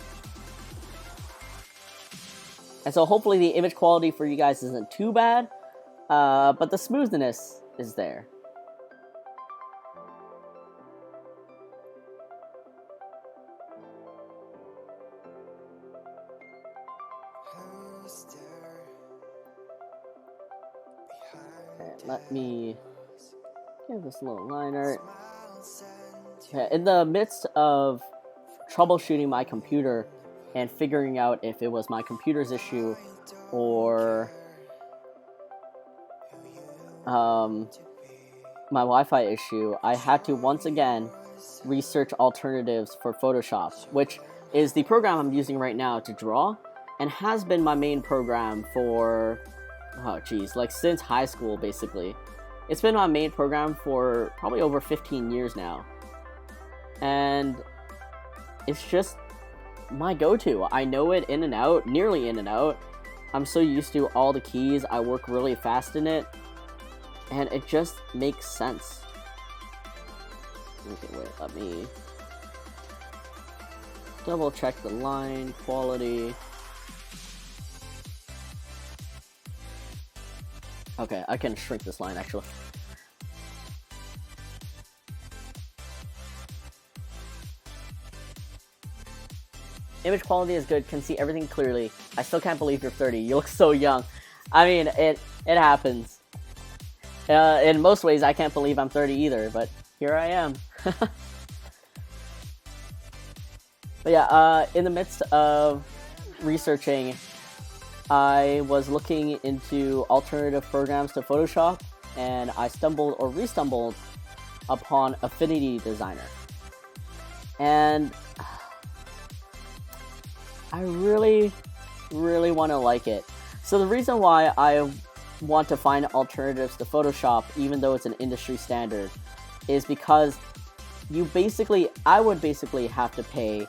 And so hopefully the image quality for you guys isn't too bad, but the smoothness is there. And let me give this a little line art. Okay, in the midst of troubleshooting my computer and figuring out if it was my computer's issue or my Wi-Fi issue, I had to once again research alternatives for Photoshop, which is the program I'm using right now to draw, and has been my main program for, oh geez, like since high school basically. It's been my main program for probably over 15 years now. And it's just my go-to. I know it in and out, nearly in and out. I'm so used to all the keys. I work really fast in it. And it just makes sense. Okay, wait, let me double check the line quality. Okay, I can shrink this line actually. Image quality is good, can see everything clearly. I still can't believe you're 30. You look so young. I mean, it happens. In most ways, I can't believe I'm 30 either, but here I am. But yeah, in the midst of researching, I was looking into alternative programs to Photoshop, and I stumbled or re-stumbled upon Affinity Designer. And I really, really want to like it. So the reason why I want to find alternatives to Photoshop, even though it's an industry standard, is because I would basically have to pay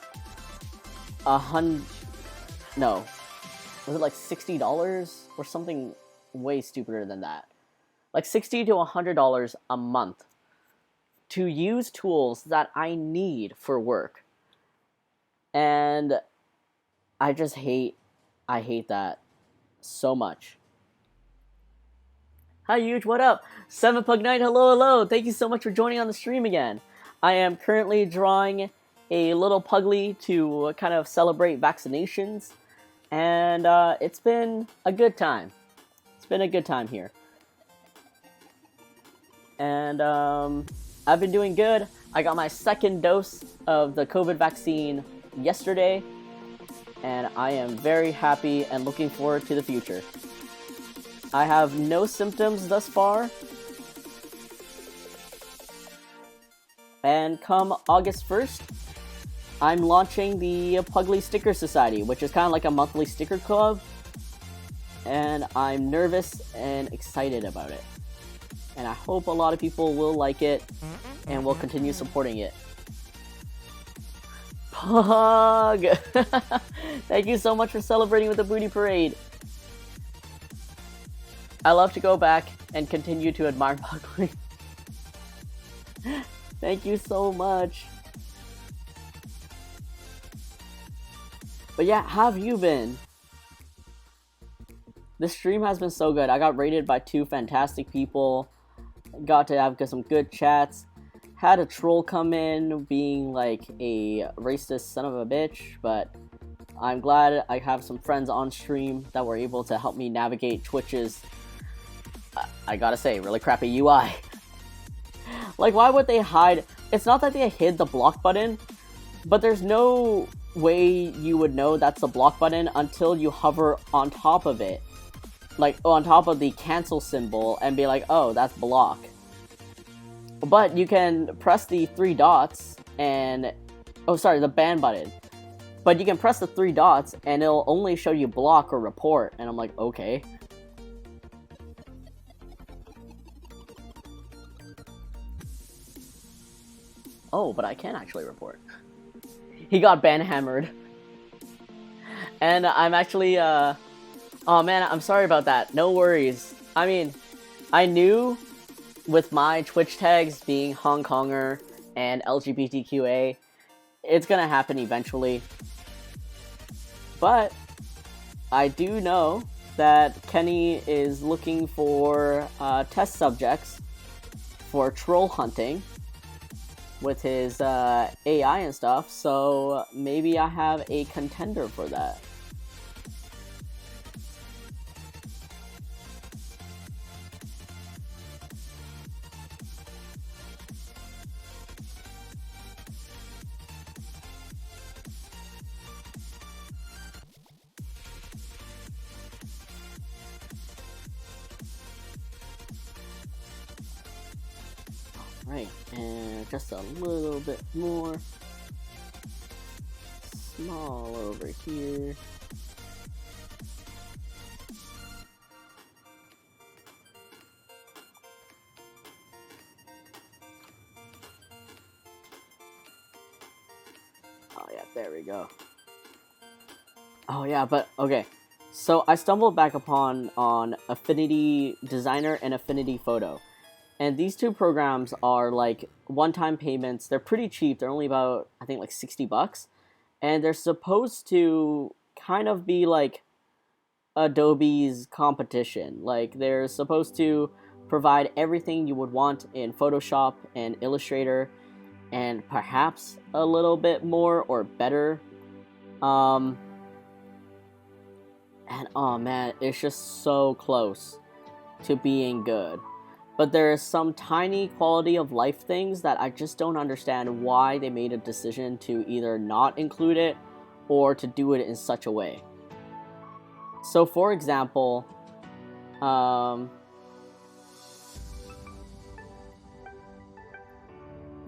was it like $60 or something way stupider than that? Like $60 to $100 a month to use tools that I need for work. And I hate that so much. Hi Huge, what up? 7Pugnight, hello. Thank you so much for joining on the stream again. I am currently drawing a little Puglie to kind of celebrate vaccinations. And it's been a good time. It's been a good time here. And I've been doing good. I got my second dose of the COVID vaccine yesterday. And I am very happy and looking forward to the future. I have no symptoms thus far. And come August 1st, I'm launching the Puglie Sticker Society, which is kind of like a monthly sticker club. And I'm nervous and excited about it. And I hope a lot of people will like it and will continue supporting it. Pug! Thank you so much for celebrating with the Booty Parade. I love to go back and continue to admire Puglie. Thank you so much. But yeah, how have you been? This stream has been so good. I got rated by 2 fantastic people. Got to have some good chats. Had a troll come in being like a racist son of a bitch, but I'm glad I have some friends on stream that were able to help me navigate Twitch's, I gotta say, really crappy UI. Like, why would they hide? It's not that they hid the block button, but there's no way you would know that's the block button until you hover on top of it. Like, on top of the cancel symbol and be like, oh, that's block. But you can press the 3 dots and... Oh, sorry, the ban button. But you can press the 3 dots and it'll only show you block or report. And I'm like, okay. Oh, but I can actually report. He got ban hammered. And I'm actually, oh man, I'm sorry about that. No worries. I mean, I knew with my Twitch tags being Hong Konger and LGBTQA, it's gonna happen eventually. But I do know that Kenny is looking for test subjects for troll hunting with his AI and stuff, so maybe I have a contender for that. Right, and just a little bit more small over here. There we go. Oh yeah, but okay. So I stumbled back upon on Affinity Designer and Affinity Photo. And these two programs are like one-time payments. They're pretty cheap. They're only about, I think, like $60. And they're supposed to kind of be like Adobe's competition. Like they're supposed to provide everything you would want in Photoshop and Illustrator, and perhaps a little bit more or better. And oh man, it's just so close to being good. But there are some tiny quality of life things that I just don't understand why they made a decision to either not include it or to do it in such a way. So for example,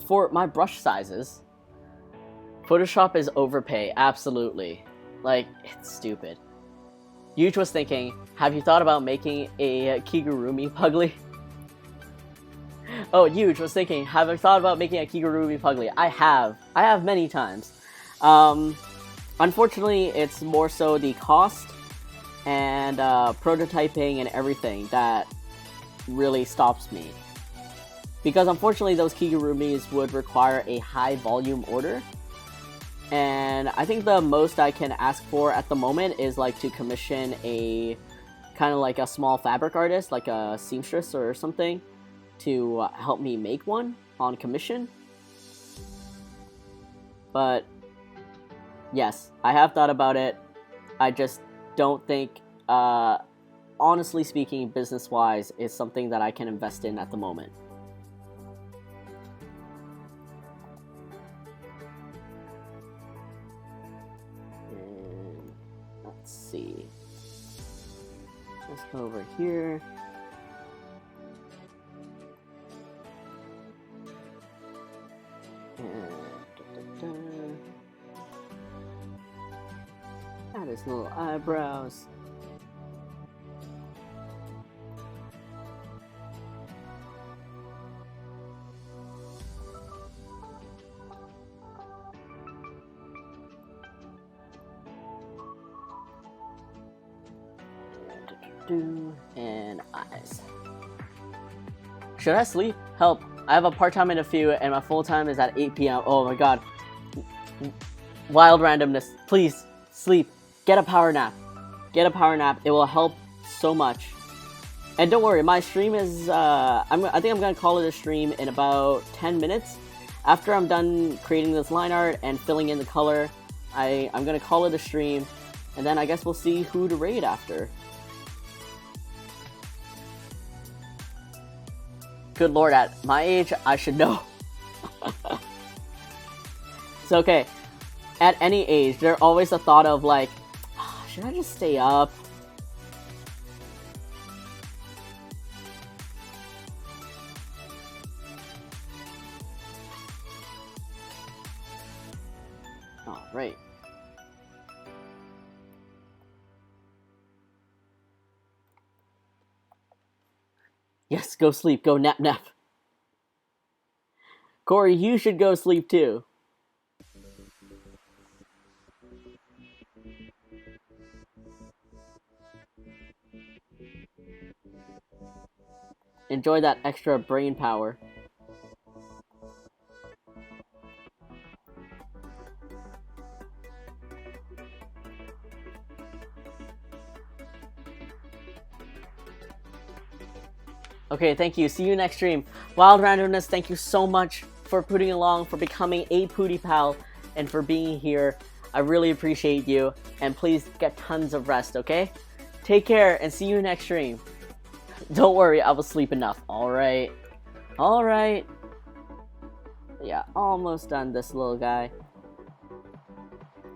for my brush sizes, Photoshop is overpay, absolutely. Like, it's stupid. Yuge was thinking, have you thought about making a Kigurumi Puglie? Oh, Yuge was thinking, have you thought about making a Kigurumi Puglie? I have many times. Unfortunately, it's more so the cost and prototyping and everything that really stops me. Because unfortunately, those Kigurumis would require a high volume order. And I think the most I can ask for at the moment is like to commission a kind of like a small fabric artist, like a seamstress or something, to help me make one on commission. But yes, I have thought about it. I just don't think, honestly speaking, business-wise, is something that I can invest in at the moment. And let's see. Let's go over here. Add his little eyebrows. And eyes. Should I sleep? Help. I have a part-time in a few, and my full-time is at 8 p.m. Oh my god. Wild randomness. Please, sleep. Get a power nap. Get a power nap. It will help so much. And don't worry, my stream is, I think I'm going to call it a stream in about 10 minutes. After I'm done creating this line art and filling in the color, I'm going to call it a stream, and then I guess we'll see who to raid after. Good lord, at my age, I should know. It's okay. At any age, there's always a thought of like, oh, should I just stay up? Alright. Yes, go sleep. Go nap. Corey, you should go sleep too. Enjoy that extra brain power. Okay, thank you. See you next stream. Wild Randomness, thank you so much for putting along, for becoming a Pootie Pal, and for being here. I really appreciate you. And please get tons of rest, okay? Take care and see you next stream. Don't worry, I will sleep enough. Alright. Alright. Yeah, almost done this little guy.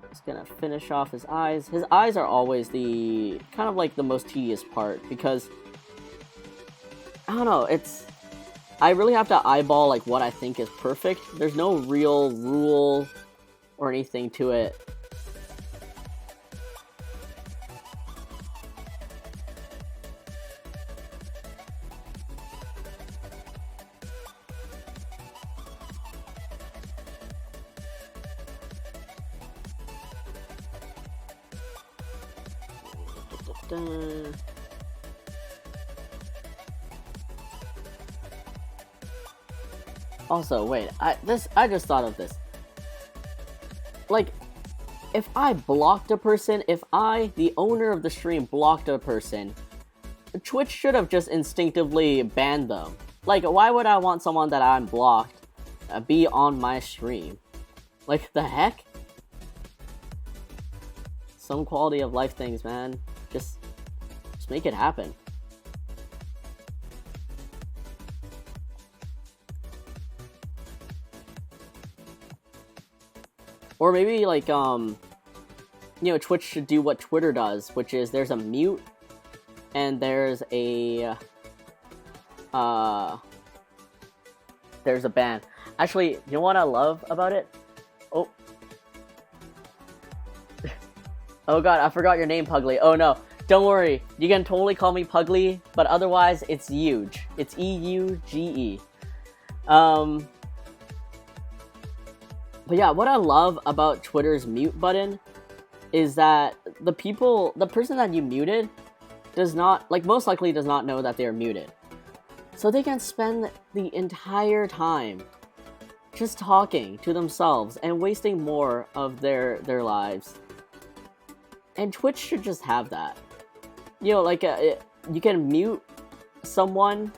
Just gonna finish off his eyes. His eyes are always the kind of like the most tedious part because I don't know, I really have to eyeball like what I think is perfect. There's no real rule or anything to it. Ba-da-ba-da. Also, wait, I just thought of this. Like, if I blocked a person, if I, the owner of the stream, blocked a person, Twitch should have just instinctively banned them. Like, why would I want someone that I'm blocked be on my stream? Like, the heck? Some quality of life things, man. Just make it happen. Or maybe, like, you know, Twitch should do what Twitter does, which is there's a mute, and there's a ban. Actually, you know what I love about it? Oh. Oh god, I forgot your name, Puglie. Oh no, don't worry. You can totally call me Puglie, but otherwise, it's Euge. It's E-U-G-E. But yeah, what I love about Twitter's mute button is that the person that you muted does not, like, most likely does not know that they are muted. So they can spend the entire time just talking to themselves and wasting more of their lives. And Twitch should just have that. You know, like, you can mute someone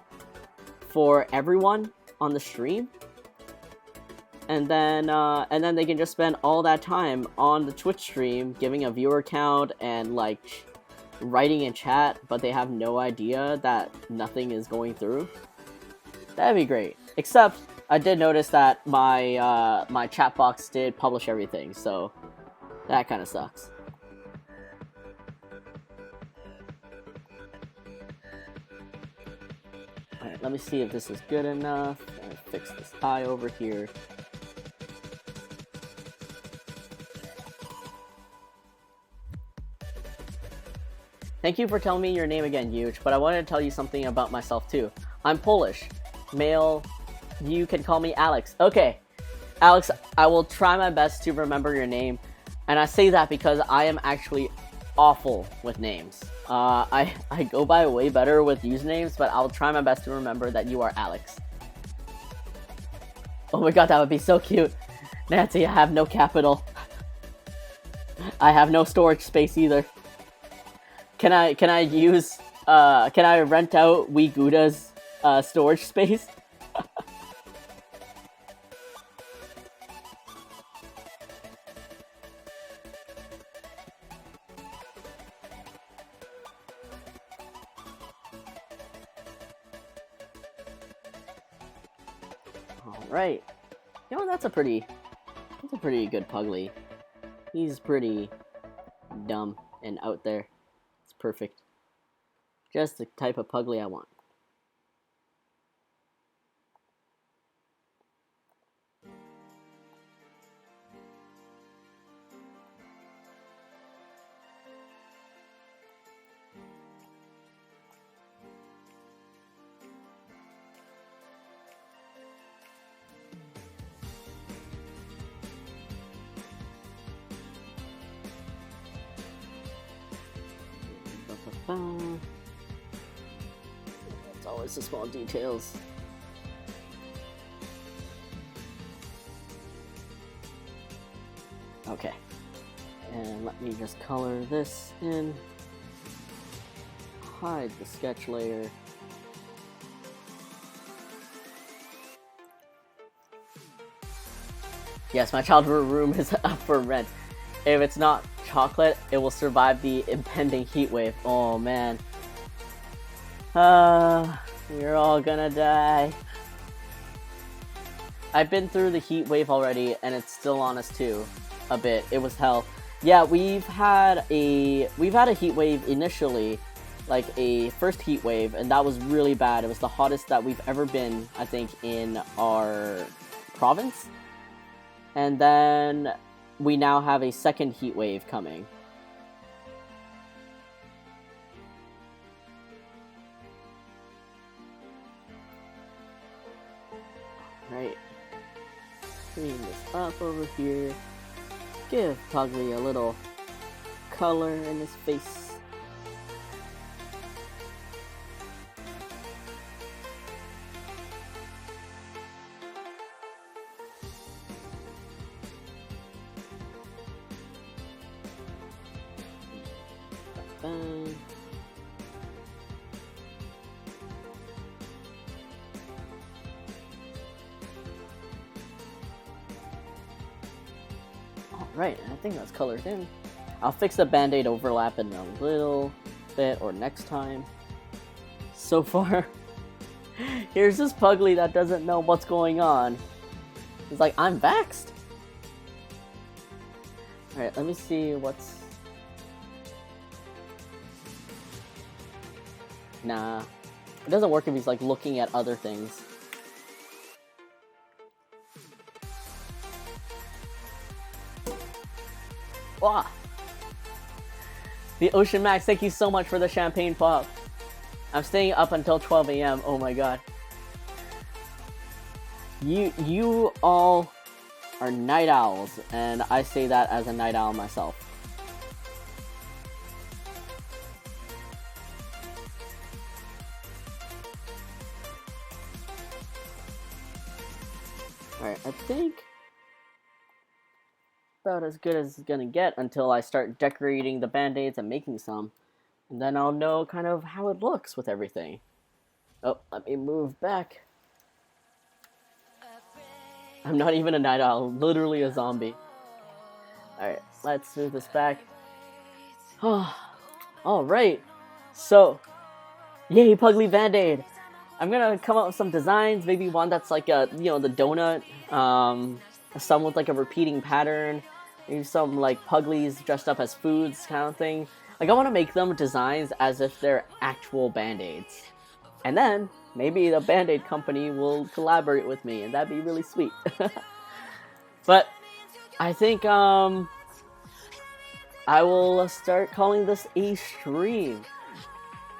for everyone on the stream. And then they can just spend all that time on the Twitch stream, giving a viewer count and, like, writing in chat, but they have no idea that nothing is going through. That'd be great. Except, I did notice that my my chat box did publish everything, so that kind of sucks. Alright, let me see if this is good enough. I'll fix this eye over here. Thank you for telling me your name again, Huge, but I wanted to tell you something about myself too. I'm Polish. Male. You can call me Alex. Okay. Alex, I will try my best to remember your name. And I say that because I am actually awful with names. I go by way better with usernames, but I'll try my best to remember that you are Alex. Oh my god, that would be so cute. Nancy, I have no capital. I have no storage space either. Can I rent out Wee Gouda's storage space? Alright. You know, that's a pretty good Puglie. He's pretty dumb and out there. It's perfect. Just the type of Puglie I want. It's always the small details. Okay. And let me just color this in. Hide the sketch layer. Yes, my childhood room is up for rent. If it's not chocolate, it will survive the impending heat wave. Oh man. We're all gonna die. I've been through the heat wave already, and it's still on us too. A bit. It was hell. Yeah, we've had a heat wave initially, like a first heat wave, and that was really bad. It was the hottest that we've ever been, I think, in our province. And then we now have a second heat wave coming. Right. Clean this up over here. Give Puglie a little color in his face. bang. Alright, I think that's colored in. I'll fix the band-aid overlap in a little bit or next time. So far, here's this Puglie that doesn't know what's going on. He's like, I'm vexed. Alright, let me see what's... Nah. It doesn't work if he's like looking at other things. Wow. The Ocean Max, thank you so much for the champagne pop. I'm staying up until 12 a.m. Oh my god. You all are night owls, and I say that as a night owl myself. Alright, I think about as good as it's gonna get until I start decorating the band-aids and making some. And then I'll know kind of how it looks with everything. Oh, let me move back. I'm not even a night owl, literally a zombie. Alright, let's move this back. Alright, so, yay, Puglie Band-Aid! I'm gonna come up with some designs, maybe one that's like a, you know, the donut, some with like a repeating pattern, maybe some like Puglies dressed up as foods kind of thing. Like, I want to make them designs as if they're actual Band-Aids. And then, maybe the Band-Aid company will collaborate with me, and that'd be really sweet. But, I think, I will start calling this a stream.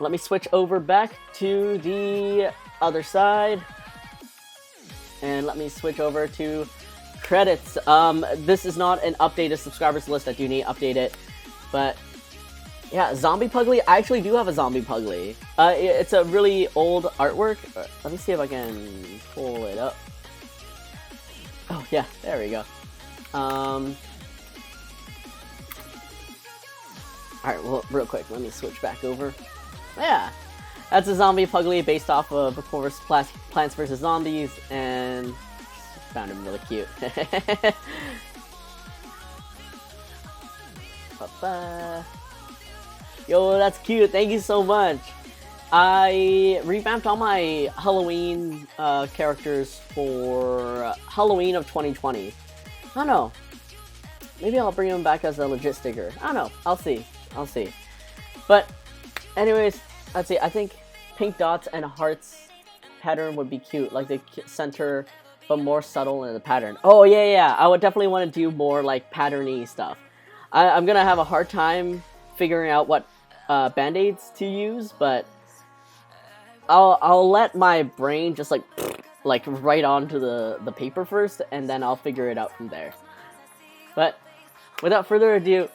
Let me switch over back to the other side. And let me switch over to credits. This is not an updated subscribers list. I do need to update it. But, yeah, Zombie Puglie. I actually do have a Zombie Puglie. It's a really old artwork. Let me see if I can pull it up. Oh, yeah, there we go. Alright, well, real quick, let me switch back over. Yeah, that's a Zombie Puglie based off of, course, Plants vs. Zombies, and found him really cute. Yo, that's cute. Thank you so much. I revamped all my Halloween characters for Halloween of 2020. I don't know. Maybe I'll bring them back as a legit sticker. I don't know. I'll see. I'll see. But, anyways, let's see. I think pink dots and hearts pattern would be cute. Like the center, but more subtle in the pattern. Oh, yeah. I would definitely want to do more, like, pattern-y stuff. I'm going to have a hard time figuring out what Band-Aids to use, but I'll let my brain just, like right onto the paper first, and then I'll figure it out from there. But, without further ado,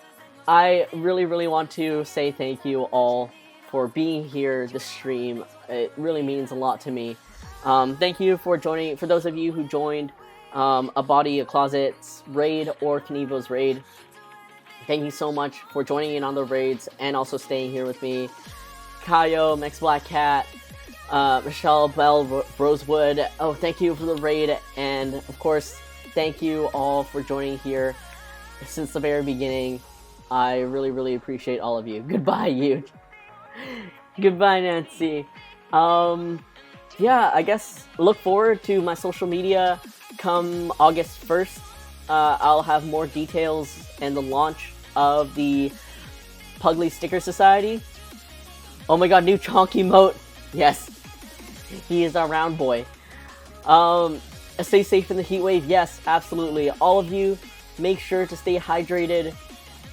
I really want to say thank you all for being here this stream. It really means a lot to me. Thank you for joining. For those of you who joined A Body, A Closet's raid or Knievo's raid, thank you so much for joining in on the raids and also staying here with me. Kayo, Max Black Cat, Michelle Bell Rosewood. Oh, thank you for the raid, and of course, thank you all for joining here since the very beginning. I really appreciate all of you. Goodbye, you. Goodbye, Nancy. Yeah, I guess look forward to my social media come August 1st. I'll have more details and the launch of the Puglie Sticker Society. Oh my god, new Chonky Moat. Yes, he is our round boy. Stay safe in the heat wave. Yes, absolutely. All of you, make sure to stay hydrated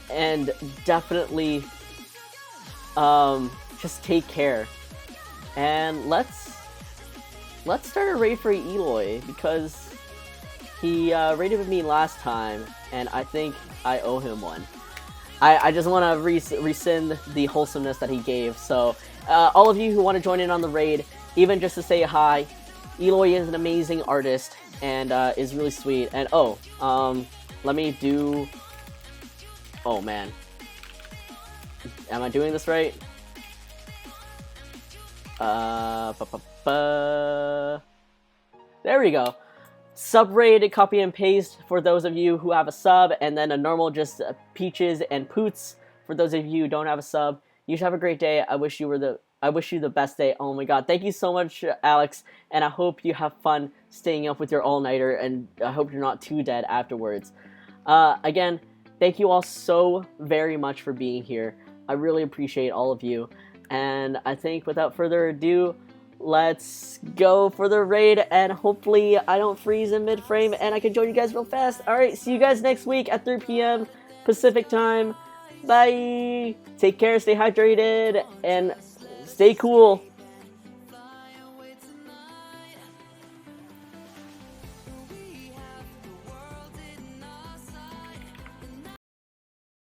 and definitely just take care. And let's start a raid for Eloy, because he raided with me last time, and I think I owe him one. I just want to rescind the wholesomeness that he gave. So, all of you who want to join in on the raid, even just to say hi, Eloy is an amazing artist and is really sweet. And let me do. Oh man, Am I doing this right? There we go. Sub raid, copy and paste for those of you who have a sub, and then a normal just peaches and poots for those of you who don't have a sub. You should have a great day. I wish you the best day. Oh my god, thank you so much, Alex, and I hope you have fun staying up with your all-nighter, and I hope you're not too dead afterwards. Again, thank you all so very much for being here. I really appreciate all of you, and I think without further ado, let's go for the raid, and hopefully I don't freeze in mid-frame and I can join you guys real fast. Alright, see you guys next week at 3 p.m. Pacific time. Bye! Take care, stay hydrated, and stay cool.